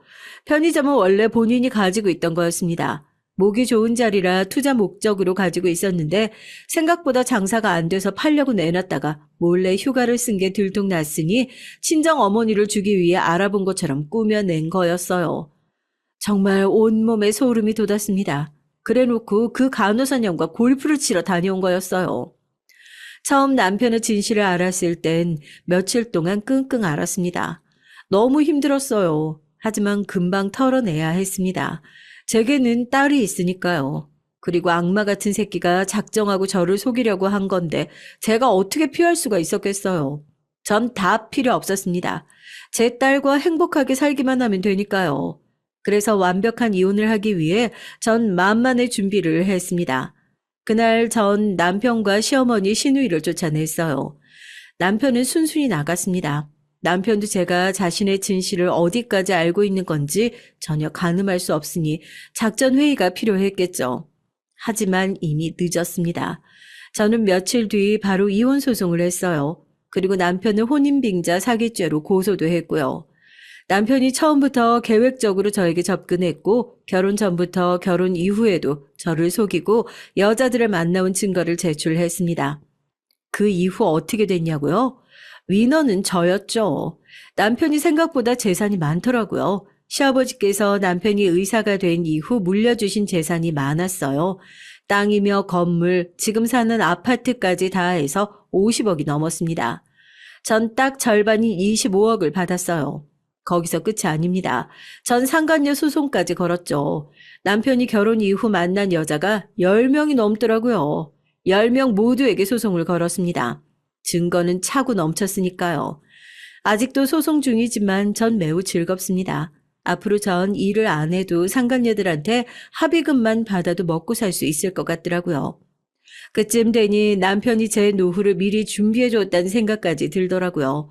[SPEAKER 1] 편의점은 원래 본인이 가지고 있던 거였습니다. 목이 좋은 자리라 투자 목적으로 가지고 있었는데 생각보다 장사가 안 돼서 팔려고 내놨다가 몰래 휴가를 쓴 게 들통났으니 친정 어머니를 주기 위해 알아본 것처럼 꾸며낸 거였어요. 정말 온몸에 소름이 돋았습니다. 그래놓고 그 간호사님과 골프를 치러 다녀온 거였어요. 처음 남편의 진실을 알았을 땐 며칠 동안 끙끙 앓았습니다. 너무 힘들었어요. 하지만 금방 털어내야 했습니다. 제게는 딸이 있으니까요. 그리고 악마 같은 새끼가 작정하고 저를 속이려고 한 건데 제가 어떻게 피할 수가 있었겠어요. 전 다 필요 없었습니다. 제 딸과 행복하게 살기만 하면 되니까요. 그래서 완벽한 이혼을 하기 위해 전 만만의 준비를 했습니다. 그날 전 남편과 시어머니 시누이를 쫓아냈어요. 남편은 순순히 나갔습니다. 남편도 제가 자신의 진실을 어디까지 알고 있는 건지 전혀 가늠할 수 없으니 작전 회의가 필요했겠죠. 하지만 이미 늦었습니다. 저는 며칠 뒤 바로 이혼 소송을 했어요. 그리고 남편은 혼인빙자 사기죄로 고소도 했고요. 남편이 처음부터 계획적으로 저에게 접근했고 결혼 전부터 결혼 이후에도 저를 속이고 여자들을 만나온 증거를 제출했습니다. 그 이후 어떻게 됐냐고요? 위너는 저였죠. 남편이 생각보다 재산이 많더라고요. 시아버지께서 남편이 의사가 된 이후 물려주신 재산이 많았어요. 땅이며 건물, 지금 사는 아파트까지 다 해서 50억이 넘었습니다. 전 딱 절반인 25억을 받았어요. 거기서 끝이 아닙니다. 전 상간녀 소송까지 걸었죠. 남편이 결혼 이후 만난 여자가 10명이 넘더라고요. 10명 모두에게 소송을 걸었습니다. 증거는 차고 넘쳤으니까요. 아직도 소송 중이지만 전 매우 즐겁습니다. 앞으로 전 일을 안 해도 상간녀들한테 합의금만 받아도 먹고 살 수 있을 것 같더라고요. 그쯤 되니 남편이 제 노후를 미리 준비해줬다는 생각까지 들더라고요.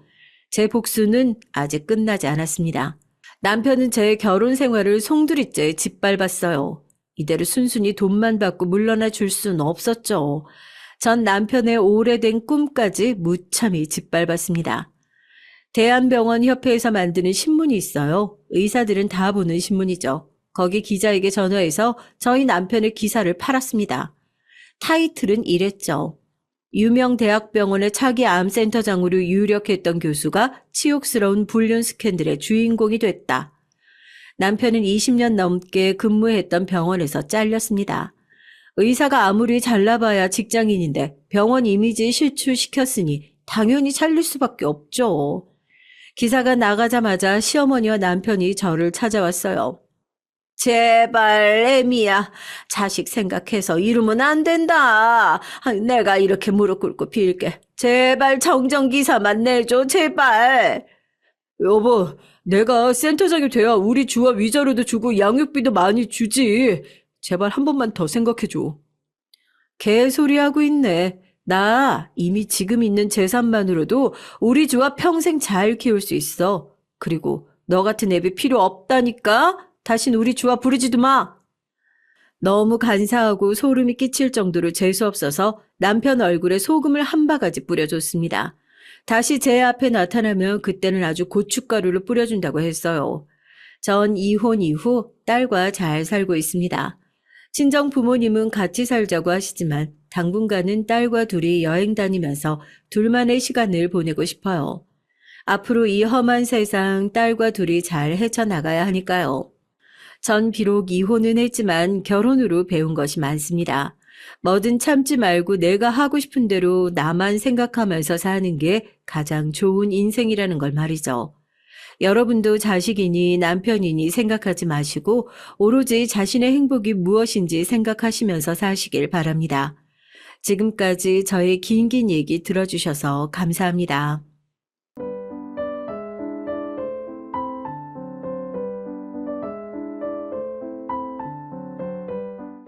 [SPEAKER 1] 제 복수는 아직 끝나지 않았습니다. 남편은 제 결혼 생활을 송두리째 짓밟았어요. 이대로 순순히 돈만 받고 물러나 줄 수는 없었죠. 전 남편의 오래된 꿈까지 무참히 짓밟았습니다. 대한병원협회에서 만드는 신문이 있어요. 의사들은 다 보는 신문이죠. 거기 기자에게 전화해서 저희 남편의 기사를 팔았습니다. 타이틀은 이랬죠. 유명 대학병원의 차기 암센터장으로 유력했던 교수가 치욕스러운 불륜 스캔들의 주인공이 됐다. 남편은 20년 넘게 근무했던 병원에서 잘렸습니다. 의사가 아무리 잘나봐야 직장인인데 병원 이미지 실추시켰으니 당연히 잘릴 수밖에 없죠. 기사가 나가자마자 시어머니와 남편이 저를 찾아왔어요. 제발 애미야, 자식 생각해서 이러면 안 된다. 내가 이렇게 무릎 꿇고 빌게. 제발 정정기사만 내줘, 제발. 여보, 내가 센터장이 돼야 우리 주와 위자료도 주고 양육비도 많이 주지. 제발 한 번만 더 생각해줘. 개소리하고 있네. 나 이미 지금 있는 재산만으로도 우리 주와 평생 잘 키울 수 있어. 그리고 너 같은 애비 필요 없다니까? 다신 우리 주와 부르지도 마. 너무 간사하고 소름이 끼칠 정도로 재수없어서 남편 얼굴에 소금을 한 바가지 뿌려줬습니다. 다시 제 앞에 나타나면 그때는 아주 고춧가루를 뿌려준다고 했어요. 전 이혼 이후 딸과 잘 살고 있습니다. 친정 부모님은 같이 살자고 하시지만 당분간은 딸과 둘이 여행 다니면서 둘만의 시간을 보내고 싶어요. 앞으로 이 험한 세상 딸과 둘이 잘 헤쳐나가야 하니까요. 전 비록 이혼은 했지만 결혼으로 배운 것이 많습니다. 뭐든 참지 말고 내가 하고 싶은 대로 나만 생각하면서 사는 게 가장 좋은 인생이라는 걸 말이죠. 여러분도 자식이니 남편이니 생각하지 마시고 오로지 자신의 행복이 무엇인지 생각하시면서 사시길 바랍니다. 지금까지 저의 긴 얘기 들어주셔서 감사합니다.